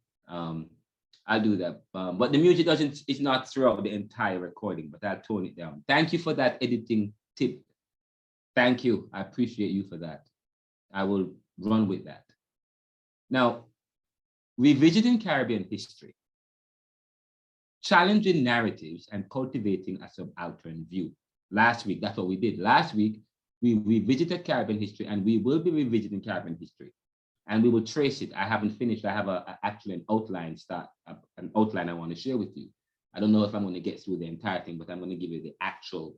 But the music it's not throughout the entire recording, but I'll tone it down. Thank you for that editing tip. Thank you, I appreciate you for that. I will run with that. Now, revisiting Caribbean history, challenging narratives and cultivating a subaltern view. Last week, that's what we did. Last week, we revisited Caribbean history and we will be revisiting Caribbean history and we will trace it. I haven't finished. I have actually an outline I want to share with you. I don't know if I'm going to get through the entire thing, but I'm going to give you the actual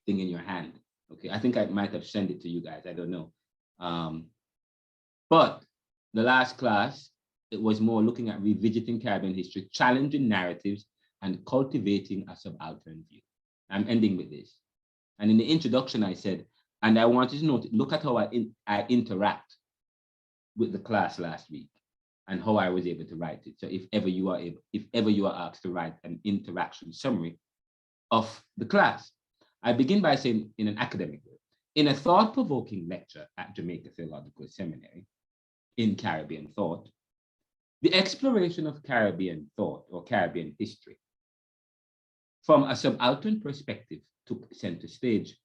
thing in your hand. Okay, I think I might have sent it to you guys. I don't know. But the last class, it was more looking at revisiting Caribbean history, challenging narratives, and cultivating a subaltern view. I'm ending with this. And in the introduction, I said, and I wanted to note, look at how I interact with the class last week and how I was able to write it. So if ever you are asked to write an interaction summary of the class, I begin by saying in an academic way, in a thought-provoking lecture at Jamaica Theological Seminary in Caribbean thought, the exploration of Caribbean thought or Caribbean history from a subaltern perspective took center stage.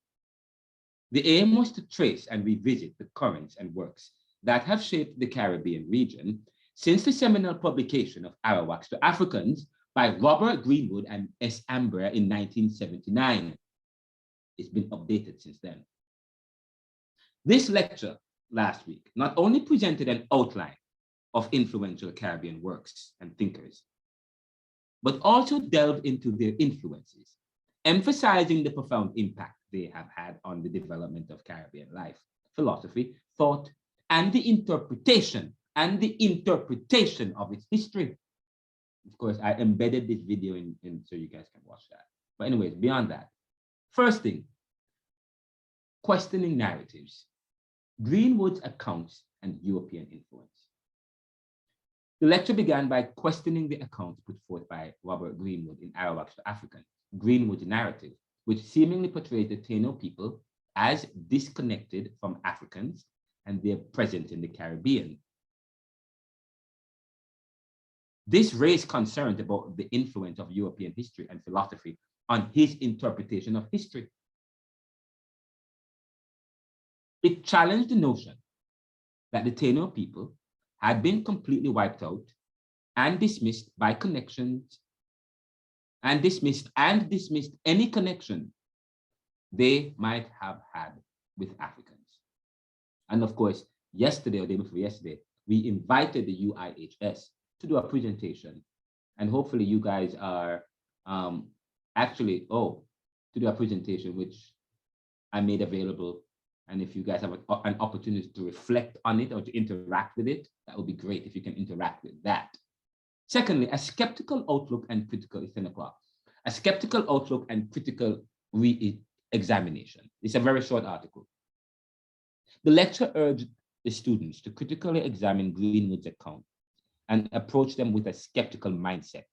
The aim was to trace and revisit the currents and works that have shaped the Caribbean region since the seminal publication of Arawaks to Africans by Robert Greenwood and S. Amber in 1979. It's been updated since then. This lecture last week not only presented an outline of influential Caribbean works and thinkers, but also delved into their influences, emphasizing the profound impact they have had on the development of Caribbean life, philosophy, thought, and the interpretation of its history. Of course, I embedded this video in so you guys can watch that. But anyways, beyond that, first thing, questioning narratives, Greenwood's accounts and European influence. The lecture began by questioning the accounts put forth by Robert Greenwood in Arawaks to Africans, Greenwood's narrative, which seemingly portrayed the Taino people as disconnected from Africans and their presence in the Caribbean. This raised concerns about the influence of European history and philosophy on his interpretation of history. It challenged the notion that the Taino people had been completely wiped out and dismissed by connections and dismissed any connection they might have had with Africans. And of course, yesterday or the day before yesterday, we invited the UIHS to do a presentation. And hopefully you guys are to do a presentation, which I made available. And if you guys have an opportunity to reflect on it or to interact with it, that would be great if you can interact with that. Secondly, a skeptical outlook and critical, it's 10 o'clock. A skeptical outlook and critical re-examination. It's a very short article. The lecture urged the students to critically examine Greenwood's account and approach them with a skeptical mindset.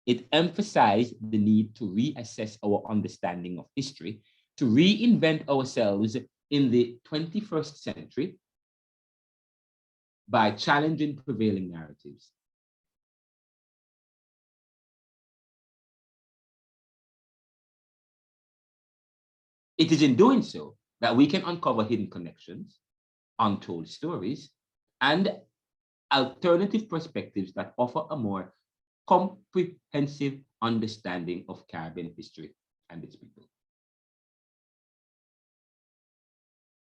It emphasized the need to reassess our understanding of history, to reinvent ourselves in the 21st century by challenging prevailing narratives. It is in doing so that we can uncover hidden connections, untold stories, and alternative perspectives that offer a more comprehensive understanding of Caribbean history and its people.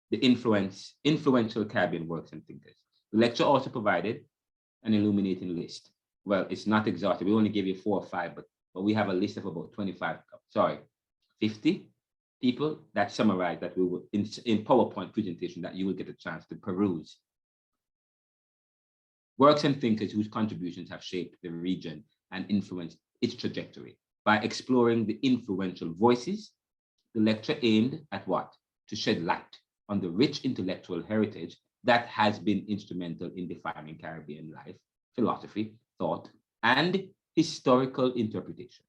The influential Caribbean works and thinkers. The lecture also provided an illuminating list. Well, it's not exhaustive. We only gave you 4 or 5, but we have a list of about 50 people that summarize that we will in PowerPoint presentation that you will get a chance to peruse. Works and thinkers whose contributions have shaped the region and influenced its trajectory. By exploring the influential voices, the lecture aimed at what? To shed light on the rich intellectual heritage that has been instrumental in defining Caribbean life, philosophy, thought, and historical interpretation.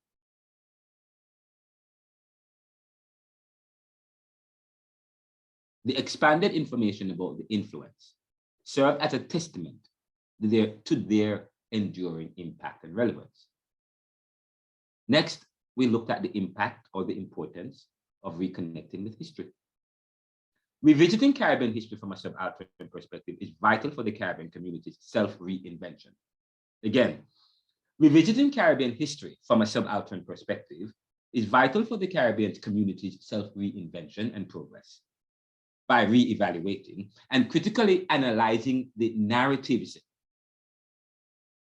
The expanded information about the influence served as a testament to their enduring impact and relevance. Next, we looked at the impact or the importance of reconnecting with history. Revisiting Caribbean history from a subaltern perspective is vital for the Caribbean community's self-reinvention. Again, revisiting Caribbean history from a subaltern perspective is vital for the Caribbean community's self-reinvention and progress. By re-evaluating and critically analyzing the narratives,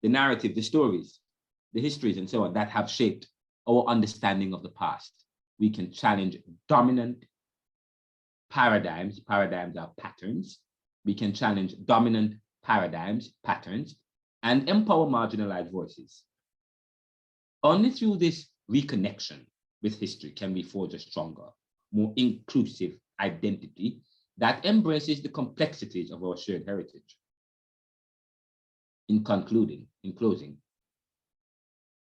the stories, the histories, and so on that have shaped our understanding of the past, we can challenge dominant paradigms. Paradigms are patterns. We can challenge dominant paradigms, patterns, and empower marginalized voices. Only through this reconnection with history can we forge a stronger, more inclusive identity that embraces the complexities of our shared heritage. In closing,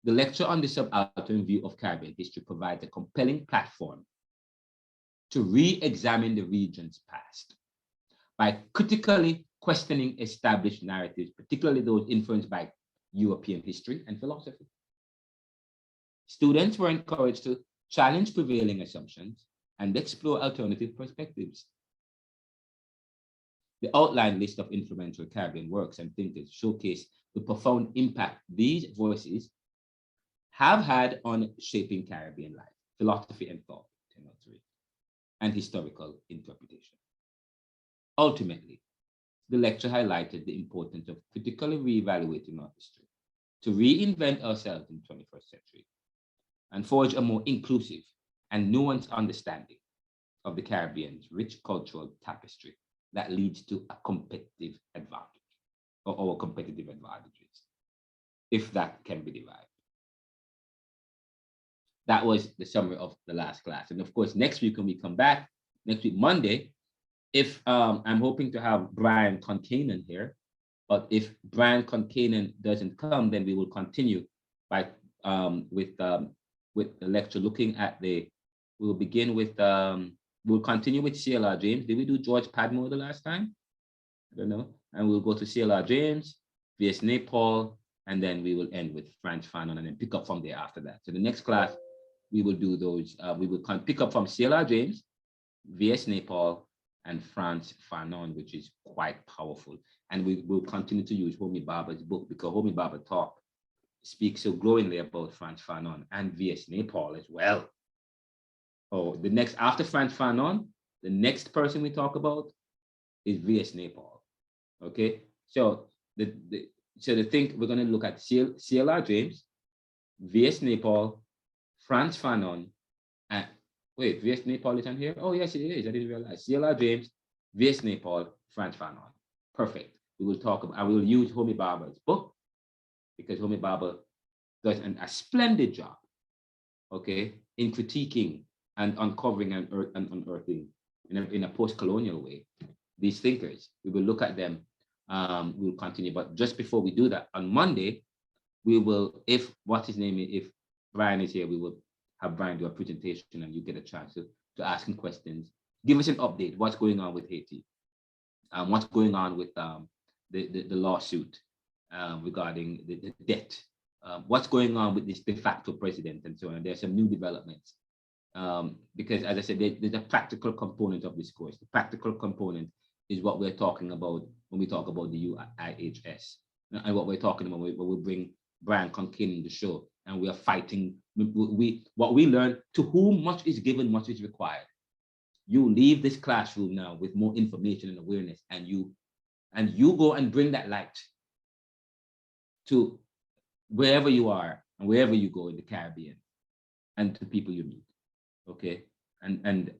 the lecture on the subaltern view of Caribbean history provides a compelling platform to re-examine the region's past by critically questioning established narratives, particularly those influenced by European history and philosophy. Students were encouraged to challenge prevailing assumptions and explore alternative perspectives. The outline list of influential Caribbean works and thinkers showcase the profound impact these voices have had on shaping Caribbean life, philosophy and thought, 1003, and historical interpretation. Ultimately, the lecture highlighted the importance of critically reevaluating our history to reinvent ourselves in the 21st century and forge a more inclusive and nuanced understanding of the Caribbean's rich cultural tapestry that leads to a competitive advantage, or our competitive advantages, if that can be derived. That was the summary of the last class. And of course, next week when we come back, next week, Monday, if I'm hoping to have Brian Concanen here, but if Brian Concanen doesn't come, then we will continue by with the lecture looking at we'll begin with, we'll continue with CLR James. Did we do George Padmore the last time? I don't know. And we'll go to CLR James, V.S. Naipaul, and then we will end with Franz Fanon and then pick up from there after that. So the next class, we will do those, we will pick up from CLR James, V.S. Naipaul, and Franz Fanon, which is quite powerful. And we will continue to use Homi Bhabha's book because Homi Bhabha taught speaks so glowingly about Frantz Fanon and V.S. Naipaul as well. Oh, the next, after Frantz Fanon, the next person we talk about is V.S. Naipaul. Okay, so the thing we're going to look at C.L.R. James, V.S. Naipaul, Frantz Fanon, and wait, V.S. Naipaul is on here? Oh, yes, it is. I didn't realize. C.L.R. James, V.S. Naipaul, Frantz Fanon. Perfect. We will talk about, I will use Homi Bhabha's book because Homi Bhabha does a splendid job, okay, in critiquing and uncovering and unearthing in a post-colonial way these thinkers. We will look at them. We'll continue, but just before we do that, on Monday, we will, if Brian is here, we will have Brian do a presentation and you get a chance to ask him questions. Give us an update. What's going on with Haiti? What's going on with the lawsuit regarding the debt? What's going on with this de facto president and so on? There's some new developments. Because as I said, there's a practical component of this course. The practical component is what we're talking about when we talk about the UIHS. And what we're talking about when we bring Brian Conkin in the show, and we are fighting. What we learn, to whom much is given, much is required. You leave this classroom now with more information and awareness, and you go and bring that light to wherever you are and wherever you go in the Caribbean, and to people you meet. Okay, and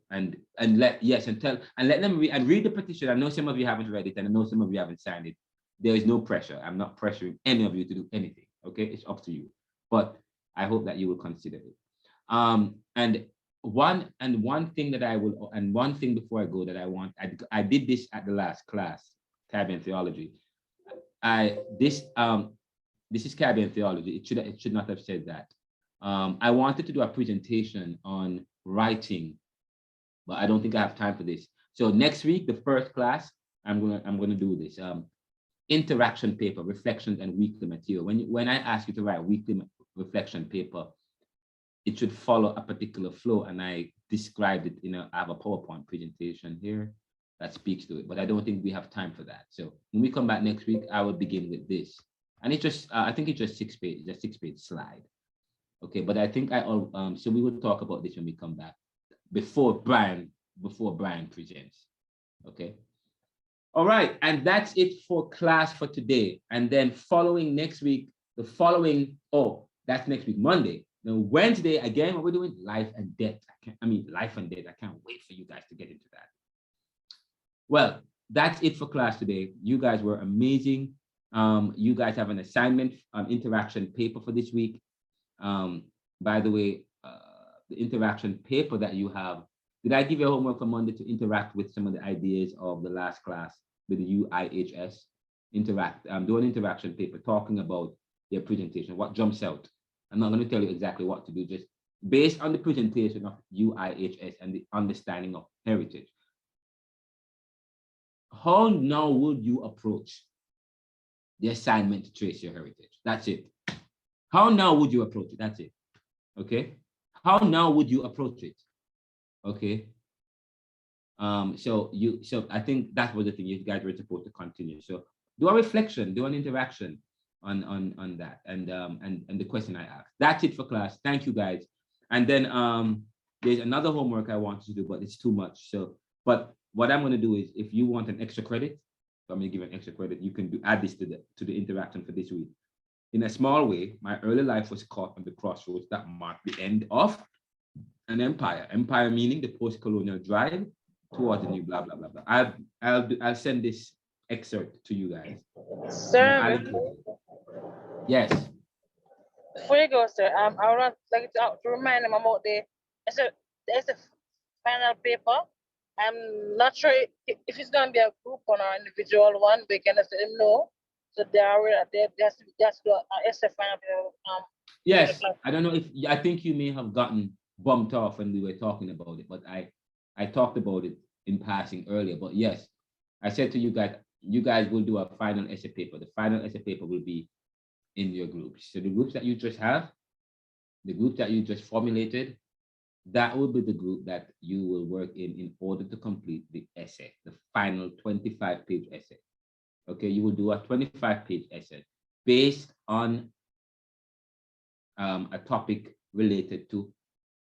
let them read the petition. I know some of you haven't read it, and I know some of you haven't signed it. There is no pressure. I'm not pressuring any of you to do anything. Okay, it's up to you. But I hope that you will consider it. And one thing before I go that I want, I did this at the last class, Caribbean theology. This is Caribbean theology. It should not have said that. I wanted to do a presentation on writing, but I don't think I have time for this. So next week, the first class, I'm gonna do this. Interaction paper, reflections and weekly material. When I ask you to write a weekly reflection paper, it should follow a particular flow, and I described it I have a PowerPoint presentation here that speaks to it, but I don't think we have time for that. So when we come back next week, I will begin with this. And it just, I think it's just 6 pages, a 6-page slide. Okay, but I think so we will talk about this when we come back before Brian presents. Okay. All right, and that's it for class for today. And then following next week, that's next week, Monday. Then Wednesday, again, what we're doing, life and death. Life and death. I can't wait for you guys to get into that. Well, that's it for class today. You guys were amazing. You guys have an assignment, interaction paper for this week. By the way, the interaction paper that you have, did I give you homework for Monday to interact with some of the ideas of the last class with the UIHS? Do an interaction paper talking about their presentation, what jumps out. I'm not going to tell you exactly what to do, just based on the presentation of UIHS and the understanding of heritage. How now would you approach the assignment to trace your heritage? That's it. How now would you approach it? That's it. Okay. How now would you approach it? Okay. So I think that was the thing you guys were supposed to continue. So do a reflection, do an interaction on that, and the question I asked. That's it for class. Thank you guys. And then there's another homework I want you to do, but it's too much. So, but what I'm going to do is, if you want an extra credit, so I'm going to give an extra credit, you can add this to the interaction for this week. In a small way, my early life was caught on the crossroads that marked the end of an empire. Empire meaning the post-colonial drive towards the new blah, blah, blah, blah. I'll send this excerpt to you guys. Sir, Yes. before you go, sir, I would like to remind them about there's a final paper. I'm not sure if it's going to be a group or an individual one. We can let them know. So they has to do a final paper. Yes, I don't know I think you may have gotten bumped off when we were talking about it, but I talked about it in passing earlier. But yes, I said to you guys will do a final essay paper. The final essay paper will be in your groups. So the groups that you just have, the group that you just formulated, that will be the group that you will work in order to complete the essay, the final 25-page essay. Okay, you will do a 25-page essay based on a topic related to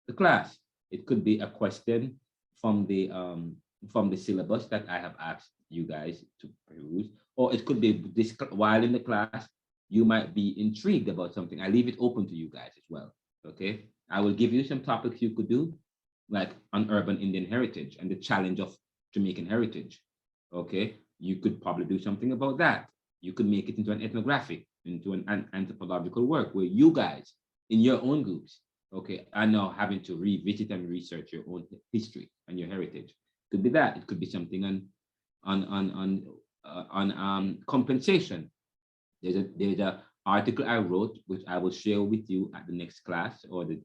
the class. It could be a question from the syllabus that I have asked you guys to peruse, or it could be this while in the class, you might be intrigued about something. I leave it open to you guys as well. Okay, I will give you some topics you could do, like on urban Indian heritage and the challenge of Jamaican heritage. Okay, you could probably do something about that. You could make it into an ethnographic, into an anthropological work where you guys in your own groups, okay, are now having to revisit and research your own history and your heritage. Could be that. It could be something on compensation. There's a article I wrote, which I will share with you at the next class, or the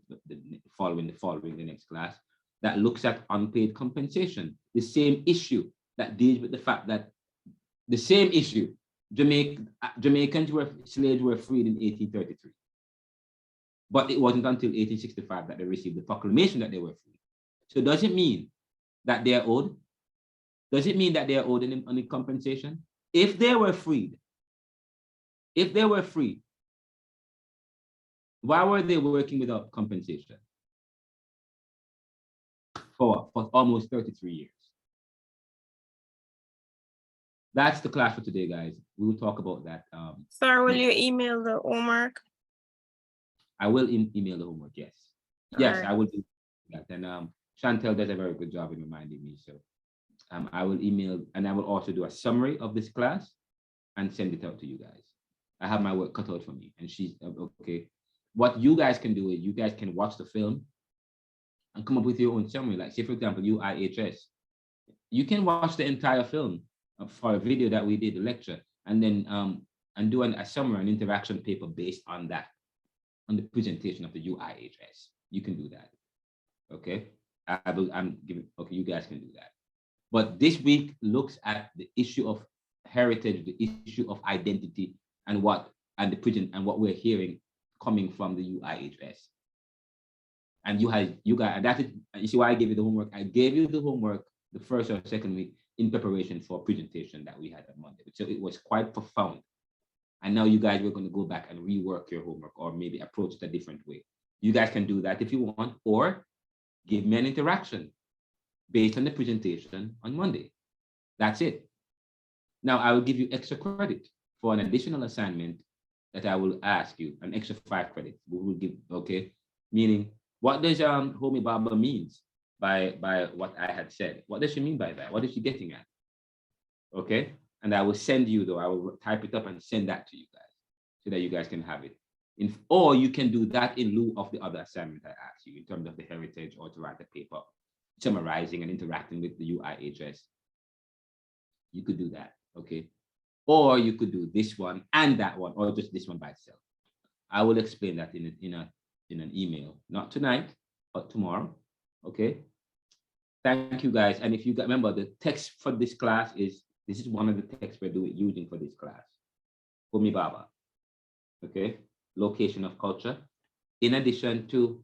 following the next class, that looks at unpaid compensation. The same issue that deals with the fact that the same issue, Jamaicans slaves were freed in 1833. But it wasn't until 1865 that they received the proclamation that they were free. So does it mean that they are owed? Does it mean that they are owed any compensation? If they were freed, why were they working without compensation for almost 33 years? That's the class for today, guys. We will talk about that. Sir, will you email the homework? I will email the homework, yes. Yes, right. I will do that. And Chantel does a very good job in reminding me. So I will email, and I will also do a summary of this class and send it out to you guys. I have my work cut out for me, and she's okay. What you guys can do is you guys can watch the film and come up with your own summary. Like, say, for example, UIHS. You can watch the entire film for a video that we did, a lecture, and then and do a summary, an interaction paper based on that, on the presentation of the UIHS. You can do that. Okay. I'm giving, okay, you guys can do that. But this week looks at the issue of heritage, the issue of identity, and what we're hearing coming from the UIHS. And you guys, and that is, you see why I gave you the homework. I gave you the homework the first or second week in preparation for a presentation that we had on Monday. So it was quite profound. And now you guys were going to go back and rework your homework, or maybe approach it a different way. You guys can do that if you want, or give me an interaction based on the presentation on Monday. That's it. Now I will give you extra credit for an additional assignment that I will ask you, an extra 5 credits. We will give, okay? Meaning, what does Homie Baba means by what I had said? What does she mean by that? What is she getting at? Okay? And I will send you, though, I will type it up and send that to you guys so that you guys can have it. Or you can do that in lieu of the other assignment I asked you in terms of the heritage, or to write a paper summarizing and interacting with the UIHS. You could do that, okay? Or you could do this one and that one, or just this one by itself. I will explain that in an email, not tonight, but tomorrow, okay? Thank you, guys. And if you remember, the text for this class is, this is one of the texts we're using for this class. Homie Baba, okay? Location of Culture. In addition to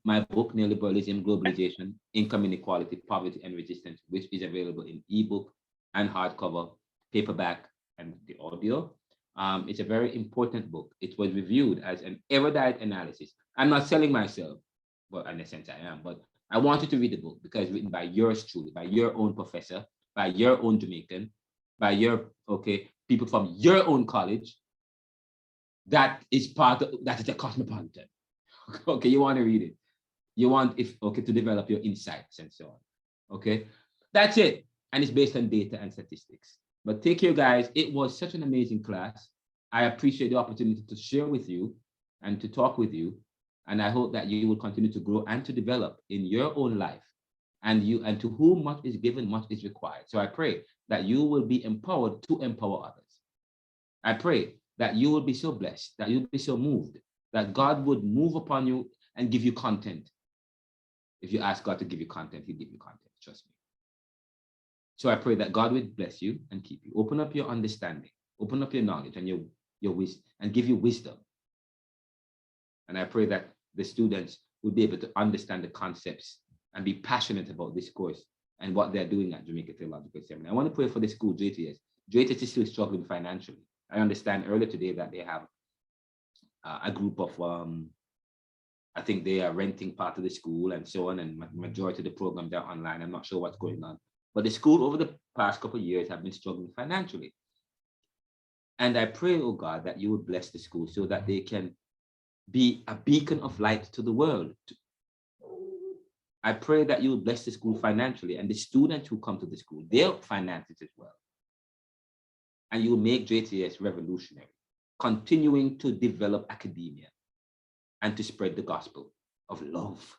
my book, Neoliberalism, Globalization, Income Inequality, Poverty and Resistance, which is available in ebook and hardcover, paperback, and the audio. It's a very important book. It was reviewed as an erudite analysis. I'm not selling myself, but in a sense I am, but I want you to read the book because it's written by yours truly, by your own professor, by your own Jamaican, by your, okay, people from your own college. That is a Cosmopolitan. Okay, you want to read it. You want, to develop your insights and so on. Okay, that's it. And it's based on data and statistics. But take care, guys. It was such an amazing class. I appreciate the opportunity to share with you and to talk with you. And I hope that you will continue to grow and to develop in your own life. And to whom much is given, much is required. So I pray that you will be empowered to empower others. I pray that you will be so blessed, that you'll be so moved, that God would move upon you and give you content. If you ask God to give you content, he'll give you content, trust me. So I pray that God will bless you and keep you. Open up your understanding, open up your knowledge and your wisdom, and give you wisdom. And I pray that the students will be able to understand the concepts and be passionate about this course and what they're doing at Jamaica Theological Seminary. I want to pray for the school, JTS. JTS is still struggling financially. I understand earlier today that they have a group of I think they are renting part of the school and so on, and majority of the programs are online. I'm not sure what's going on. But the school over the past couple of years have been struggling financially. And I pray, oh God, that you would bless the school so that they can be a beacon of light to the world. I pray that you will bless the school financially and the students who come to the school, their finances as well. And you will make JTS revolutionary, continuing to develop academia and to spread the gospel of love.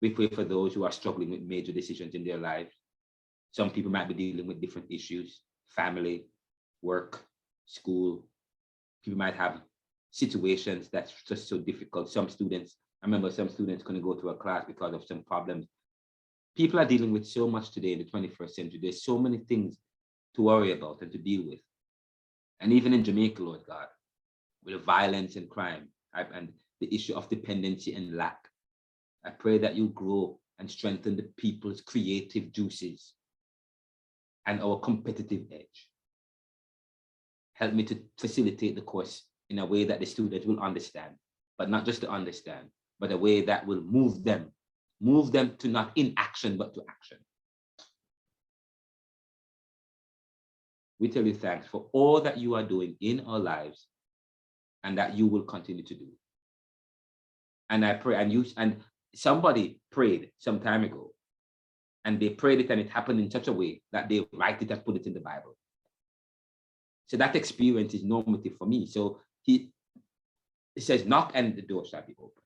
We pray for those who are struggling with major decisions in their lives. Some people might be dealing with different issues, family, work, school. People might have situations that's just so difficult. Some students, I remember some students couldn't go to a class because of some problems. People are dealing with so much today in the 21st century. There's so many things to worry about and to deal with. And even in Jamaica, Lord God, with violence and crime and the issue of dependency and lack, I pray that you grow and strengthen the people's creative juices and our competitive edge. Help me to facilitate the course in a way that the students will understand, but not just to understand, but a way that will move them to not inaction, but to action. We tell you thanks for all that you are doing in our lives and that you will continue to do. And I pray, and somebody prayed some time ago, and they prayed it and it happened in such a way that they write it and put it in the Bible. So that experience is normative for me. So he says, knock and the door shall be open.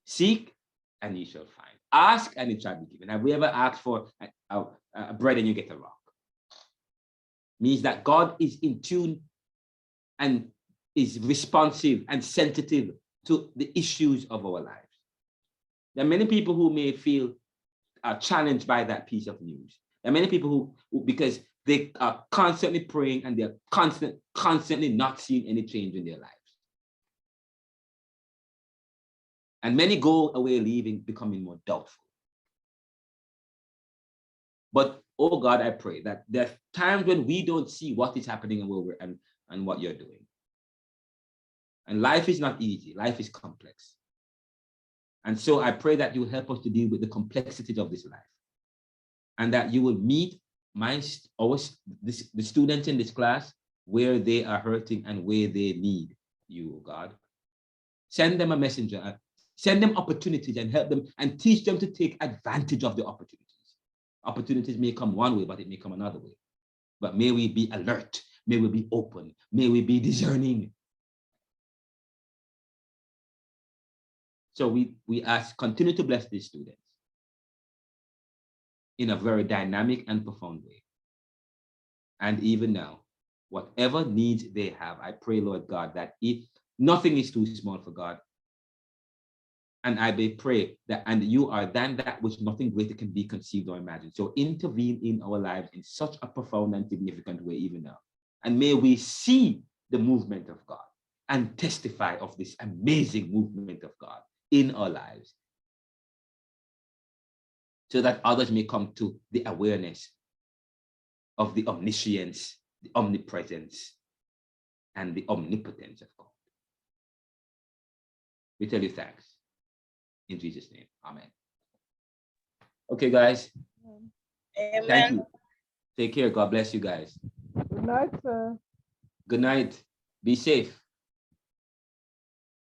Seek and ye shall find. Ask and it shall be given. Have we ever asked for a bread and you get a rock? Means that God is in tune and is responsive and sensitive to the issues of our lives. There are many people who may feel challenged by that piece of news. There are many people who because they are constantly praying and they're constantly not seeing any change in their lives. And many go away leaving, becoming more doubtful. But, oh God, I pray that there are times when we don't see what is happening and what you're doing. And life is not easy. Life is complex. And so I pray that you will help us to deal with the complexities of this life. And that you will meet the students in this class where they are hurting and where they need you, oh God. Send them a messenger. Send them opportunities and help them and teach them to take advantage of the opportunities. Opportunities may come one way, but it may come another way. But may we be alert. May we be open. May we be discerning. So we ask, continue to bless these students in a very dynamic and profound way. And even now, whatever needs they have, I pray, Lord God, that nothing is too small for God. And I may pray that, and you are than that which nothing greater can be conceived or imagined. So intervene in our lives in such a profound and significant way even now. And may we see the movement of God and testify of this amazing movement of God in our lives, so that others may come to the awareness of the omniscience, the omnipresence, and the omnipotence of God. We tell you thanks. In Jesus' name, amen. Okay, guys. Amen. Thank you. Take care. God bless you guys. Good night, sir. Good night. Be safe.